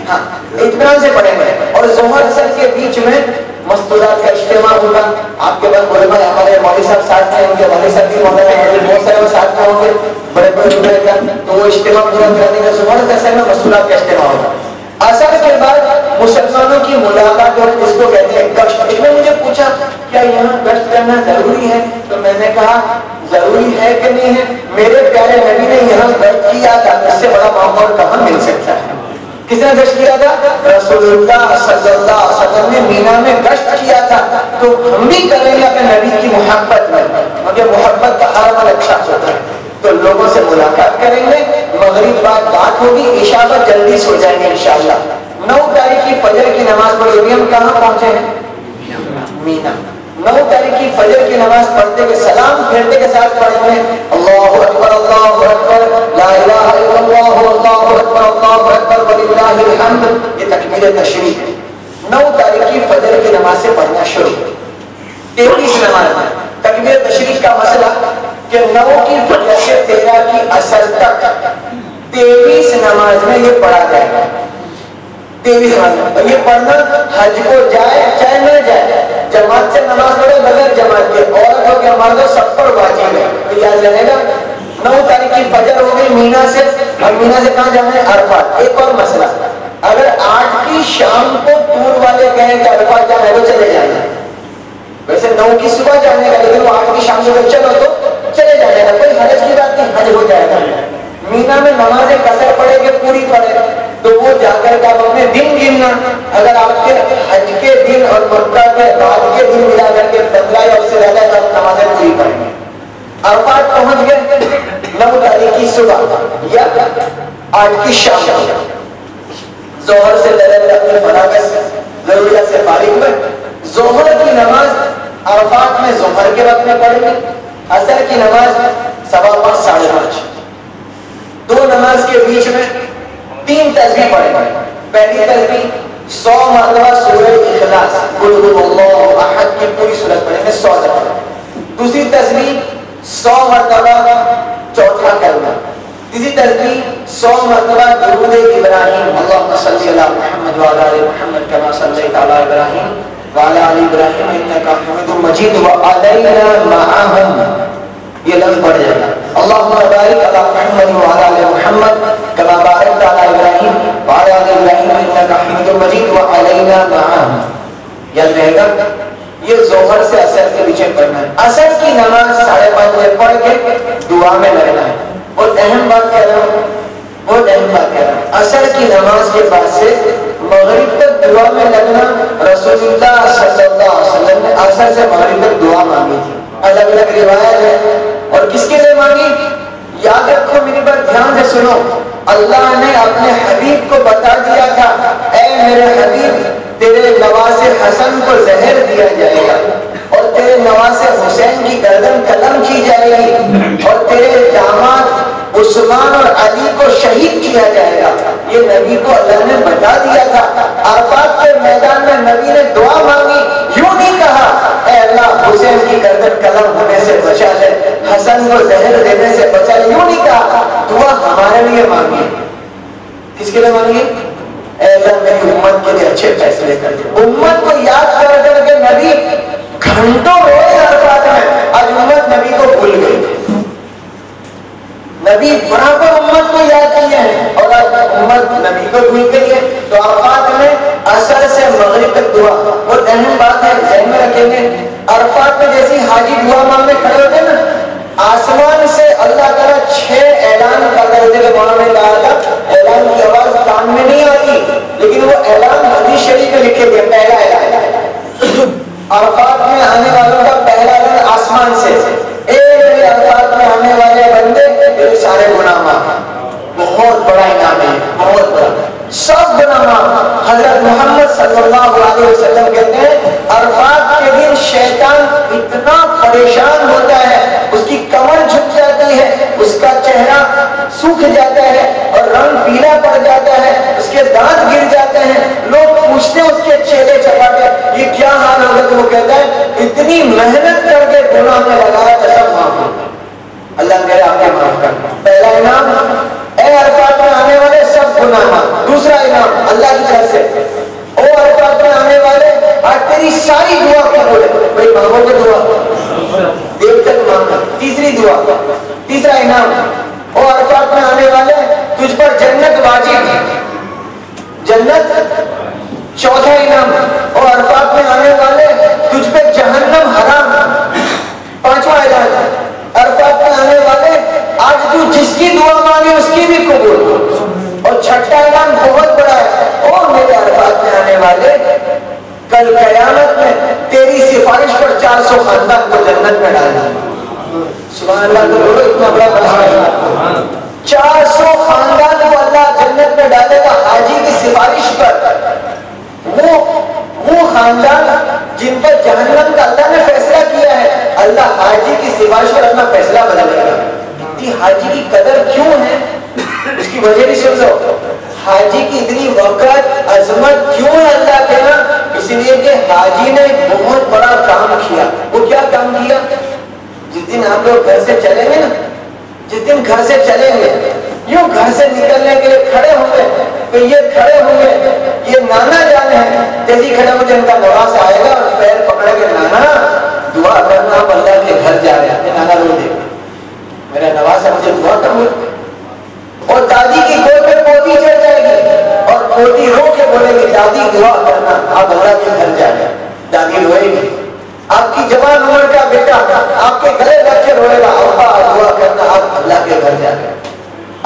ہاں, اطمینان سے پڑھیں گے. اور ظہر عصر کے بیچ میں مستورات کا اجتماع ہوگا. آپ کے پاس علماء, ہمارے مولوی صاحب ساتھ میں, ان کے والد صاحب بھی موجود ہیں, بہت سارے ساتھ میں ہوں گے, بڑے بڑے بڑے کا, تو وہ اجتماع پورا کرنے کا ظہر عصر میں مستورات کا اجتماع ہوگا. عصر کے بعد مسلمانوں کی ملاقات ہے, جس کو کہتے ہیں گشت. اس نے مجھے پوچھا کیا یہاں گشت کرنا ضروری ہے؟ تو میں نے کہا ضروری ہے کہ نہیں ہے. میرے پیارے نبی نے یہاں گشت کیا تھا, اس سے بڑا ماحول کہاں مل سکتا ہے؟ کس نے گشت کیا تھا؟ رسول اللہ صلی اللہ علیہ وسلم نے مینا میں گشت کیا تھا. تو ہم بھی کریں گے اپنے نبی کی محبت میں, مگر محبت کا ہر عمل اچھا ہوتا ہے. تو لوگوں سے ملاقات کریں گے, مغرب بعد بات ہوگی, عشاء پر جلدی سو جائیں گے انشاءاللہ. 9 تاریخ کی فجر کی نماز پڑھی ہوئی. ہم کہاں پہنچے ہیں؟ مینا. 9 تاریخ کی فجر کی نماز پڑھتے کے سلام پھیرتے کے ساتھ پڑھیں گے اللہ اکبر, اللہ اکبر, لا الہ الا اللہ, اللہ اکبر, اللہ اکبر, وللہ الحمد. یہ تکبیر تشریف ہے. 9 تاریخ کی فجر کی نماز سے پڑھنا شروع. 23 نماز ہے. تکبیر تشریف کا مسئلہ کہ 9 کی فجر سے 13 کی عصر تک 23 نماز میں یہ پڑھا جائے گا. 23 نماز میں. اور یہ پڑھنا حج کو جائے چاہے نہ جائے, جماعت سے نماز پڑھے بغیر جماعت کے, عورت ہو کے مرد ہو, سب پر واجب ہے. تو یاد رہے گا. 9 تاریخ کی فجر ہو گئی مینا سے, اور مینا سے کہاں جانا ہے؟ عرفات. ایک اور مسئلہ, اگر 8 کی شام کو ٹور والے کہیں کہ عرفات جانا ہے تو چلے جانا ہے. ویسے 9 کی صبح جانے کا, لیکن وہ 8 کی شام کو چلو تو چلے جانے کا, کوئی حرج کی بات نہیں, حج ہو جائے گا. مینا میں نمازیں قصر پڑے کہ پوری پڑے, تو وہ جا کر کے آپ اپنے دن گننا. اگر آپ کے حج کے دن اور مکہ کے بعد کے دن ملا کر کے 15 یا اس سے زیادہ تو آپ نمازیں پوری پڑیں گے. عرفات پہنچ گئے 9 تاریخ کی صبح یا 8 کی شام, ظہر سے لے اپنے فراغت سے ضروریات سے فارغ ہوئے. ظہر کی نماز عرفات میں ظہر کے وقت میں پڑھیں گے. عصر کی نماز 5:15, 5:30. 2 نماز کے بیچ میں 3 تسبیح پڑھیں گے. پہلی تسبیح 100 مرتبہ سورہ اخلاص, قل هو اللہ احد کی پوری سورت پڑھیں گے 100 دفعہ. دوسری تسبیح 100 مرتبہ چوتھا کلمہ. تیسری تسبیح 100 مرتبہ درود ابراہیم, اللہم صلی علی محمد وعلی آل محمد کما صلیت علی ابراہیم وعلی آل ابراہیم انک حمید مجید وعلینا معہم. یہ لفظ پڑھ جائے گا اللہم بارک علی محمد وعلی آل محمد کما بارکت علی ابراہیم وعلی آل ابراہیم انک حمید مجید وعلینا معہم. یاد رہے گا. یہ ظہر سے عصر کے بیچ پڑھنا ہے. عصر کی نماز 5:30 بجے پڑھ کے دعا میں لگنا ہے. اور اہم بات کہہ رہا ہوں, بہت اہم بات کہہ رہا ہوں, عصر کی نماز کے بعد سے مغرب تک دعا میں لگنا. رسول اللہ صلی اللہ علیہ وسلم نے عصر سے مغرب تک دعا مانگی تھی. الگ الگ روایت ہے. اور کس کے لیے مانگی؟ یاد رکھو, میری بات دھیان سے سنو. اللہ نے اپنے حبیب کو بتا دیا تھا, اے میرے حبیب تیرے نواز حسن کو زہر دیا جائے گا, اور تیرے نواز حسین کی گردن قلم کی جائے گی, اور تیرے داماد عثمان اور علی کو شہید کیا جائے گا. یہ نبی کو اللہ نے بتا دیا تھا. عرفات کے میدان میں نبی نے دعا مانگی, یوں نہیں کہا اے اللہ حسین کی گردن قلم ہونے سے بچا لے, حسن کو زہر دینے سے بچا لے, یوں نہیں کہا. دعا ہمارے لیے مانگی. کس کے لیے مانگی؟ اے اللہ میری امت کے لیے اچھے فیصلے کر دے. امت کو یاد کر کر کے نبی گھنٹوں روئے عرفات میں. آج امت نبی کو بھول گئی. نبی برابر امت کو یاد کیے ہیں اور آج امت نبی کو بھول گئی ہے. تو عرفات میں عصر سے مغرب تک دعا بہت اہم بات ہے, ذہن میں رکھیں گے. عرفات میں جیسی حاجی دعا مانگنے کھڑے ہوتے ہیں نا, آسمان سے اللہ تعالیٰ 6 اعلان کر رہے تھے. کہ وہاں میں کہا تھا اعلان کی آواز کان میں نہیں آتی, لیکن وہ اعلان حدیث شریف میں لکھے گئے. پہلا اعلان عرفات میں آنے والوں کا پہلا اعلان آسمان سے, اے میرے عرفات میں آنے والے بندے میرے سارے گناہ معاف. بہت بڑا انعام ہے, بہت بڑا, سب گناہ معاف. حضرت محمد صلی اللہ علیہ وسلم کہتے ہیں عرفات کے دن شیطان اتنا پریشان ہوتا ہے, اس کی کمر جھک جاتی ہے, اس کا چہرہ سوکھ جاتا ہے اور رنگ پیلا پڑ جاتا ہے, اس کے دانت گر جاتے ہیں. لوگ پوچھتے ہیں اس کے چہرے چپاتے یہ کیا حال ہوگا, تو وہ کہتا ہے اتنی محنت کر کے گناہ میں لگایا تو سب معاف ہو. اللہ کرے آپ کے معاف کر. پہلا انعام اے عرفات میں آنے والے سب گناہ معاف. دوسرا انعام اللہ کی طرف سے, او عرفات میں آنے والے آج تیری ساری دعا قبول ہے. بھائی مانگو گے دعا دیر تک مانگا. تیسری دعا, تیسرا انعام او عرفات میں آنے والے تجھ پر جنت واجب ہے, جنت. چوتھا انعام او عرفات میں آنے والے تجھ پہ جہنم حرام. پانچواں اعلان عرفات میں آنے والے آج تو جس کی دعا مانگے اس کی بھی قبول. اور چھٹا اعلان بہت بڑا ہے, او میرے عرفات میں آنے والے کل قیامت میں تیری سفارش پر 400 خاندان کو جنت میں ڈالنا. سبحان اللہ, تو بولو اتنا بڑا فیصلہ. 400 خاندان کو اللہ جنت میں ڈالے گا حاجی کی سفارش پر. وہ خاندان جن پر جہنم کا اللہ نے فیصلہ کیا ہے, اللہ حاجی کی سفارش پر اپنا فیصلہ بدلے گا. اتنی حاجی کی قدر کیوں ہے, اس کی وجہ بھی سن لو. حاجی کی اتنی وقت عظمت کیوں ہے اللہ کے نا, اس لیے کہ حاجی نے بہت بڑا کام کیا. وہ کیا کام کیا؟ جس دن آپ لوگ گھر سے چلیں گے نا, جس دن گھر سے چلیں گے, یوں گھر سے نکلنے کے لیے کھڑے ہوں گے تو یہ کھڑے ہوں گے, یہ نانا جان ہے, جیسی کھڑے مجھے ان کا نواز آئے گا اور پیر پکڑ کے نانا دعا کرنا, آپ اللہ کے گھر جا رہے ہیں. نانا رو دے میرا نواز ہے, مجھے دعا کرو. اور دادی کی گود میں پوتی چڑھ جائے گی اور پوتی رو کے بولے گی دادی دعا کرنا, آپ اللہ کے گھر جا رہے ہیں. دادی روئے گی. آپ کی جوان عمر کا بیٹا آپ کے گلے لگ کے روئے گا, ابا دعا کرنا, آپ اللہ کے گھر جا رہے ہیں.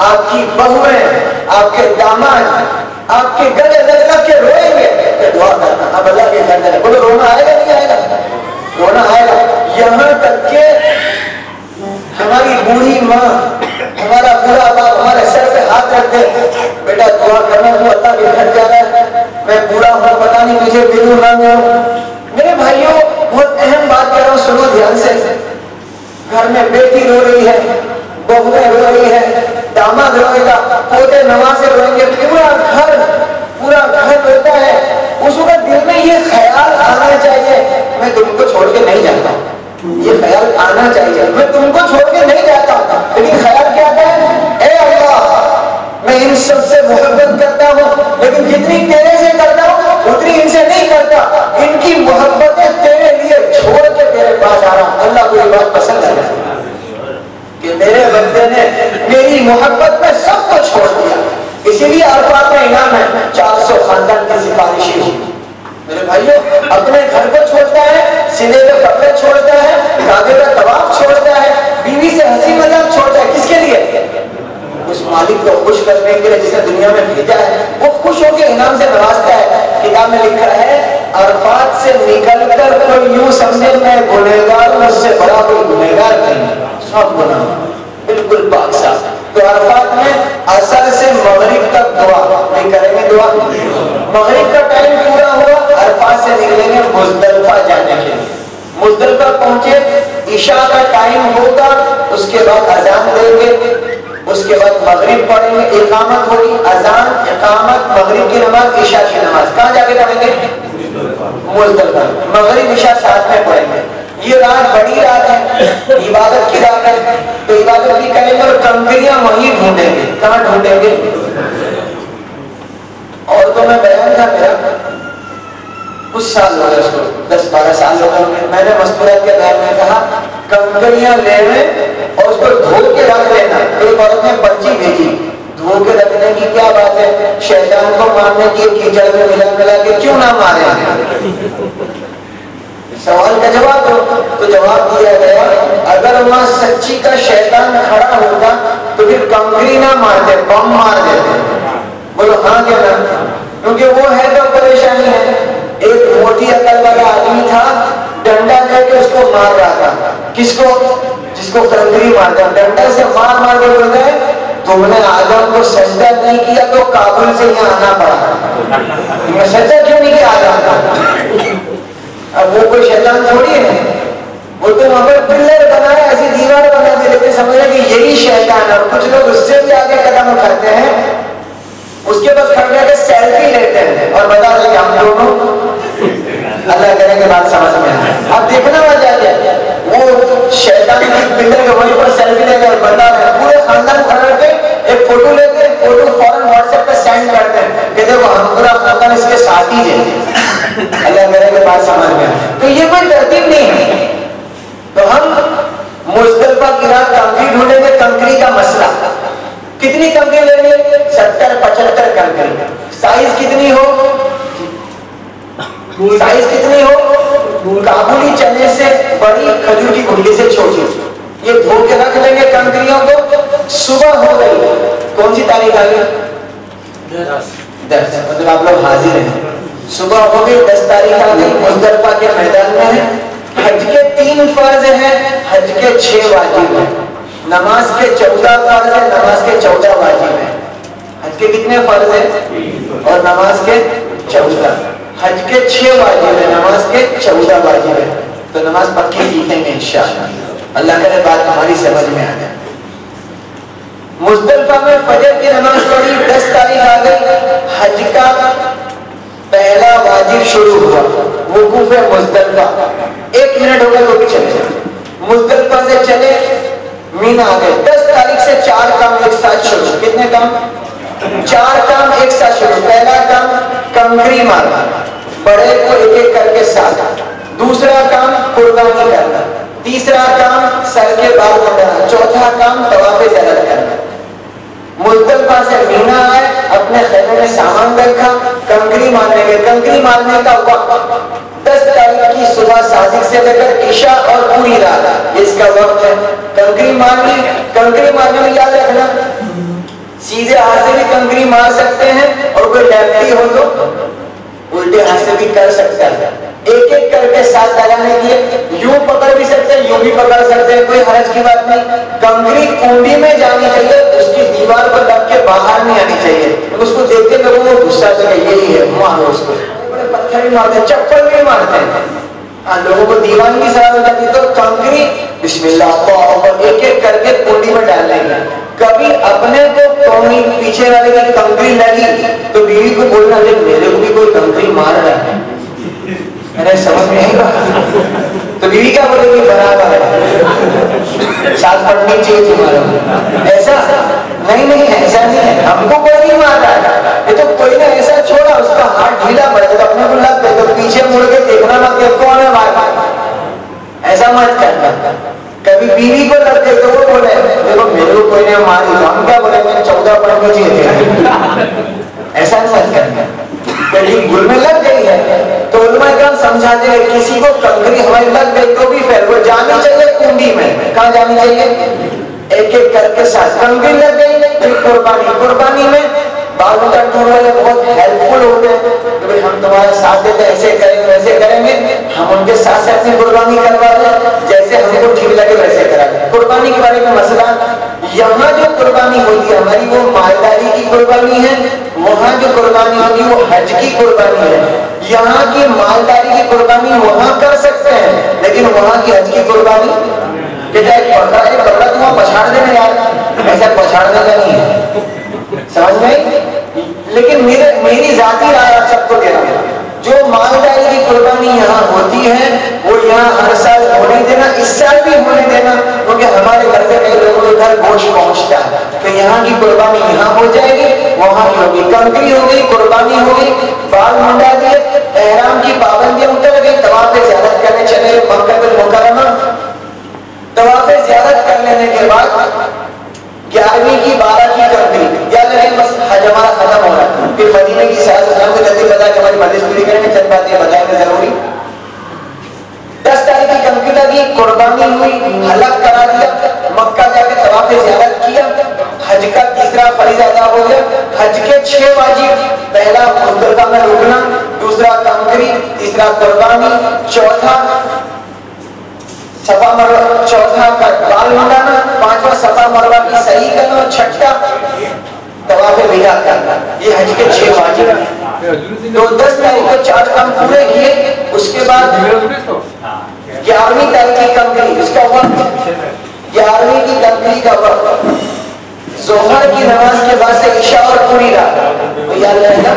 آپ کی بہویں, آپ کے داماد آپ کے گلے لگ لگ کے روئیں گے کہ دعا کرنا, اب اللہ کے گھر جا رہے ہیں. بولو رونا آئے گا نہیں آئے گا؟ رونا آئے گا. یہاں تک کہ ہماری بوڑھی ماں, ہمارا بوڑھا باپ ہمارے سر پہ ہاتھ رکھ دے, بیٹا دعا کرنا, تو اللہ کے گھر جا رہا ہے, میں بوڑھا ہوں, پتا نہیں مجھے ملوں نہ ملوں. میرے بھائیوں بہت اہم بات کر رہا ہوں, سنو دھیان سے. گھر میں بیٹی رو رہی ہے, بہویں رو رہی ہے, داماد روئے گا, پوتے نوازے روئیں گے, پورا گھر روتا ہے. اس وقت دل میں یہ خیال آنا چاہیے میں تم کو چھوڑ کے نہیں جاتا. یہ خیال آنا چاہیے میں تم کو چھوڑ کے نہیں جاتا. لیکن خیال کیا ہے, اے اللہ میں ان سب سے محبت کرتا ہوں, لیکن جتنی تیرے سے کرتا ہوں اتنی ان سے نہیں کرتا. ان کی محبتیں تیرے لیے چھوڑ کے تیرے پاس آ رہا ہوں. اللہ کو یہ بات پسند ہے کہ میرے بندے نے میری محبت میں سب کو چھوڑ دیا. اسی لیے عرفات میں انعام ہے 400 خاندان کی سفارشی ہو. میرے بھائیوں اپنے گھر کو چھوڑتا ہے, سینے پہ کپڑے چھوڑتا ہے, کعبے کا طواف چھوڑتا ہے, بیوی سے ہنسی مذاق چھوڑتا ہے. کس کے لیے؟ اس مالک کو خوش کرنے کے لیے جس نے دنیا میں بھیجا ہے. وہ خوش ہو کے انعام سے نوازتا ہے. کتاب میں لکھا ہے عرفات سے نکل کر کوئی یوں سمجھے میں گنہگار, مجھ سے بڑا کوئی گنہگار نہیں, سب گناہ بالکل پاک صاف. تو عرفات میں عصر سے مغرب تک دعا نہیں کریں گے. دعا مغرب کا ٹائم پورا ہوا, عرفات سے نکلیں گے مزدلفہ جانے کے لیے. مزدلفہ پہنچے, عشاء کا ٹائم ہوگا, اس کے بعد اذان دیں گے, اس کے بعد مغرب پڑھیں گے, اقامت ہوگی, اذان, اقامت, مغرب کی نماز, عشاء کی نماز. کہاں جا کے پڑھیں گے؟ مزدلفہ. مغرب عشاء ساتھ میں پڑھیں گے. یہ رات بڑی رات ہے, عبادت کی رات ہے, تو عبادت بھی کریں گے اور کنکریاں وہیں ڈھونڈیں گے. کہاں ڈھونڈیں گے؟ عورتوں میں بیان تھا میرا، کچھ سال ہو گئے اس کو، 10-12 سال ہو گئے، میں نے مستورات کے بیان میں کہا کنکریاں لینے اور اس کو دھو کے رکھ لینا. ایک عورت نے پرچی بھیجی، دھو کے رکھنے کی کیا بات ہے، شیطان کو مارنے کی کیچڑ میں ملا کے کیوں نہ مارے. سوال کا جواب دو. تو جواب دیا گیا اگر وہاں سچی کا شیطان کھڑا ہوتا تو پھر کنکری نہ مارتے، بم مار دیتے. بولو ہاں کیا نا، کیونکہ وہ ہے تو پریشانی ہے. ایک موٹی عقل والا آدمی تھا، ڈنڈا لے کے اس کو مار رہا تھا. کس کو؟ جس کو کنکری مارتا. ڈنڈا سے مار مار کے بولتا ہے تم نے آدم کو سجدہ نہیں کیا تو کابل سے یہاں آنا پڑا. سجدہ کیوں نہیں کیا آدم کا؟ اب وہ کوئی شیطان تھوڑی ہے، وہ تو وہاں پر پلر بنایا، ایسی دیوار بنا دی، لیکن سمجھا کہ یہی شیطان ہے. اور کچھ لوگ اس سے بھی آگے قدم اٹھاتے ہیں، اس کے پاس کھڑے کے سیلفی لیتے ہیں اور بتا دیں کہ ہم دونوں اللہ کریں کے بات سمجھ میں آئے. اب دیکھنا مزہ کیا، وہ شیطان کی پلر کے وہیں پر سیلفی لے کر بتا رہے ہیں، پورے خاندان کھڑے کے ایک فوٹو لیتے ہیں، فوٹو فوراً واٹس ایپ پہ سینڈ کرتے ہیں کہ دیکھو ہم پورا خاندان اس کے ساتھ ہی ہے. اللہ کرے کہ بات سمجھ میں آئے. تو یہ کوئی ترتیب نہیں ہے. تو ہم مزدلفہ کی رات کنکری ڈھونڈیں گے. کنکری کا مسئلہ کتنی کنکری لیں گے؟ 70-75 کنکری. سائز کتنی ہو؟ سائز کتنی ہو؟ کابلی چنے سے بڑی، کھجور کی گٹلی سے چھوٹی. یہ دھو کے رکھ لیں گے کنکریوں کو. صبح ہو گئی، کون سی تاریخ آ گئی؟ 10. مطلب آپ لوگ حاضر ہیں. صبح ہو گئی، 10 تاریخ آ گئی، مزدلفہ کے میدان میں ہے. حج کے 3 فرض ہیں، حج کے 6 واجب ہیں. نماز کے 14 فرض ہیں، نماز کے 14 واجب ہیں. حج کے کتنے فرض ہیں اور نماز کے 14. حج کے 6 واجب ہیں، نماز کے 14 واجب ہیں. تو نماز پکی سیکھیں گے انشاءاللہ. اللہ کرے بات ہماری سمجھ میں آ جائے. مزدلفہ میں فجر کی نماز پڑھی، 10 تاریخ آ گئی. حج کا پہلا واجب شروع ہوا، وقوف مزدلفہ. 1 منٹ ہو گئے وہ بھی چلے. مزدلفہ سے چلے مینا آ گئے. 10 تاریخ سے 4 کام ایک ساتھ شروع. کتنے کام؟ 4 کام ایک ساتھ شروع. پہلا کام کنکری مارنا، بڑے کو ایک ایک کر کے ساتھ. دوسرا کام قربانی کرنا. تیسرا کام سر کے بال کٹانا. چوتھا کام طواف زیارت کرنا. مزدلفہ سے مینا آئے، اپنے خیمے میں سامان رکھا، کنکری مارنے کے. کنکری مارنے کا وقت 10 تاریخ کی صبح صادق سے لے کر عشاء اور پوری رات، اس کا وقت ہے. کنکری مارنی. کنکری مارنے میں یاد رکھنا سیدھے ہاتھ سے بھی کنکری مار سکتے ہیں، اور کوئی لیفٹی ہو تو الٹے ہاتھ سے بھی کر سکتا ہے. ایک ایک کر کے ساتھ لگانے کی، یوں پکڑ بھی سکتے ہیں، یوں بھی پکڑ سکتے ہیں، کوئی حرج کی بات نہیں. کنکری کنڈی میں جانی چاہیے، اس کی دیوار پر لگ کے باہر نہیں آنی چاہیے. اس کو دیکھ کے لوگوں کو غصہ چلے، یہی ہے مارو اس کو. بڑے پتھر بھی مارتے ہیں، چپل بھی مارتے ہیں. لوگوں کو دیوان کی سزا ہو جاتی ہے. تو کنکری بسم اللہ اور ایک ایک کر کے کنڈی میں ڈالنے کی. کبھی اپنے کو ٹونی پیچھے والے کی کنکری لگی تو بیوی کو بولنا دیکھ میرے کو بھی کوئی کنکری مار رہا ہے. میرے سمجھ میں نہیں. تو بیوی کیا بولے گی؟ برابر ہے، ساتھ پڑھنی چاہیے تمہارا. ایسا نہیں، ایسا نہیں ہے. ہم کو کوئی نہیں مار رہا ہے، یہ تو کوئی نے ایسا چھوڑا، اس کا ہاتھ ڈھیلا پڑا تو اپنے کو لگ گئے، تو پیچھے مڑ کے دیکھنا مت کہ کون ہے مار. ایسا مت کرنا. کبھی بیوی کو لگ گئی تو وہ بولے دیکھو میرے کو کوئی نے ماری، تو ہم کیا بولیں گے 14 پڑھنی چاہیے. ایسا نہیں مت کرنا. کہیں گل میں لگ گئی ہے تو علماء کرام سمجھاتے ہیں کسی کو کنکری ہماری لگ گئی تو بھی پھر وہ جانی چاہیے کنڈی میں. کہاں جانی چاہیے؟ ایک ایک کر کے ساتھ. کنکری لگ گئی پھر قربانی. قربانی میں بعض ٹور والے بہت ہیلپ فل ہوتے ہیں کہ بھائی ہم تمہارا ساتھ دیتے ہیں، ایسے کریں گے ویسے کریں گے. ہم ان کے ساتھ سے اپنی قربانی کروا دیں، جیسے ہم کو ٹھیک لگے ویسے کرا دیں. قربانی کے بارے میں مسئلہ، یہاں جو قربانی ہوتی ہے ہماری وہ مالداری کی قربانی ہے، وہاں جو قربانی ہوگی وہ حج کی قربانی ہے. یہاں کی مالداری کی قربانی وہاں کر سکتے ہیں، لیکن وہاں کی حج کی قربانی کہ ایک بکرا تو وہاں پچھاڑ دینا یار، ایسا پچھاڑنے کا نہیں ہے. سمجھ میں؟ لیکن میری ذاتی رائے آپ سب کو دے رہا ہوں، جو مالداری کی قربانی یہاں ہوتی ہے وہ یہاں ہر سال ہونے دینا، اس سال بھی ہونے دینا، کیونکہ ہمارے گھر سے کئی لوگوں کے گھر گوشت پہنچتا ہے، تو یہاں کی قربانی یہاں ہو جائے گی، وہاں کی ہوگی، کنکری ہو گئی، قربانی ہو گئی، بال منڈا دیے، احرام کی پابندیاں اتر گئی، طواف زیارت کرنے چلے مکہ المکرمہ، طواف زیارت کر لینے کے بعد 11ویں کی 12 کی کنکری، یاد رہے بس حج ہمارا ختم ہو رہا ہے، پھر مدینے کی سیاحت اسلام کو جلدی بتا کہ ہماری مجلس پوری کریں گے، چند باتیں بتائیں گے ضروری۔ 10 تاریخ کی کنکری لگی، قربانی ہوئی، حلق کرا دیا، مکہ جا کے طواف زیارت کیا، حج کا تیسرا فریضہ ادا ہو گیا۔ حج کے 6 واجب، پہلا مزدلفہ میں رکنا، دوسرا کنکری، تیسرا قربانی، چوتھا صفا مروہ، چوتھا بال منڈانا، پانچواں صفا مروہ کی صحیح کرنا، اور چھٹا طواف وداع کرنا۔ یہ حج کے 6 واجب ہیں۔ تو 10 تاریخ کو 4 کام پورے کیے، اس کے بعد 11ویں تاریخ کی کنکری، اس کا وقت 11ویں کی کنکری کا وقت ظہر کی نماز کے بعد سے عشاء اور پوری رات، یاد رہے گا۔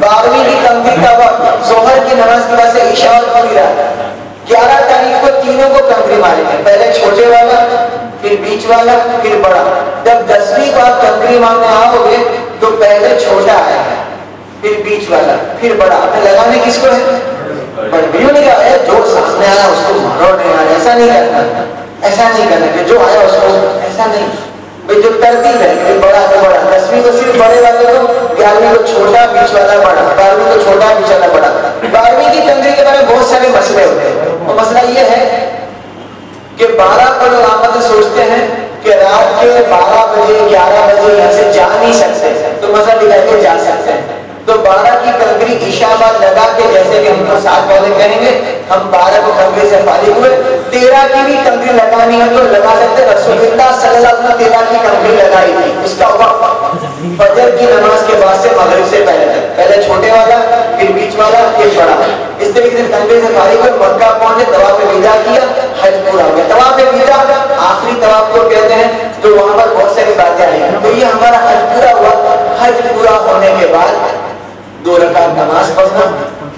12ویں کی کنکری کا وقت ظہر کی نماز کے بعد سے عشاء اور پوری رات۔ 11 تاریخ کو تینوں کو کنکری ماریں گے، پہلے چھوٹے والا، پھر بیچ والا، پھر بڑا۔ جب 10ویں کو آپ کنکری مارنے آؤ گے تو پہلے چھوٹا آئے گا، پھر بیچ والا، پھر بڑا۔ آپ نے لگانے کس کو ہے؟ بڑے بھی نہیں کہا جو سامنے آیا اس کو مارو، نہیں آیا، ایسا نہیں کرنا، ایسا نہیں کرنا کہ جو آیا اس کو، ایسا نہیں بھائی، جو ترتیب ہے کہ بڑا تو بڑا۔ 10ویں کو صرف بڑے والے کو، 11ویں کو چھوٹا، بیچ والا بڑا، 12ویں کو چھوٹا، بیچ والا بڑا۔ 12ویں کی کنکری کے بارے میں بہت سارے مسئلے ہوتے ہیں، اور مسئلہ یہ ہے کہ 12 کو لوگ آمد سوچتے ہیں کہ رات کے 12 بجے 11 بجے یہاں سے جا نہیں سکتے، تو مسئلہ دکھا کے جا سکتے ہیں۔ تو 12 کی کنکری عشاء بعد لگا کے، جیسے کہ ہم کو 7 والے کہیں گے، ہم 12 کو کنکری سے فارغ ہوئے، 13 کی بھی کنکری لگانی ہے تو لگا سکتے۔ رسول اللہ صلی اللہ علیہ وسلم 13 کی کنکری لگائی تھی، اس کا وقت فجر کی نماز کے بعد سے مغرب سے پہلے تک، پہلے چھوٹے والا، پھر بیچ والا، پھر بڑا۔ اس طریقے سے کنکری سے فارغ ہوئے، مکہ پہنچے، طواف وداع کیا، حج پورا ہو گیا۔ طواف وداع آخری طواف کو کہتے ہیں، جو وہاں پر بہت ساری باتیں آئی ہیں۔ تو یہ ہمارا حج پورا ہوا۔ حج پورا ہونے کے بعد 2 رکعت نماز پڑھنا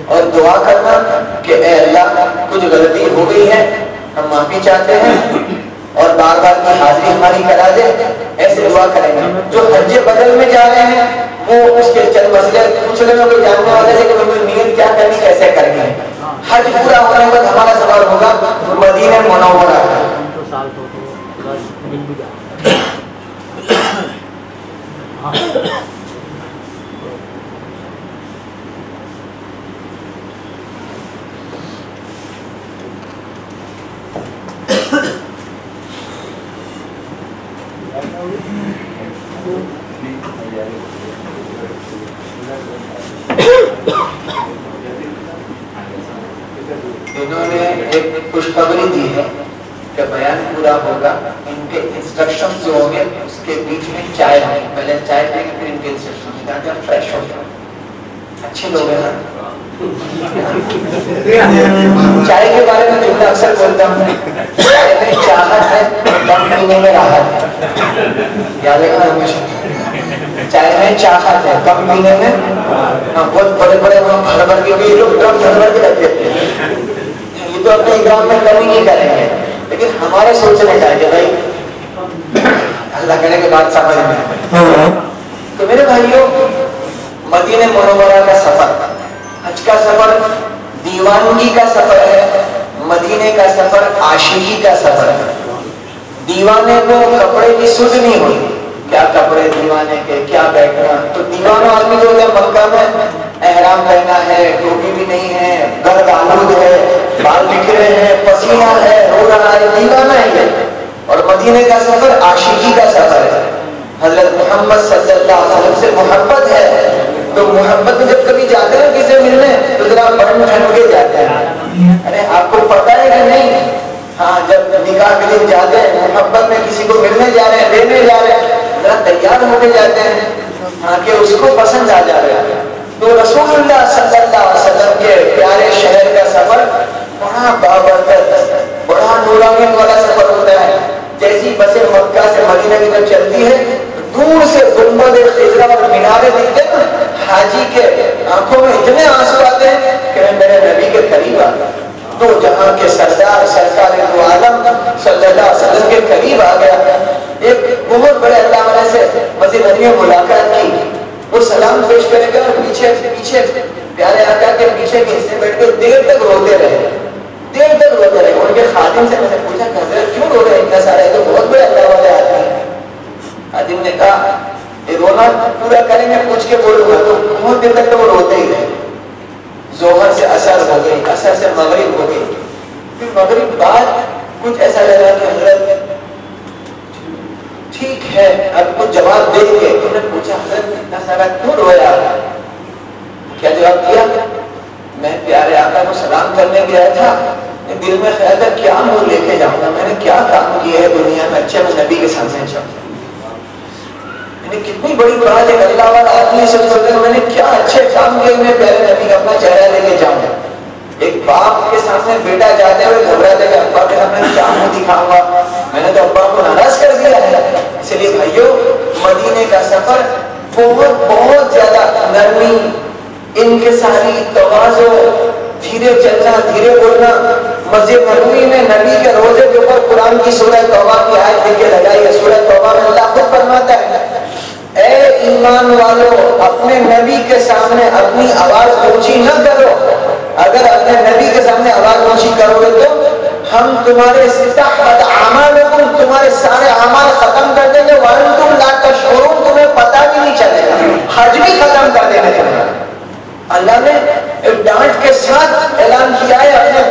اور دعا کرنا کہ اے اللہ کچھ غلطی ہو گئی ہے، ہم معافی چاہتے ہیں، اور بار بار کی حاضری ہماری کرا دے، ایسے دعا کریں گے۔ جو حج بدل میں جا رہے ہیں وہ اس کے چند مسئلے پوچھ لیں گے، کوئی جاننے والے سے کہ ہمیں نیت کیا کرنی، کیسے کرنی ہے۔ حج پورا ہونے کے بعد ہمارا سفر ہوگا مدینہ منورہ۔ انہوں نے ایک خوشخبری دی ہے کہ بیان پورا ہوگا، ان کے انسٹرکشن جو ہوں گے اس کے بیچ میں چائے ہے، پہلے چائے پیں گے پھر ان کے انسٹرکشن تاکہ آپ فریش ہو جائیں۔ اچھے لوگ ہیں نا۔ چائے کے بارے میں جملہ اکثر بولتا ہوں، چائے میں چاہت ہے، کم پینے میں راحت ہے۔ یاد رکھنا ہمیشہ، چائے میں چاہت ہے، کم پینے میں، بہت بڑے بڑے بھر بھر کے، یہ لوگ ڈرم بھر بھر کے رکھتے ہیں، یہ تو اپنے اکرام میں کمی نہیں کریں گے، لیکن ہمارے سوچنے چاہیے بھائی اللہ کرے کے بعد سمجھ میں۔ تو میرے بھائیوں، مدینہ منورہ کا سفر، حج کا سفر دیوانگی کا سفر ہے، مدینے کا سفر عاشقی کا سفر ہے۔ دیوانے کو کپڑے کی سود نہیں ہوئی، کیا کپڑے دیوانے کے، کیا بیٹھنا۔ تو دیوانہ آدمی جو ہے مکہ میں احرام پہنا ہے، ٹوپی بھی نہیں ہے، گرد آلود ہے، بال بکھرے ہیں، پسینہ ہے، رو رہا ہے، دیوانہ ہے یہ۔ اور مدینے کا سفر عاشقی کا سفر ہے، حضرت محمد صلی اللہ علیہ وسلم سے محبت ہے۔ تو محبت میں جب کبھی جاتے ہیں کسی ملنے تو ذرا بڑھن ٹھن کے جاتے ہیں، ارے آپ کو پتہ ہے کہ نہیں، ہاں جب نکاح کے دن جاتے ہیں، محبت میں کسی کو ملنے جا رہے ہیں، لینے جا رہے ہیں، ذرا تیار ہو کے جاتے ہیں، ہاں کہ اس کو پسند آ جا رہا ہے۔ تو رسول اللہ صلی اللہ علیہ وسلم کے پیارے شہر کا سفر بڑا بابرکت، بڑا نورانیت والا سفر ہوتا ہے۔ جیسی بسیں مکہ سے مدینہ کی طرف چلتی ہے، دور سے گنبد خضرا اور میناریں دکھتے ہیں، حاجی کے آنکھوں میں اتنے آنسو آتے ہیں کہ میرے نبی قریب آ گیا, دو جہاں کے سردار سرکار دو عالم صلی اللہ علیہ وسلم کے قریب آ گیا. ایک بہت بڑے اللہ والے سے مسجد نبوی میں ملاقات کی, وہ سلام پیش کرے گا اور پیچھے پیارے آقا کے پیچھے کے حصے بیٹھ کے دیر تک روتے رہے. ان کے خادم سے میں نے پوچھا کہ حضرت کیوں رو رہے ہیں اتنا سارا, تو بہت بڑے اللہ والے آدمی ہیں. خادم نے کہا یہ رونا پورا کریں گے پوچھ کے بولوں گا, تو بہت دیر تک تو وہ روتے ہی رہے. ظہر سے عصر ہو گئی, عصر سے مغرب ہو گئی, پھر مغرب بعد کچھ ایسا لگا کہ حضرت ٹھیک ہے اب کچھ جواب دیں گے. انہوں نے پوچھا حضرت اتنا سارا کیوں رویا؟ کیا جواب دیا؟ میں پیارے آقا کو سلام کرنے گیا تھا, دل میں خیال تھا کیا منہ لے کے جاؤں گا, میں نے کیا کام کیا ہے دنیا میں اچھے, میں نبی کے سامنے جاؤں. میں نے کتنی بڑی بات ہے, اللہ والا آدمی سے سوچتے میں نے کیا اچھے کام کیے, میں پیارے نبی کا اپنا چہرہ لے کے جاؤں گا. ایک باپ کے سامنے بیٹا جاتے ہوئے گھبراتا ہے کہ ابا کے سامنے کیا منہ دکھاؤں گا, میں نے تو ابا کو ناراض کر دیا ہے. اس لیے بھائیو مدینے کا سفر بہت زیادہ نرمی, انکساری, تواضع, دھیرے چلنا, دھیرے بولنا. مسجد نبوی میں نبی کے روزے کے اوپر قرآن کی سورہ توبہ کی آیت لکھ کے لگائی ہے. سورہ توبہ میں اللہ خود فرماتا ہے اے ایمان والو اپنے نبی کے سامنے اپنی آواز اونچی نہ کرو, اگر اپنے نبی کے سامنے آواز اونچی کرو گے تو ہم تمہارے تمہارے سارے اعمال ختم کر دیں گے, وانتم لا تشعرون, تمہیں پتہ بھی نہیں چلے گا, حج بھی ختم کر دیں گے. اللہ نے ایک ڈانٹ کے ساتھ اعلان کیا ہے اپنے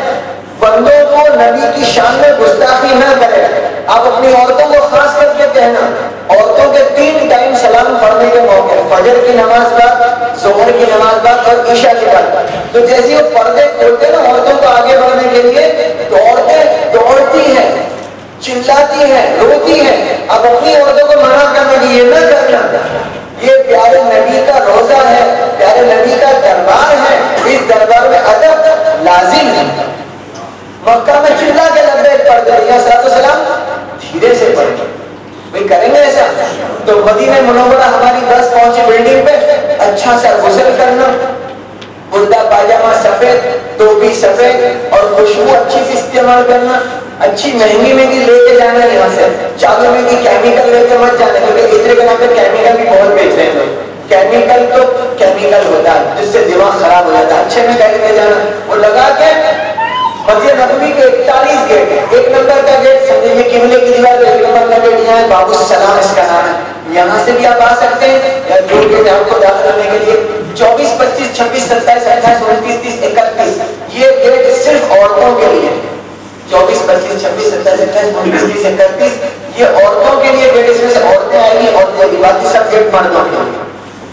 بندوں کو نبی کی شان میں گستاخی نہ کرے. آپ اپنی عورتوں کو خاص کر کے کہنا, عورتوں کے 3 ٹائم سلام پڑھنے کے موقع, فجر کی نماز بعد, ظہر کی نماز بعد اور عشاء کے بعد. تو جیسے وہ پردے کھولتے نا عورتوں کو آگے بڑھنے کے لیے, تو عورتیں دوڑتی ہیں, چلاتی ہیں, روتی ہیں. اب اپنی عورتوں کو منع کرنا کہ یہ نہ کرنا, یہ پیارے نبی کا روزہ ہے, پیارے نبی کا دربار ہے, اس دربار میں ادب لازم ہے. مکہ میں چلا کے لبیک پڑھ دیں یا صلاۃ السلام دھیرے سے پڑھ بھائی کریں گے ایسا. تو مدینہ منورہ ہماری بس پہنچی بلڈنگ پہ, اچھا سا غسل کرنا, کرتا پاجامہ سفید, ٹوپی سفید اور خوشبو اچھی سی استعمال کرنا. اچھی مہنگی مہنگی لے کے جانا ہے یہاں سے, چادر میں بھی کیمیکل لے کے مت جانا, کیونکہ اتنے کے نام پہ کیمیکل بھی بہت بیچ رہے ہیں لوگ. کیمیکل تو کیمیکل ہوتا ہے جس سے دماغ خراب ہو جاتا ہے. اچھے میں لے جانا, وہ لگا کے مسجد نبوی کے 41 گیٹ ہے. 1 نمبر کا گیٹ سمجھے یہ قبلے کی دیوار, 1 نمبر کا گیٹ یہاں ہے, باب السلام اس کا نام ہے. یہاں سے بھی آپ آ سکتے ہیں, یا جو گیٹ آپ کو داخل کرنے کے لیے 24, 25, 26, 27, 28, 29, 30, 31 یہ گیٹ صرف عورتوں کے لیے. 24, 25, 26, 27, 28, 29, 30, 31 یہ عورتوں کے لیے گیٹ, اس میں سے عورتیں آئیں گی اور باقی سب گیٹ مردوں کے لیے.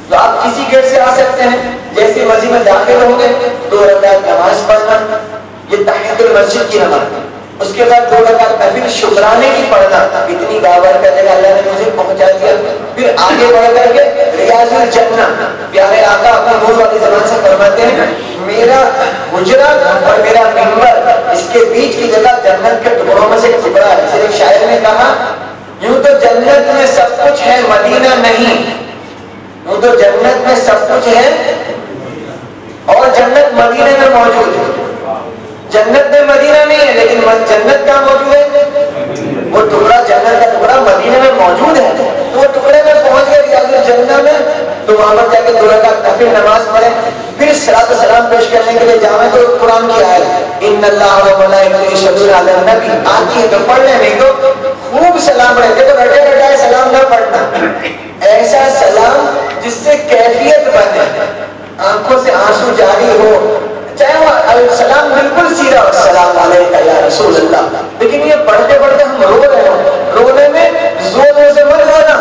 تو آپ کسی گیٹ سے آ سکتے ہیں. جیسے مسجد میں داخل ہوں گے 2 رکعت نماز پڑھنا, یہ تحیت المسجد کی نماز. اس کے بعد 2 رکعت نفل شکرانے کی پڑھنا, اتنی گاور کرنے کا اللہ نے مجھے پہنچا دیا. پھر آگے بڑھ کر کے ریاض الجنہ, پیارے آقا اپنی نور والی زبان سے فرماتے ہیں میرا حجرہ اور میرا منبر اس کے بیچ کی جگہ جنت کے ٹکڑوں میں سے ایک ٹکڑا ہے. اس لیے ایک شاعر نے کہا یوں تو جنت میں سب کچھ ہے مدینہ نہیں, یوں تو جنت میں سب کچھ ہے اور جنت مدینے میں موجود ہے. جنت میں مدینہ نہیں ہے لیکن جنت کہاں موجود ہے, وہ ٹکڑا جنت کا ٹکڑا مدینے میں موجود ہے. تو وہ ٹکڑے میں پہنچ گئے ریاض الجنہ میں, تو وہاں پر جا کے 2 رکعت نفل نماز پڑھے. پھر صلاۃ و سلام پیش کرنے کے لیے جاویں تو قرآن کی آیت ان اللہ و ملائکتہ یصلون علی النبی آتی ہے تو پڑھ لیں, نہیں تو خوب سلام پڑھیں. دیکھو رٹے رٹائے سلام نہ پڑھنا, ایسا سلام جس سے کیفیت بنے, آنکھوں سے آنسو جاری ہو, چاہے وہ سلام بالکل سیدھا السلام علیکہ یا رسول اللہ, لیکن یہ پڑھتے پڑھتے ہم رو رہے ہوں. رونے میں زور سے مت رونا,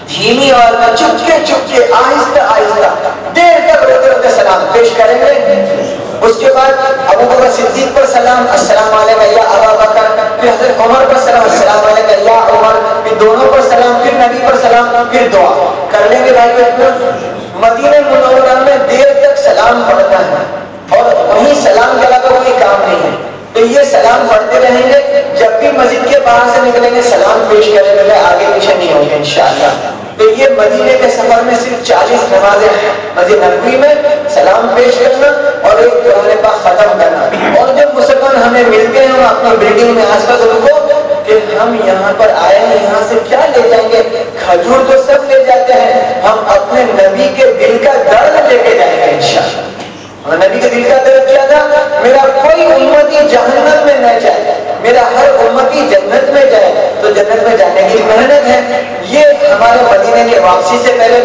دھیمی آواز میں چپ کے آہستہ آہستہ دیر تک روتے روتے سلام پیش کریں گے. اس کے بعد ابو بکر صدیق پر سلام السلام علیکہ یا ابا بکر, پھر حضرت عمر پر سلام السلام علیکہ یا عمر, پھر دونوں پر سلام, پھر نبی پر سلام, پھر دعا کر لیں گے. بھائی اپنا مدینہ منورہ میں دیر تک سلام پڑھنا ہے اور وہیں سلام کے علاوہ کوئی کام نہیں ہے. تو یہ سلام پڑھتے رہیں گے, جب بھی مسجد کے باہر سے نکلیں گے سلام پیش کریں گے, آگے پیچھے نہیں ہوں گے انشاءاللہ. تو یہ مدینے کے سفر میں صرف 40 نمازیں ہیں مسجد نبوی میں, سلام پیش کرنا اور ایک قرآن پاک ختم کرنا. وہاں اپنی بلڈنگ میں آس پاس رکو کہ ہم یہاں پر آئے ہیں، یہاں سے کیا لے جائیں گے؟ کھجور تو سب لے جاتے ہیں، ہم اپنے نبی کے دل کا درد لے کے جائیں گے انشاءاللہ۔ اور نبی کے دل کا درد کیا تھا؟ میرا کوئی امتی جہنم میں نہ جائے، میرا ہر امتی جنت میں جائے۔ تو جنت میں جانے کی محنت ہے، یہ ہمارے مدینے کی واپسی سے پہلے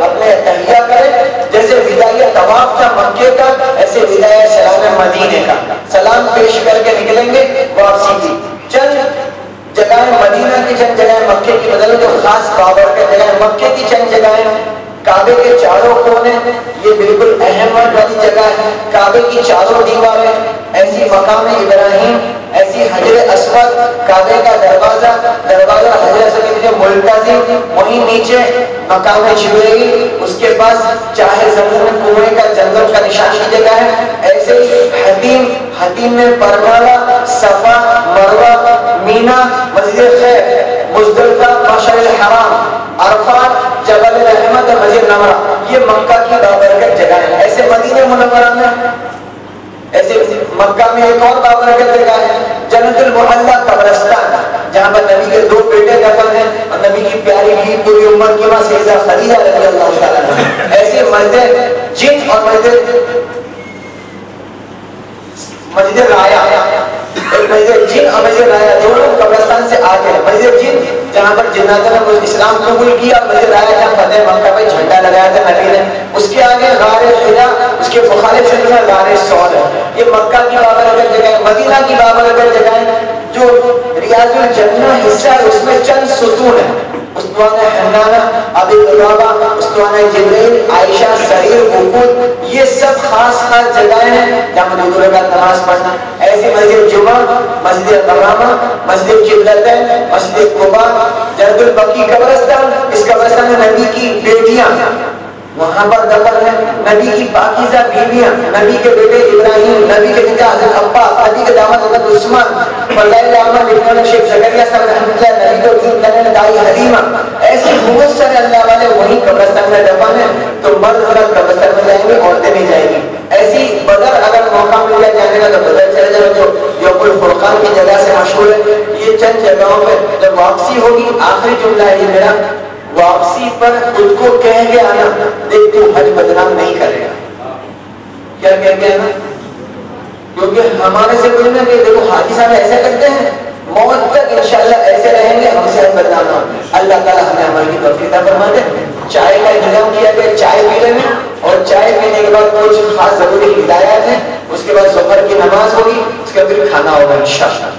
اپنے تحیہ کریں۔ جیسے وداعیہ طواف تھا مکے کا، ایسے وداعیہ سلام مدینے کا سلام پیش کر کے نکلیں گے واپسی کی۔ چند جگہیں مدینہ کی، چند جگہیں مکے کی بدل جو خاص بابرکت جگہیں مکے کی، چند جگہیں کعبے کے چاروں کونے، یہ بالکل اہم والی جگہ ہے۔ کعبے کی چاروں دیواریں، ایسی مقام ابراہیم، ایسی حجر اسود، کعبے کا دروازہ حجر اسود کے نیچے ملتزم، وہیں نیچے مقام جبرائیل، اس کے پاس چاہے زمین کنویں کا جنگل کا نشان کی جگہ ہے۔ ایسے حتیم میں پرمالا، صفا، مروہ، مینا، مسجد خیف، مزدلفہ، مشعر الحرام، عرفات، جبل رحمت اور مسجد نمرہ، یہ مکہ کی بابرکت جگہ ہے۔ ایسے مدینہ منورہ میں، ایسے مکہ میں ایک اور بابرکت جگہ ہے جنت المعلی قبرستان، جہاں پر نبی کے 2 بیٹے دفن ہیں اور نبی کی پیاری بیوی پوری امت کی ماں سیدہ خدیجہ رضی اللہ تعالیٰ عنہا۔ ایسے مسجد جن اور مسجد رایا، ایک مسجد جن اور مسجد رایا دونوں قبرستان سے آگے ہے۔ مسجد جن جہاں پر جنات نے اسلام قبول کیا، اور مسجد رایا جہاں فتح مکہ پہ جھنڈا لگایا تھا نبی نے، اس کے آگے غار حرا، اس کے مخالف سے غار ثور ہے۔ یہ مکہ کی بابرکت جگہ ہے۔ مدینہ کی بابرکت جگہ ہے جو ریاض الجنہ حصہ ہے، اس میں چند ستون ہیں، استوانہ حنانہ، ابی قلابہ، استوانہ جبرائیل، عائشہ، سریر، وفود، یہ سب خاص جگہیں ہیں جہاں پر 2 رکعت نماز پڑھنا۔ ایسی مسجد جمعہ، مسجد کرامہ، مسجد قبلتین، مسجد قباء، جنت البقیع قبرستان، اس قبرستان میں نبی کی بیٹیاں وہاں پر دفن ہیں، نبی کی پاکیزہ بیویاں، نبی کے بیٹے ابراہیم، نبی کے بیٹا حضرت عباس، نبی کے داماد حضرت عثمان، فضائل احمد ابن شیخ زکریا صاحب رحمۃ اللہ، نبی کو دین کرنے دائی حلیمہ، ایسے بہت سارے اللہ والے وہی قبرستان میں دفن ہیں۔ تو مرد حضرت قبرستان میں جائیں گے، عورتیں نہیں جائیں گی۔ ایسی بدر اگر موقع مل جائے جانے کا تو بدر چلے جائے، جو یوم الفرقان کی جگہ سے مشہور ہے۔ یہ چند جگہوں پہ جب واپسی ہوگی، آخری جملہ ہے یہ میرا، واپسی پر خود کو کہہ کے آنا، دیکھ تو حج بدنام نہیں کرے گا۔ کیا کہہ کے آنا؟ کیونکہ ہمارے سے کوئی نہ کہ دیکھو حاجی صاحب ایسا کرتے ہیں، موت تک انشاءاللہ ایسے رہیں گے، ہم سے حج بدنام نہ ہو۔ اللہ تعالیٰ ہمیں عمل کی توفیق عطا فرما دے۔ چائے کا انتظام کیا گیا، چائے پی لیں گے، اور چائے پینے کے بعد کچھ خاص ضروری ہدایات ہیں، اس کے بعد ظہر کی نماز ہوگی، اس کے بعد پھر کھانا ہوگا انشاءاللہ۔